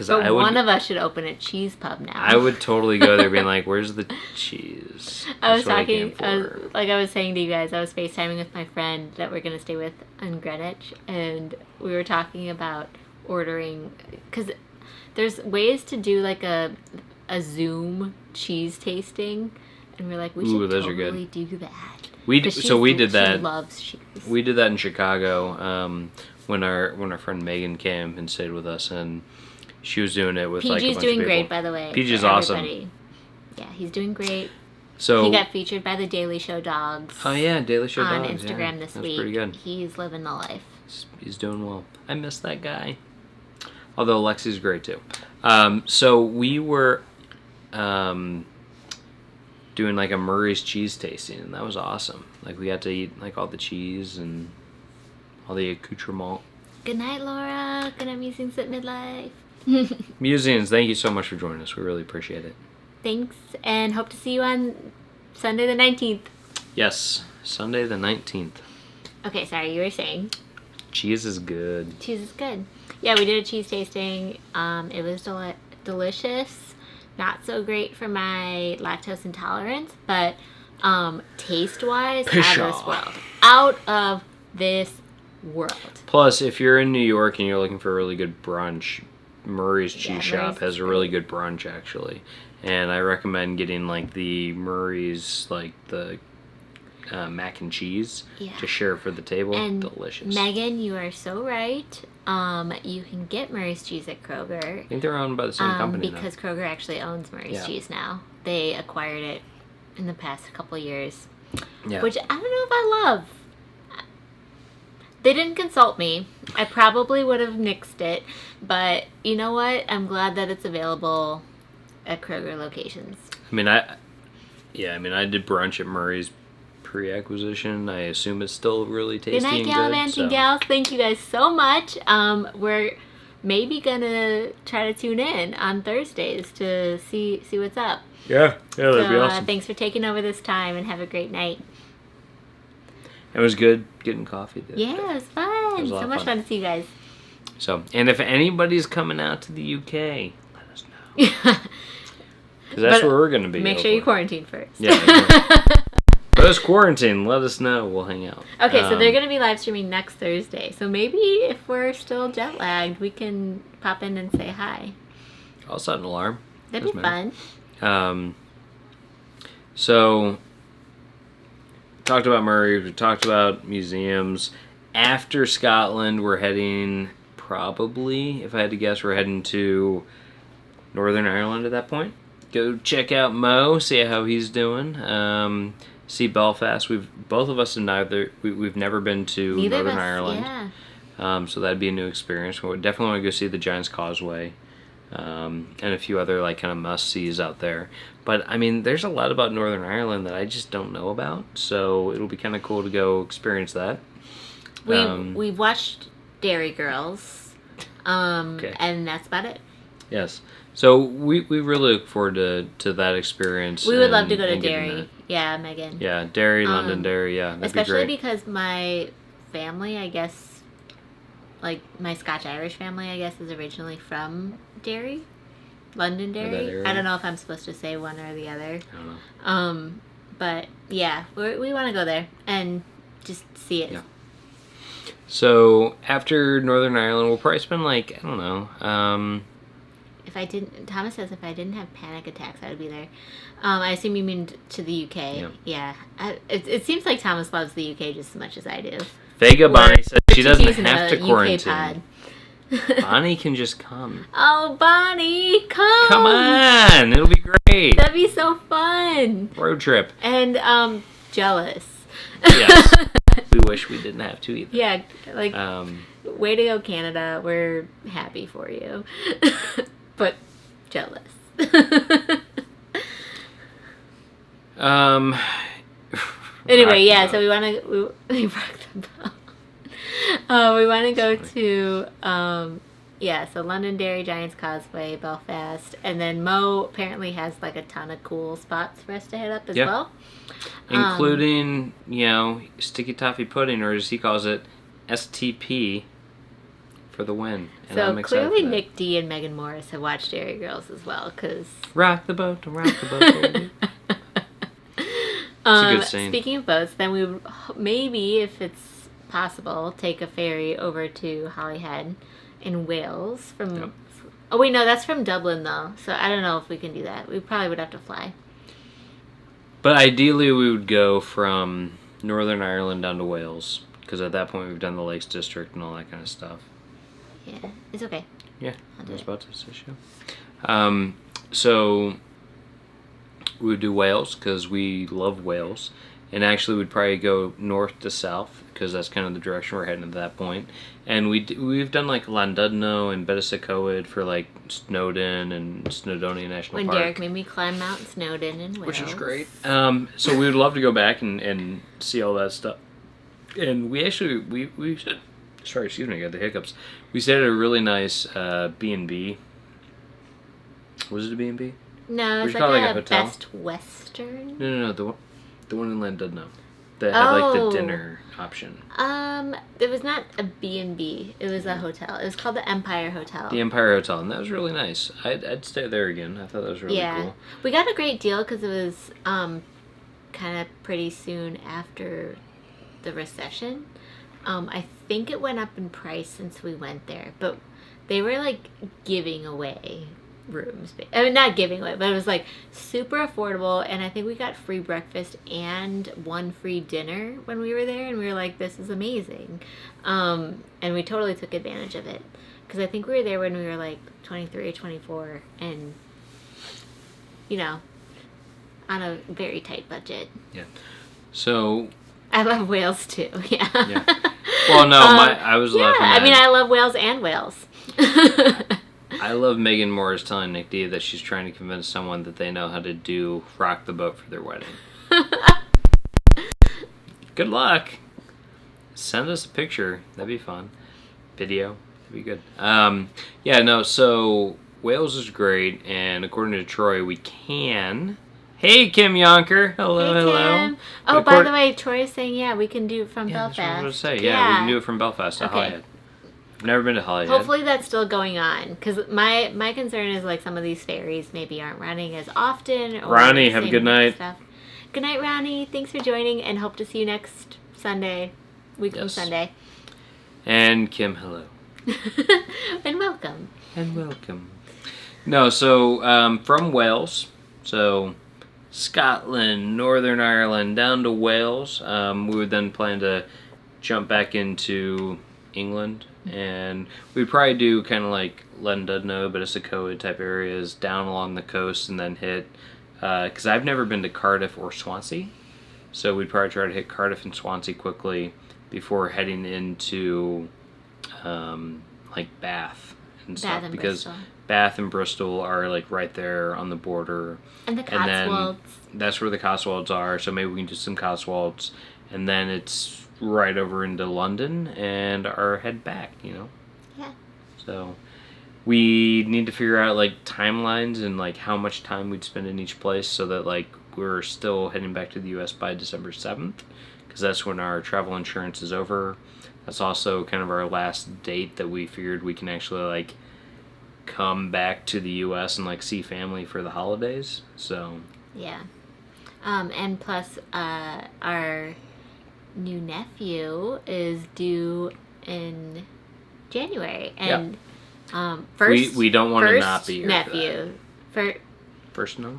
But one of us should open a cheese pub now. I would totally go there being like, where's the cheese? I was saying to you guys, I was FaceTiming with my friend that we're going to stay with in Greenwich, and we were talking about ordering, because there's ways to do like a Zoom cheese tasting, and we're like, we should totally do that. We did that. She loves cheese. We did that in Chicago when our friend Megan came and stayed with us, and she was doing it with like a bunch of people. PG's doing great, by the way. PG's awesome. Yeah, he's doing great. So he got featured by the Daily Show Dogs. Oh yeah, Daily Show on Dogs, Instagram yeah. this That's week. pretty good. He's living the life. He's doing well. I miss that guy. Although Lexi's great too. So we were doing like a Murray's cheese tasting, and that was awesome. Like we got to eat like all the cheese and all the accoutrement. Good night, Laura. Good night, Musings at Midlife. Musings, thank you so much for joining us. We really appreciate it. Thanks, and hope to see you on Sunday the 19th. Yes, Sunday the 19th. Okay, sorry, you were saying. Cheese is good. Cheese is good. Yeah, we did a cheese tasting. It was delicious. Not so great for my lactose intolerance, but taste-wise, out of this world. Out of this world. Plus, if you're in New York and you're looking for a really good brunch, Murray's Cheese Shop has a really good brunch, actually. And I recommend getting, like, the Murray's, like, the mac and cheese to share for the table. And delicious. Megan, you are so right. You can get Murray's cheese at Kroger. I think they're owned by the same company because Kroger actually owns Murray's cheese now. They acquired it in the past couple years. Yeah. Which I don't know if I love. They didn't consult me. I probably would have nixed it. But you know what? I'm glad that it's available at Kroger locations. I mean, I did brunch at Murray's pre-acquisition. I assume it's still really tasty good night, and Gallivants good. and gals. Thank you guys so much. We're maybe gonna try to tune in on Thursdays to see what's up. Yeah, that'd be awesome. Thanks for taking over this time, and have a great night. It was good getting coffee. Yeah, it was fun. It was So much fun to see you guys. So, and if anybody's coming out to the UK, let us know. Because that's where we're going to be. Make sure you quarantine first. Yeah. Post quarantine, let us know. We'll hang out. Okay, so they're going to be live streaming next Thursday. So maybe if we're still jet lagged, we can pop in and say hi. I'll set an alarm. That'd be fun. So, talked about Murray. We talked about museums. After Scotland, we're heading, probably, if I had to guess, we're heading to Northern Ireland at that point. Go check out Mo, see how he's doing. See Belfast. Both of us we've never been to Northern Ireland. Yeah. So that'd be a new experience. We definitely want to go see the Giant's Causeway. And a few other like kind of must-sees out there. But I mean, there's a lot about Northern Ireland that I just don't know about, so it'll be kind of cool to go experience that. We've watched Dairy Girls, and that's about it. Yes, so we really look forward to that experience. We would love to go to Derry. Yeah, Megan. Yeah, Derry, London, Derry. Yeah, that'd especially be great. Because my family, I guess, like my Scotch-Irish family, I guess, is originally from Derry, Londonderry. I don't know if I'm supposed to say one or the other. I don't know. But yeah, we want to go there and just see it. Yeah. So after Northern Ireland, we'll probably spend like, I don't know. Thomas says if I didn't have panic attacks, I would be there. I assume you mean to the UK. Yeah. It seems like Thomas loves the UK just as much as I do. Vega Bonnie says she doesn't have to quarantine. Pod. Bonnie can just come. Oh, Bonnie, come! Come on! It'll be great. That'd be so fun. Road trip. And jealous. Yes. We wish we didn't have to either. Yeah, like way to go, Canada. We're happy for you, but jealous. Anyway, yeah. So we want to. We rock the bell. We want to go to, so Londonderry, Giant's Causeway, Belfast, and then Mo apparently has like a ton of cool spots for us to hit up as well. Including, Sticky Toffee Pudding, or as he calls it, STP, for the win. And so I'm excited clearly for that. Nick D and Megan Morris have watched Dairy Girls as well, because... Rock the boat, baby. It's a good scene. Speaking of boats, then we would maybe, if it's possible, take a ferry over to Holyhead in Wales from oh wait, no, that's from Dublin though, so I don't know if we can do that. We probably would have to fly, but ideally we would go from Northern Ireland down to Wales, because at that point we've done the Lakes District and all that kind of stuff. Yeah, it's okay. Yeah, I was about to say show. So we would do Wales because we love Wales. And actually, we'd probably go north to south because that's kind of the direction we're heading at that point. And we've done like Llandudno and Betws for like Snowdon and Snowdonia National When Park. Derek made me climb Mount Snowdon in Wales. Which is great. So we would love to go back and see all that stuff. And we actually, we sorry, excuse me, I got the hiccups. We stayed at a really nice B&B. Was it a B&B? No, it's call it like like a a hotel? Best Western. No, the one in Llandudno. That had like the dinner option. It was not a B&B. It was a hotel. It was called the Empire Hotel. The Empire Hotel, and that was really nice. I'd stay there again. I thought that was really cool. We got a great deal because it was kind of pretty soon after the recession. I think it went up in price since we went there, but they were like giving away rooms. I mean, not giving away, but it was like super affordable, and I think we got free breakfast and one free dinner when we were there, and we were like, this is amazing. And we totally took advantage of it because I think we were there when we were like 23 or 24 and, you know, on a very tight budget. Yeah. So I love Wales too. Yeah. Well, no, I was laughing at. I mean, I love Wales and Wales. I love Megan Morris telling Nick D that she's trying to convince someone that they know how to do rock the boat for their wedding. Good luck. Send us a picture. That'd be fun. Video. That'd be good. So Wales is great, and according to Troy, we can. Hey, Kim Yonker. Hello, Hey, hello. Kim. Oh, by the way, Troy is saying, we can do it from Belfast. That's what I was going to say. Yeah, we can do it from Belfast to Holyhead. I've never been to Holyhead. Hopefully that's still going on, because my concern is like some of these ferries maybe aren't running as often. Or Ronnie, have a good night. Stuff. Good night, Ronnie. Thanks for joining, and hope to see you next Sunday, week from Sunday. And Kim, hello. And welcome. And welcome. No, so from Wales, so Scotland, Northern Ireland, down to Wales. We would then plan to jump back into England, and we'd probably do kind of like Llandudno, Betws type areas down along the coast, and then hit, because I've never been to Cardiff or Swansea, so we'd probably try to hit Cardiff and Swansea quickly before heading into like Bath and stuff, because Bristol. Bath and Bristol are like right there on the border. And the Cotswolds. And then that's where the Cotswolds are, so maybe we can do some Cotswolds, and then it's right over into London and our head back, Yeah. So we need to figure out like timelines and like how much time we'd spend in each place so that like we're still heading back to the US by December 7th, because that's when our travel insurance is over. That's also kind of our last date that we figured we can actually like come back to the US and like see family for the holidays. So yeah. And plus our new nephew is due in January, and first we don't want to not be here nephew. First no.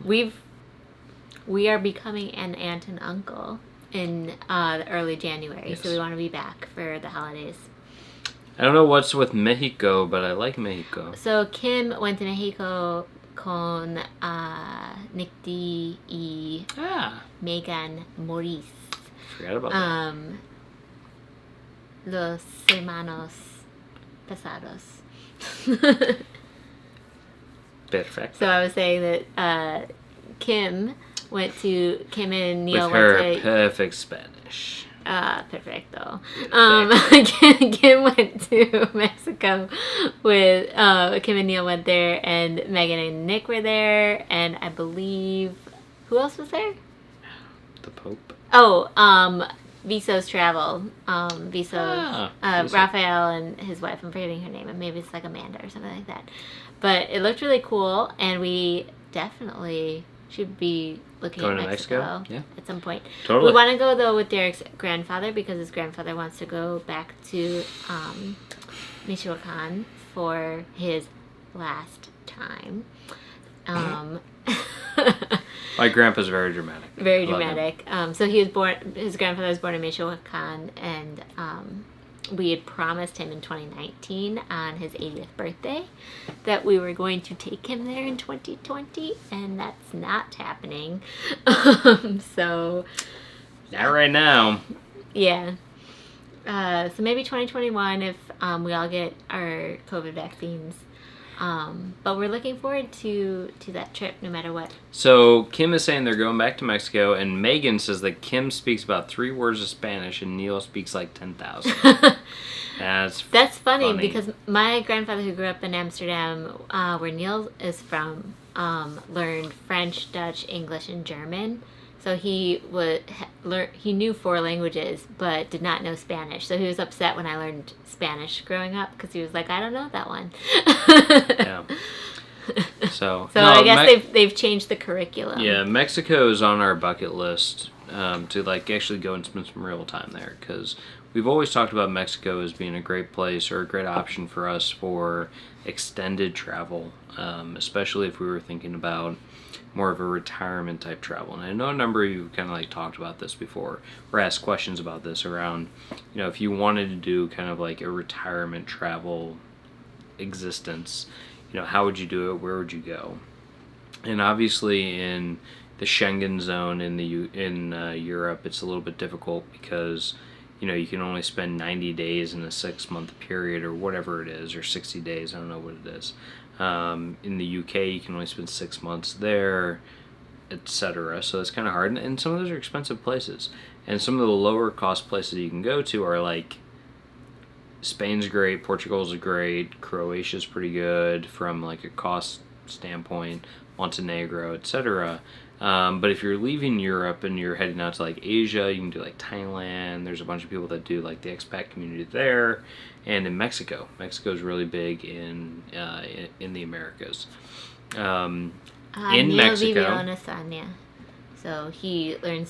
We are becoming an aunt and uncle in early January, so we want to be back for the holidays. I don't know what's with Mexico, but I like Mexico. So Kim went to Mexico con Nick D y Megan Maurice. Forgot about that. Los hermanos pesados. Perfect. So I was saying that Kim and Neil with her went to perfect Spanish. Perfecto. Kim went to Mexico with Kim and Neil went there, and Megan and Nick were there, and I believe who else was there? The Pope. Oh, Viso's Travel. Viso, Viso. Raphael and his wife. I'm forgetting her name, and maybe it's like Amanda or something like that. But it looked really cool, and we definitely should be looking Going at to Mexico? Yeah. at some point. Totally. We want to go though with Derek's grandfather, because his grandfather wants to go back to Michoacan for his last time. My grandpa's very dramatic. Very dramatic. So he was born. His grandfather was born in Michoacan, and we had promised him in 2019 on his 80th birthday that we were going to take him there in 2020, and that's not happening. So Not right now. yeah. So maybe 2021 if we all get our COVID vaccines. But we're looking forward to that trip no matter what. So Kim is saying they're going back to Mexico, and Megan says that Kim speaks about 3 words of Spanish and Neil speaks like 10,000. That's funny because my grandfather, who grew up in Amsterdam, where Neil is from, learned French, Dutch, English, and German. So he knew 4 languages, but did not know Spanish. So he was upset when I learned Spanish growing up because he was like, I don't know that one. Yeah. So I guess they've changed the curriculum. Yeah, Mexico is on our bucket list to like actually go and spend some real time there, because we've always talked about Mexico as being a great place or a great option for us for extended travel, especially if we were thinking about more of a retirement type travel. And I know a number of you kind of like talked about this before or asked questions about this around, if you wanted to do kind of like a retirement travel existence, how would you do it? Where would you go? And obviously in the Schengen zone in Europe, it's a little bit difficult because you can only spend 90 days in a 6-month period or whatever it is, or 60 days. I don't know what it is. In the UK, you can only spend 6 months there, etc. So that's kind of hard. And some of those are expensive places. And some of the lower cost places you can go to are like Spain's great, Portugal's great, Croatia's pretty good from like a cost standpoint, Montenegro, etc. But if you're leaving Europe and you're heading out to like Asia, you can do like Thailand. There's a bunch of people that do like the expat community there, and in Mexico. Mexico's really big in the Americas. In Mexico, Lasagna. So he learned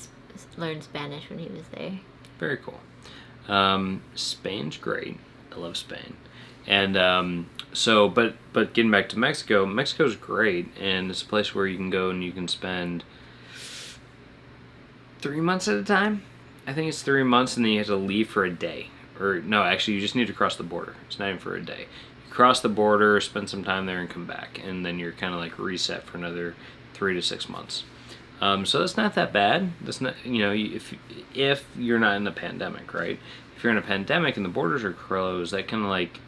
Spanish when he was there. Very cool. Spain's great. I love Spain. And but getting back to Mexico, Mexico's great, and it's a place where you can go and you can spend 3 months at a time. I think it's 3 months, and then you have to leave for a day. Or no, actually, you just need to cross the border. It's not even for a day. You cross the border, spend some time there, and come back, and then you're kind of like reset for another 3 to 6 months. So that's not that bad. That's not, if you're not in a pandemic, right? If you're in a pandemic and the borders are closed, that kind of like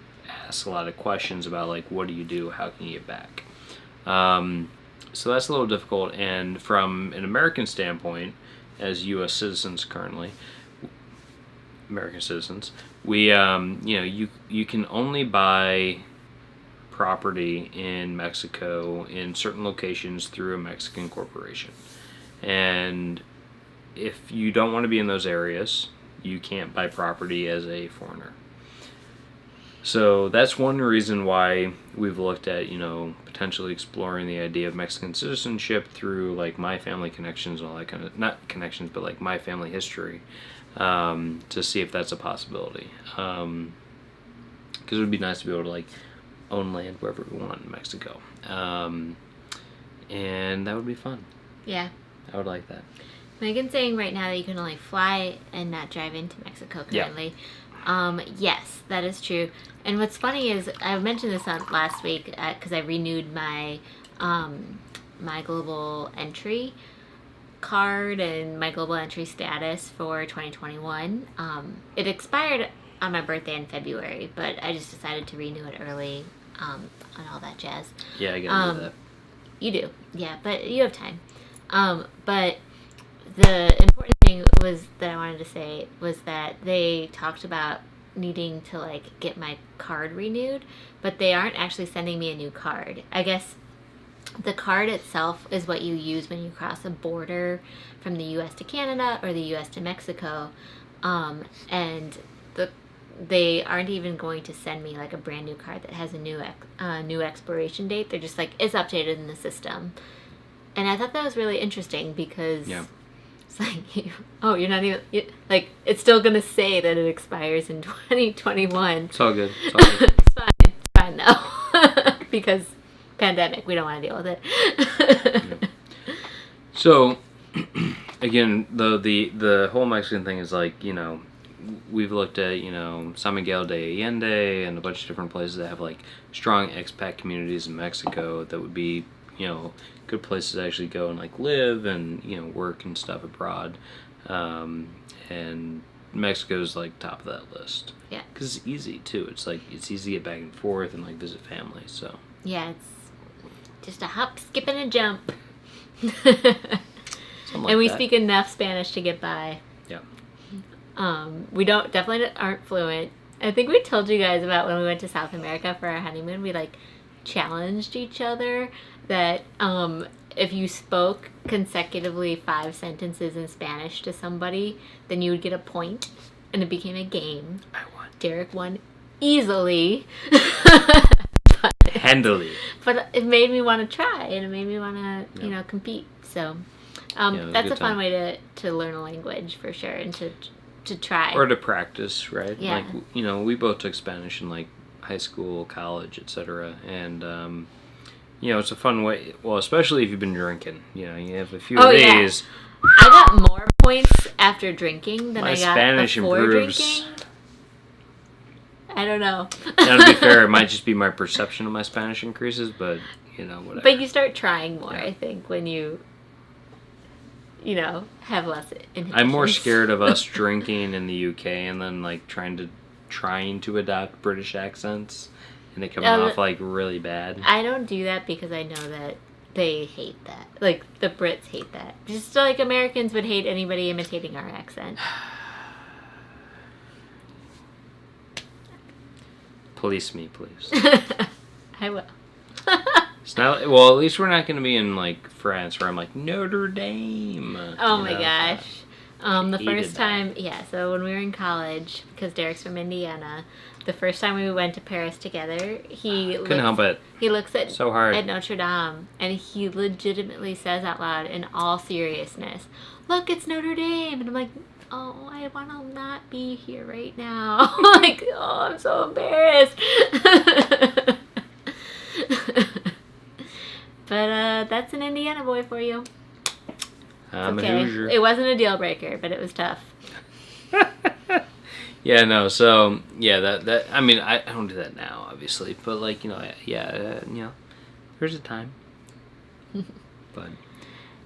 ask a lot of questions about like, what do you do? How can you get back? So that's a little difficult. And from an American standpoint, as U.S. citizens currently, American citizens, we you can only buy property in Mexico in certain locations through a Mexican corporation. And if you don't want to be in those areas, you can't buy property as a foreigner. So that's one reason why we've looked at, potentially exploring the idea of Mexican citizenship through like my family connections and all that kind of, not connections, but like my family history, to see if that's a possibility. Because it would be nice to be able to like own land wherever we want in Mexico. And that would be fun. Yeah. I would like that. Megan's saying right now that you can only fly and not drive into Mexico currently. Yeah. Yes, that is true. And what's funny is I mentioned this last week because I renewed my my global entry card and my global entry status for 2021. It expired on my birthday in February, but I just decided to renew it early and all that jazz. Yeah, I gotta do that. You do, yeah, but you have time. But the important thing that I wanted to say was that they talked about needing to like get my card renewed, but they aren't actually sending me a new card. I guess the card itself is what you use when you cross a border from the U.S. to Canada or the U.S. to Mexico, and they aren't even going to send me like a brand new card that has a new expiration date. They're just like, it's updated in the system. And I thought that was really interesting because it's like, you're not even, like, it's still going to say that it expires in 2021. It's all good. It's fine though. Because pandemic, we don't want to deal with it. Yeah. So, again, the whole Mexican thing is like, we've looked at, San Miguel de Allende and a bunch of different places that have like strong expat communities in Mexico that would be, good places to actually go and like live and, work and stuff abroad. And Mexico's like top of that list. Yeah. Because it's easy too. It's like, it's easy to get back and forth and like visit family, so. Yeah, it's just a hop, skip, and a jump. And we speak enough Spanish to get by. Yeah. We definitely aren't fluent. I think we told you guys about when we went to South America for our honeymoon. We like challenged each other that if you spoke consecutively 5 sentences in Spanish to somebody, then you would get a point, and it became a game. I won. Derek won easily. Handily. But it made me want to try, and it made me want to, compete. So that's a fun way to learn a language for sure, and to try. Or to practice, right? Yeah. Like, we both took Spanish in like high school, college, etc. And it's a fun way. Well, especially if you've been drinking. You have a few of these. Yeah. I got more points after drinking than I got Spanish before improves. Drinking. I don't know. Now, to be fair, it might just be my perception of my Spanish increases, but, whatever. But you start trying more, I think, when you, have less inhibitions. I'm more scared of us drinking in the UK and then, like, trying to adopt British accents and it coming off, like, really bad. I don't do that because I know that they hate that. Like, the Brits hate that. Just like Americans would hate anybody imitating our accent. Police me, please. I will. It's not, well, at least we're not going to be in, like, France where I'm like, Notre Dame. Oh my gosh. The first time, so when we were in college, because Derek's from Indiana, the first time we went to Paris together, he looks at so hard at Notre Dame, and he legitimately says out loud, in all seriousness, "Look, it's Notre Dame," and I'm like, oh, I want to not be here right now. Like, oh, I'm so embarrassed. But that's an Indiana boy for you. I'm okay. a Hoosier. It wasn't a deal breaker, but it was tough. Yeah, no, so, yeah, that I mean, I don't do that now, obviously, but, like, there's a time. But...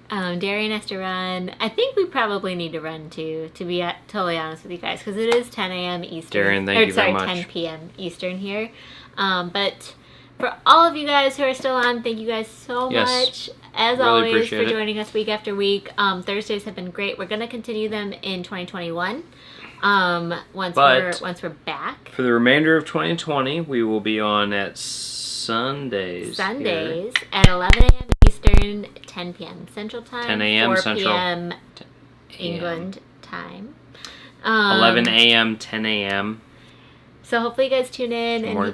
Darian has to run. I think we probably need to run too, to be totally honest with you guys, because it is 10 a.m. Eastern. Darian, thank you very much. 10 p.m. Eastern here. But for all of you guys who are still on, thank you guys so much, as really always, for joining us week after week. Thursdays have been great. We're going to continue them in 2021. Once we're back. For the remainder of 2020, we will be on at Sundays at 11 a.m. Eastern, 10 p.m. Central Time, 10 a.m. 4 Central, p.m. England Time. 11 a.m., 10 a.m. So hopefully you guys tune in, and we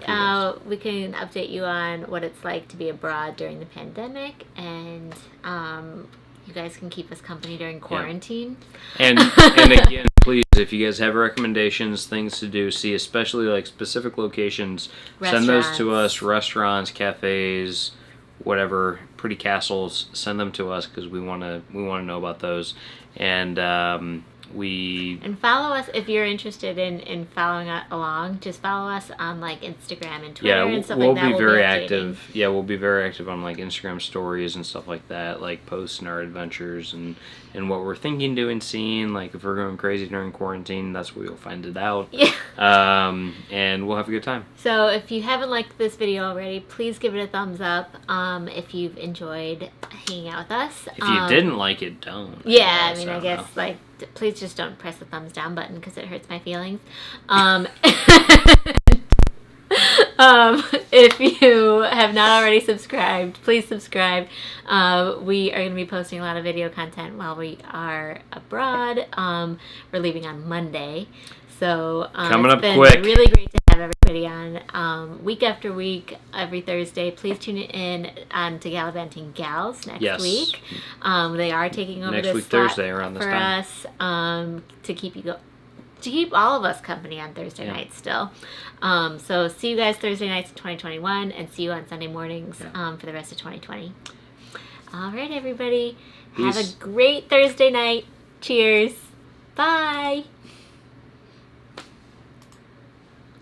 can update you on what it's like to be abroad during the pandemic, and you guys can keep us company during quarantine. And again, please, if you guys have recommendations, things to do, see especially like specific locations, send those to us. Restaurants, cafes, whatever, pretty castles, send them to us because we want to know about those. And follow us if you're interested in following along. Just follow us on like Instagram and Twitter and stuff like that. We'll be very active. Yeah, we'll be very active on like Instagram stories and stuff like that, like posting our adventures and what we're thinking, doing, seeing. Like if we're going crazy during quarantine, that's where you'll find it out. Yeah. And we'll have a good time. So if you haven't liked this video already, please give it a thumbs up. If you've enjoyed hanging out with us. If you didn't like it, don't. Yeah, I guess like please just don't press the thumbs down button because it hurts my feelings. If you have not already subscribed, please subscribe. We are going to be posting a lot of video content while we are abroad. We're leaving on Monday. So coming up quick. It's been really great to have everybody on week after week, every Thursday. Please tune in on to Gallivanting Gals next week. They are taking over next this week slot Thursday around this for time. us to keep all of us company on Thursday nights still. So see you guys Thursday nights in 2021, and see you on Sunday mornings for the rest of 2020. All right, everybody. Peace. Have a great Thursday night. Cheers. Bye.